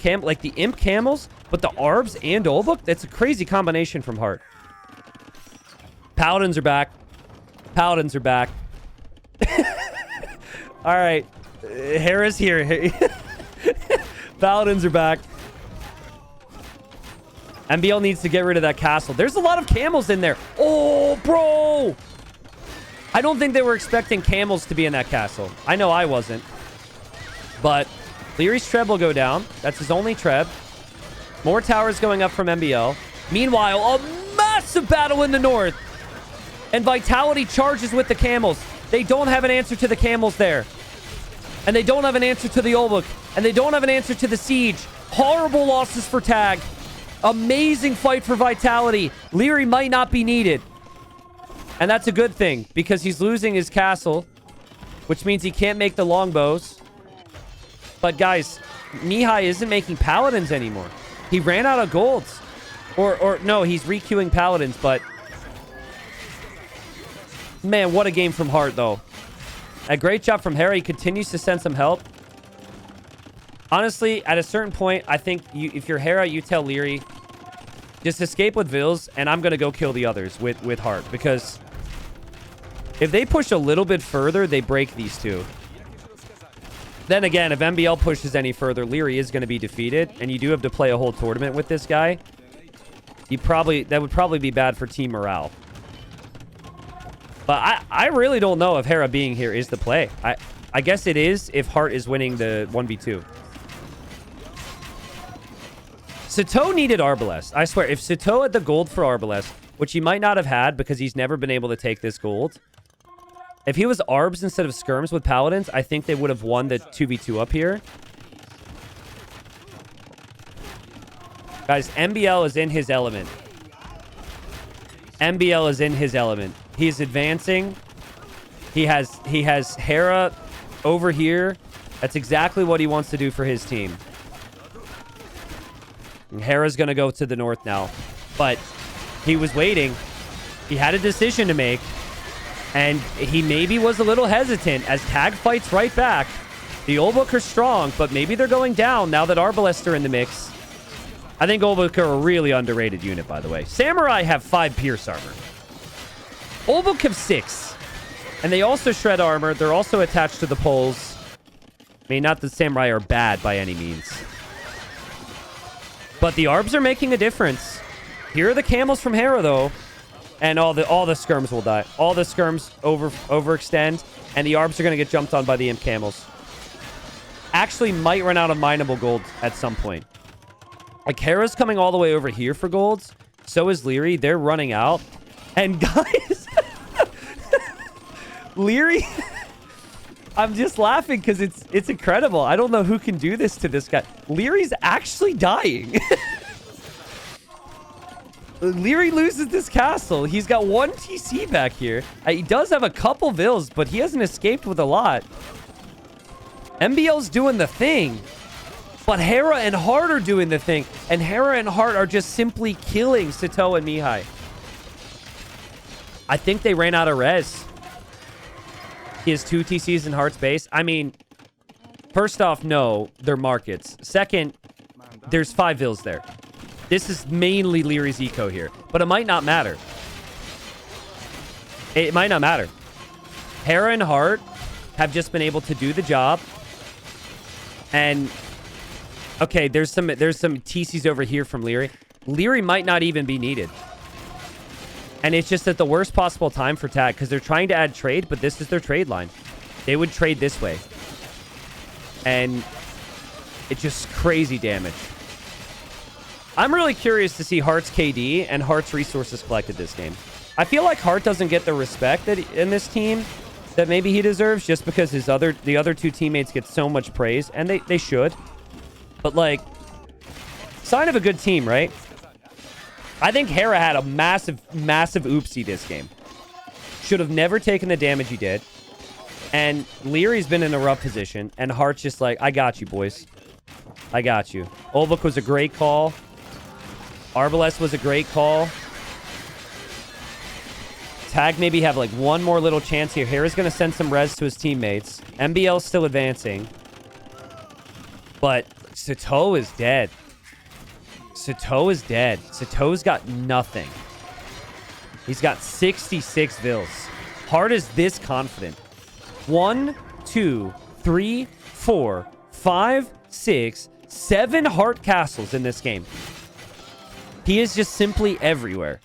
Camels, but the Arbs and Olbuk. That's a crazy combination from Hart. Paladins are back. Paladins are back. All right. Hera's here. Paladins are back. MBL needs to get rid of that castle. There's a lot of camels in there. Oh, bro. I don't think they were expecting camels to be in that castle. I know I wasn't. But Leary's Treb will go down. That's his only Treb. More towers going up from MBL. Meanwhile, a massive battle in the north. And Vitality charges with the camels. They don't have an answer to the camels there. And they don't have an answer to the Olbuk. And they don't have an answer to the siege. Horrible losses for Tag. Amazing fight for Vitality. Leary might not be needed. And that's a good thing because he's losing his castle, which means he can't make the longbows. But guys, Mihai isn't making Paladins anymore. He ran out of golds. Or no, he's requeuing Paladins, but man, what a game from Hart, though. A great job from Harry. He continues to send some help. Honestly, at a certain point, I think if you're Hera, you tell Leary, just escape with Vils, and I'm going to go kill the others with Hart. Because if they push a little bit further, they break these two. Then again, if MBL pushes any further, Leary is going to be defeated. And you do have to play a whole tournament with this guy. That would probably be bad for team morale. But I really don't know if Hera being here is the play. I guess it is if Hart is winning the 1v2. Sato needed Arbalest. I swear, if Sato had the gold for Arbalest, which he might not have had because he's never been able to take this gold. If he was Arbs instead of Skirms with Paladins, I think they would have won the 2v2 up here. Guys, MBL is in his element. MBL is in his element. He's advancing. He has Hera over here. That's exactly what he wants to do for his team. And Hera's going to go to the north now. But he was waiting. He had a decision to make. And he maybe was a little hesitant as Tag fights right back. The Olbuk are strong, but maybe they're going down now that Arbalest are in the mix. I think Olbuk are a really underrated unit, by the way. Samurai have 5 pierce armor. Olbuk have 6. And they also shred armor. They're also attached to the poles. I mean, not that Samurai are bad by any means. But the Arbs are making a difference. Here are the camels from Hera, though. And all the skirms will die. All the skirms overextend. And the Arbs are going to get jumped on by the Imp camels. Actually might run out of mineable gold at some point. Like, Hera's coming all the way over here for golds. So is Leary. They're running out. And guys... Leary... I'm just laughing because it's incredible. I don't know who can do this to this guy. Leary's actually dying. Leary loses this castle. He's got 1 TC back here. He does have a couple vills, but he hasn't escaped with a lot. MBL's doing the thing. But Hera and Hart are doing the thing. And Hera and Hart are just simply killing Sito and Mihai. I think they ran out of res. He has 2 TCs in Hart's base. I mean, first off, no, they're markets. Second, there's 5 vills there. This is mainly Leary's eco here. But it might not matter. It might not matter. Hera and Hart have just been able to do the job. And, okay, there's some TCs over here from Leary. Leary might not even be needed. And it's just at the worst possible time for Tag because they're trying to add trade, but this is their trade line. They would trade this way. And it's just crazy damage. I'm really curious to see Hart's KD and Hart's resources collected this game. I feel like Hart doesn't get the respect in this team that maybe he deserves just because the other 2 teammates get so much praise, and they should. But, like, sign of a good team, right? I think Hera had a massive, massive oopsie this game. Should have never taken the damage he did. And Leary's been in a rough position. And Hart's just like, I got you, boys. I got you. Olbuk was a great call. Arbalest was a great call. Tag maybe have like one more little chance here. Hera's going to send some res to his teammates. MBL's still advancing. But Sito is dead. Sito is dead. Sito's got nothing. He's got 66 vills. Hart is this confident. 1, 2, 3, 4, 5, 6, 7 Hart castles in this game. He is just simply everywhere.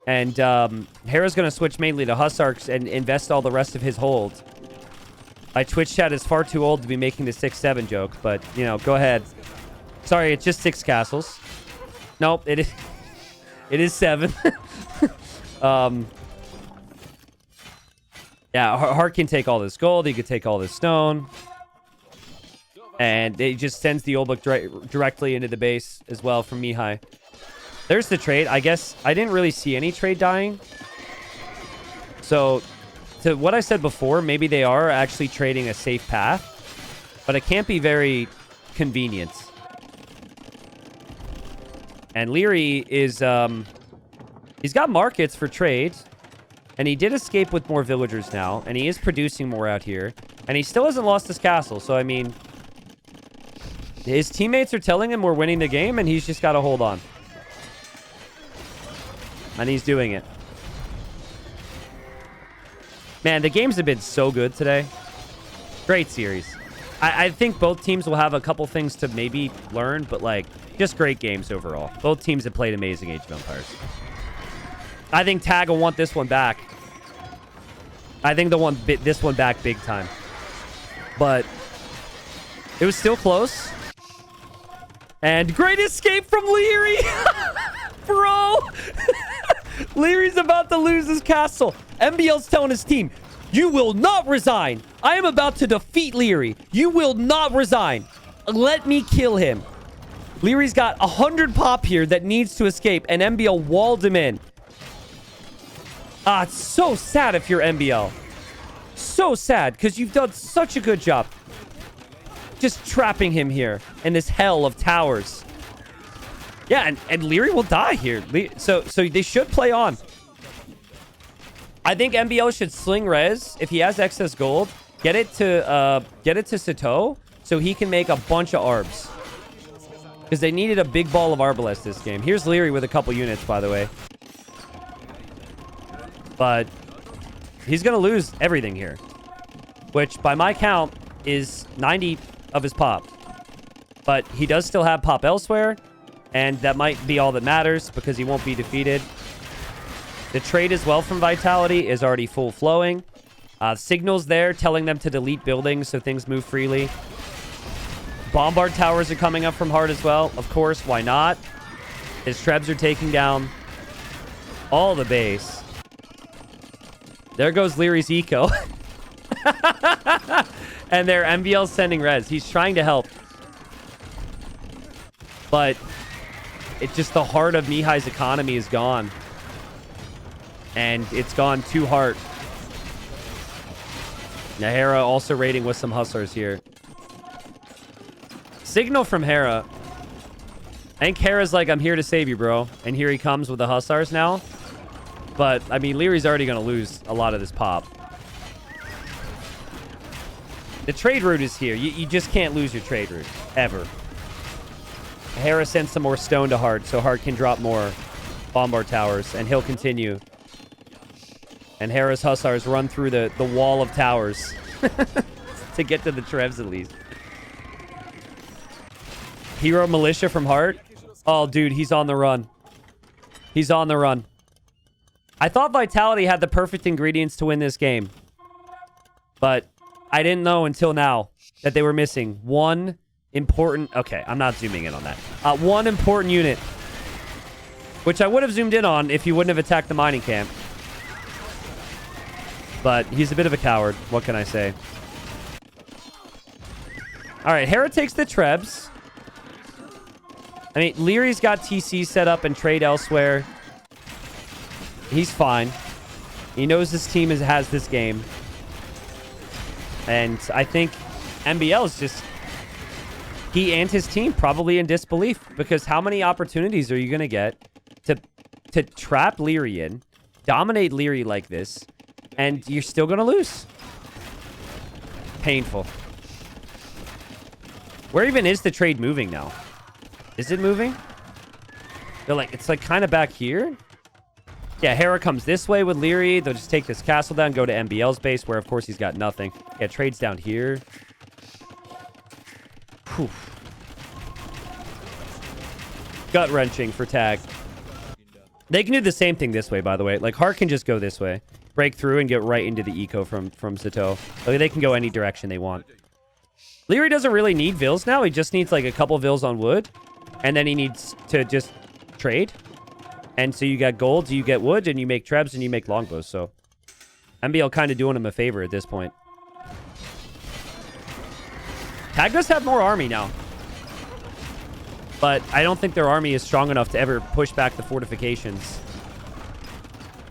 And Hera's going to switch mainly to Hussarks and invest all the rest of his hold. My Twitch chat is far too old to be making the 6-7 joke, but, you know, go ahead. Sorry, it's just 6 castles. Nope, it is 7. Yeah, Hart can take all this gold. He could take all this stone. And it just sends the Olbuk directly into the base as well from Mihai. There's the trade. I guess I didn't really see any trade dying. So, to what I said before, maybe they are actually trading a safe path. But it can't be very convenient. And Leary is, he's got markets for trade. And he did escape with more villagers now. And he is producing more out here. And he still hasn't lost his castle. So, I mean, his teammates are telling him we're winning the game. And he's just got to hold on. And he's doing it. Man, the games have been so good today. Great series. I think both teams will have a couple things to maybe learn. But, like, just great games overall. Both teams have played amazing Age of Empires. I think Tag will want this one back. I think they'll want this one back big time. But it was still close. And great escape from Leary. Bro. Leary's about to lose his castle. MBL's telling his team, you will not resign. I am about to defeat Leary. You will not resign. Let me kill him. Leary's got 100 pop here that needs to escape. And MBL walled him in. Ah, it's so sad if you're MBL. So sad, because you've done such a good job. Just trapping him here in this hell of towers. Yeah, and Leary will die here. So they should play on. I think MBL should sling res if he has excess gold. Get it to Sito so he can make a bunch of arbs. Because they needed a big ball of Arbalest this game. Here's Leary with a couple units, by the way. But he's going to lose everything here. Which, by my count, is 90 of his pop. But he does still have pop elsewhere. And that might be all that matters because he won't be defeated. The trade as well from Vitality is already full flowing. Signals there telling them to delete buildings so things move freely. Bombard towers are coming up from Hard as well. Of course, why not? His Trebs are taking down all the base. There goes Leary's eco. And their MBL sending res. He's trying to help. But it's just the heart of Mihai's economy is gone. And it's gone too hard. Hera also raiding with some hustlers here. Signal from Hera. I think Hera's like, I'm here to save you, bro. And here he comes with the hussars now. But, I mean, Leary's already going to lose a lot of this pop. The trade route is here. You just can't lose your trade route. Ever. Hera sends some more stone to Hard, so Hard can drop more bombard towers, and he'll continue. And Hera's hussars run through the wall of towers to get to the Trevs at least. Hero Militia from Hard. Oh, dude, he's on the run. He's on the run. I thought Vitality had the perfect ingredients to win this game. But I didn't know until now that they were missing one important... Okay, I'm not zooming in on that. One important unit. Which I would have zoomed in on if he wouldn't have attacked the mining camp. But he's a bit of a coward. What can I say? All right, Hera takes the Trebs. I mean, Leary's got TC set up and trade elsewhere. He's fine. He knows his team has this game. And I think MBL is just... He and his team probably in disbelief. Because how many opportunities are you going to get to trap Leary in, dominate Leary like this, and you're still going to lose? Painful. Where even is the trade moving now? Is it moving? They're like, it's like kind of back here. Yeah, Hera comes this way with Leary. They'll just take this castle down, go to MBL's base, where of course he's got nothing. Yeah, trades down here. Whew. Gut-wrenching for tag. They can do the same thing this way, by the way. Like, Hart can just go this way. Break through and get right into the eco from Sato. Like, they can go any direction they want. Leary doesn't really need vills now. He just needs like a couple vills on wood. And then he needs to just trade. And so you got gold, you get wood, and you make trebs, and you make longbows. So MBL kind of doing him a favor at this point. Tag does have more army now. But I don't think their army is strong enough to ever push back the fortifications.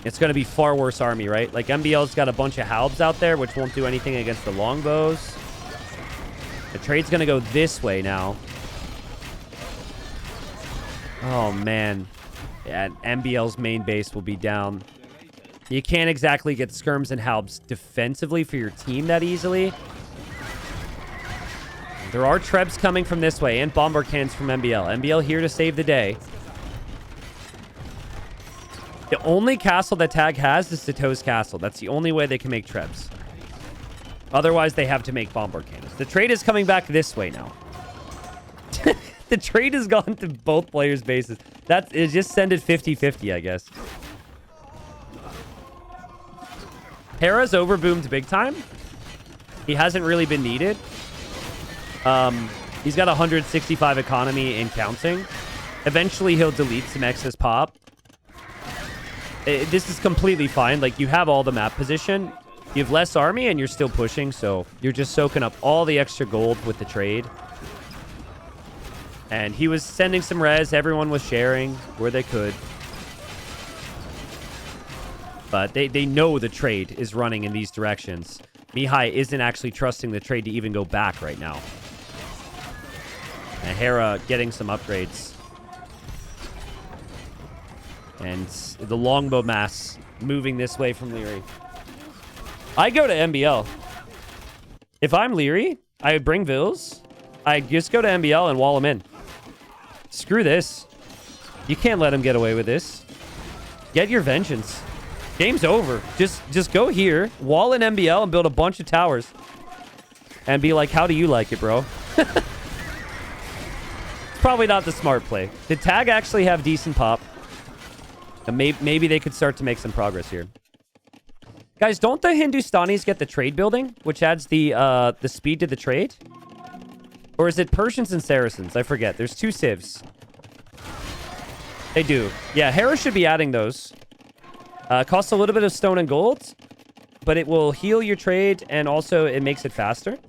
It's going to be far worse army, right? Like, MBL's got a bunch of halbs out there, which won't do anything against the longbows. The trade's going to go this way now. Oh, man. Yeah, MBL's main base will be down. You can't exactly get skirms and halbs defensively for your team that easily. There are trebs coming from this way and bomber cans from MBL. MBL here to save the day. The only castle that Tag has is Sato's castle. That's the only way they can make trebs. Otherwise, they have to make bomber cannons. The trade is coming back this way now. The trade has gone to both players' bases. That is just send it 50-50, I guess. Hera's overboomed big time. He hasn't really been needed. He's got 165 economy and counting. Eventually, he'll delete some excess pop. This is completely fine. Like, you have all the map position. You have less army, and you're still pushing, so you're just soaking up all the extra gold with the trade. And he was sending some res. Everyone was sharing where they could. But they know the trade is running in these directions. Mihai isn't actually trusting the trade to even go back right now. And Hera getting some upgrades. And the longbow mass moving this way from Leary. I go to MBL. If I'm Leary, I would bring Vills. I just go to MBL and wall him in. Screw this. You can't let him get away with this. Get your vengeance. Game's over. Just go here, wall in MBL, and build a bunch of towers. And be like, how do you like it, bro? It's probably not the smart play. Did Tag actually have decent pop? And maybe they could start to make some progress here. Guys, don't the Hindustanis get the trade building, which adds the speed to the trade? Or is it Persians and Saracens? I forget. There's 2 civs. They do. Yeah, Hera should be adding those. Costs a little bit of stone and gold, but it will heal your trade, and also it makes it faster.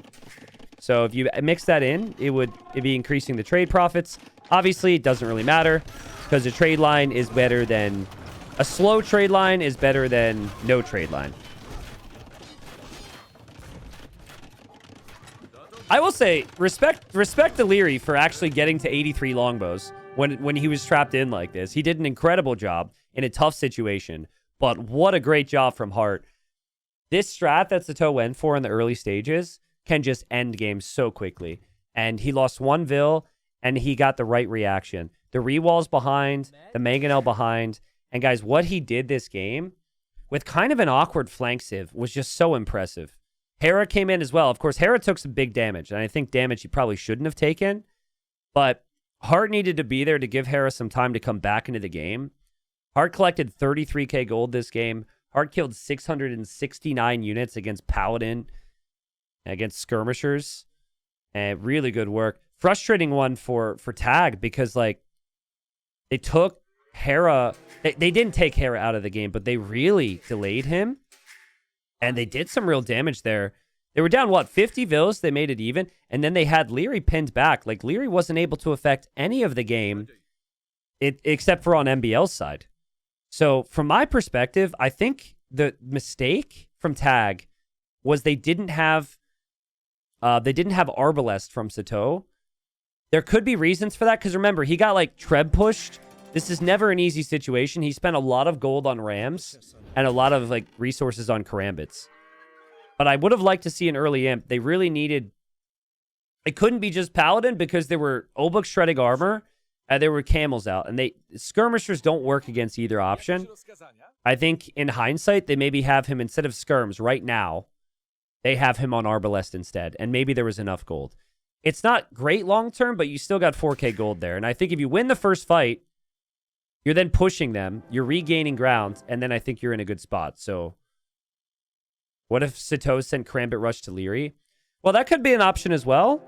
So if you mix that in, it'd be increasing the trade profits. Obviously, it doesn't really matter, because a trade line is better than... A slow trade line is better than no trade line. I will say, respect Illyri for actually getting to 83 longbows when he was trapped in like this. He did an incredible job in a tough situation, but what a great job from Hart. This strat that Sato went for in the early stages can just end games so quickly. And he lost 1 Vil, and he got the right reaction. The rewalls behind, the Mangonel behind. And guys, what he did this game with kind of an awkward flank civ was just so impressive. Hera came in as well. Of course, Hera took some big damage, and I think damage he probably shouldn't have taken. But Hart needed to be there to give Hera some time to come back into the game. Hart collected 33k gold this game. Hart killed 669 units against Paladin, against skirmishers. And really good work. Frustrating one for Tag, because like they took Hera... They didn't take Hera out of the game, but they really delayed him. And they did some real damage there. They were down, what, 50 Vils? They made it even. And then they had Leary pinned back. Like, Leary wasn't able to affect any of the game except for on MBL's side. So, from my perspective, I think the mistake from Tag was they didn't have Arbalest from Sato. There could be reasons for that, because remember, he got, like, Treb pushed. This is never an easy situation. He spent a lot of gold on Rams and a lot of like resources on Karambits. But I would have liked to see an early imp. They really needed... It couldn't be just Paladin, because there were Obuk shredding armor and there were camels out. And skirmishers don't work against either option. I think in hindsight, they maybe have him instead of skirms right now. They have him on Arbalest instead. And maybe there was enough gold. It's not great long-term, but you still got 4k gold there. And I think if you win the first fight... You're then pushing them. You're regaining ground. And then I think you're in a good spot. So what if Sato sent Karambit Rush to Leary? Well, that could be an option as well.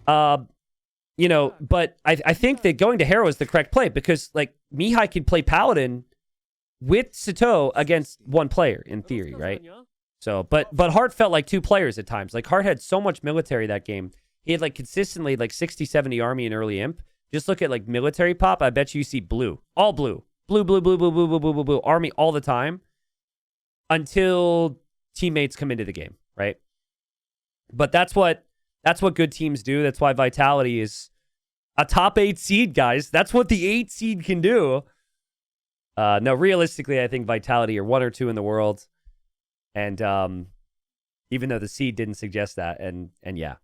You know, but I think that going to Hero is the correct play, because like Mihai could play Paladin with Sato against one player in theory, right? So, but Hart felt like 2 players at times. Like Hart had so much military that game. He had like consistently like 60, 70 army and early imp. Just look at like military pop. I bet you see blue. All blue. Blue, blue, blue, blue, blue, blue, blue, blue, blue. Army all the time. Until teammates come into the game, right? But that's what good teams do. That's why Vitality is a top 8 seed, guys. That's what the 8 seed can do. No, realistically, I think Vitality are 1 or 2 in the world. And even though the seed didn't suggest that. And yeah.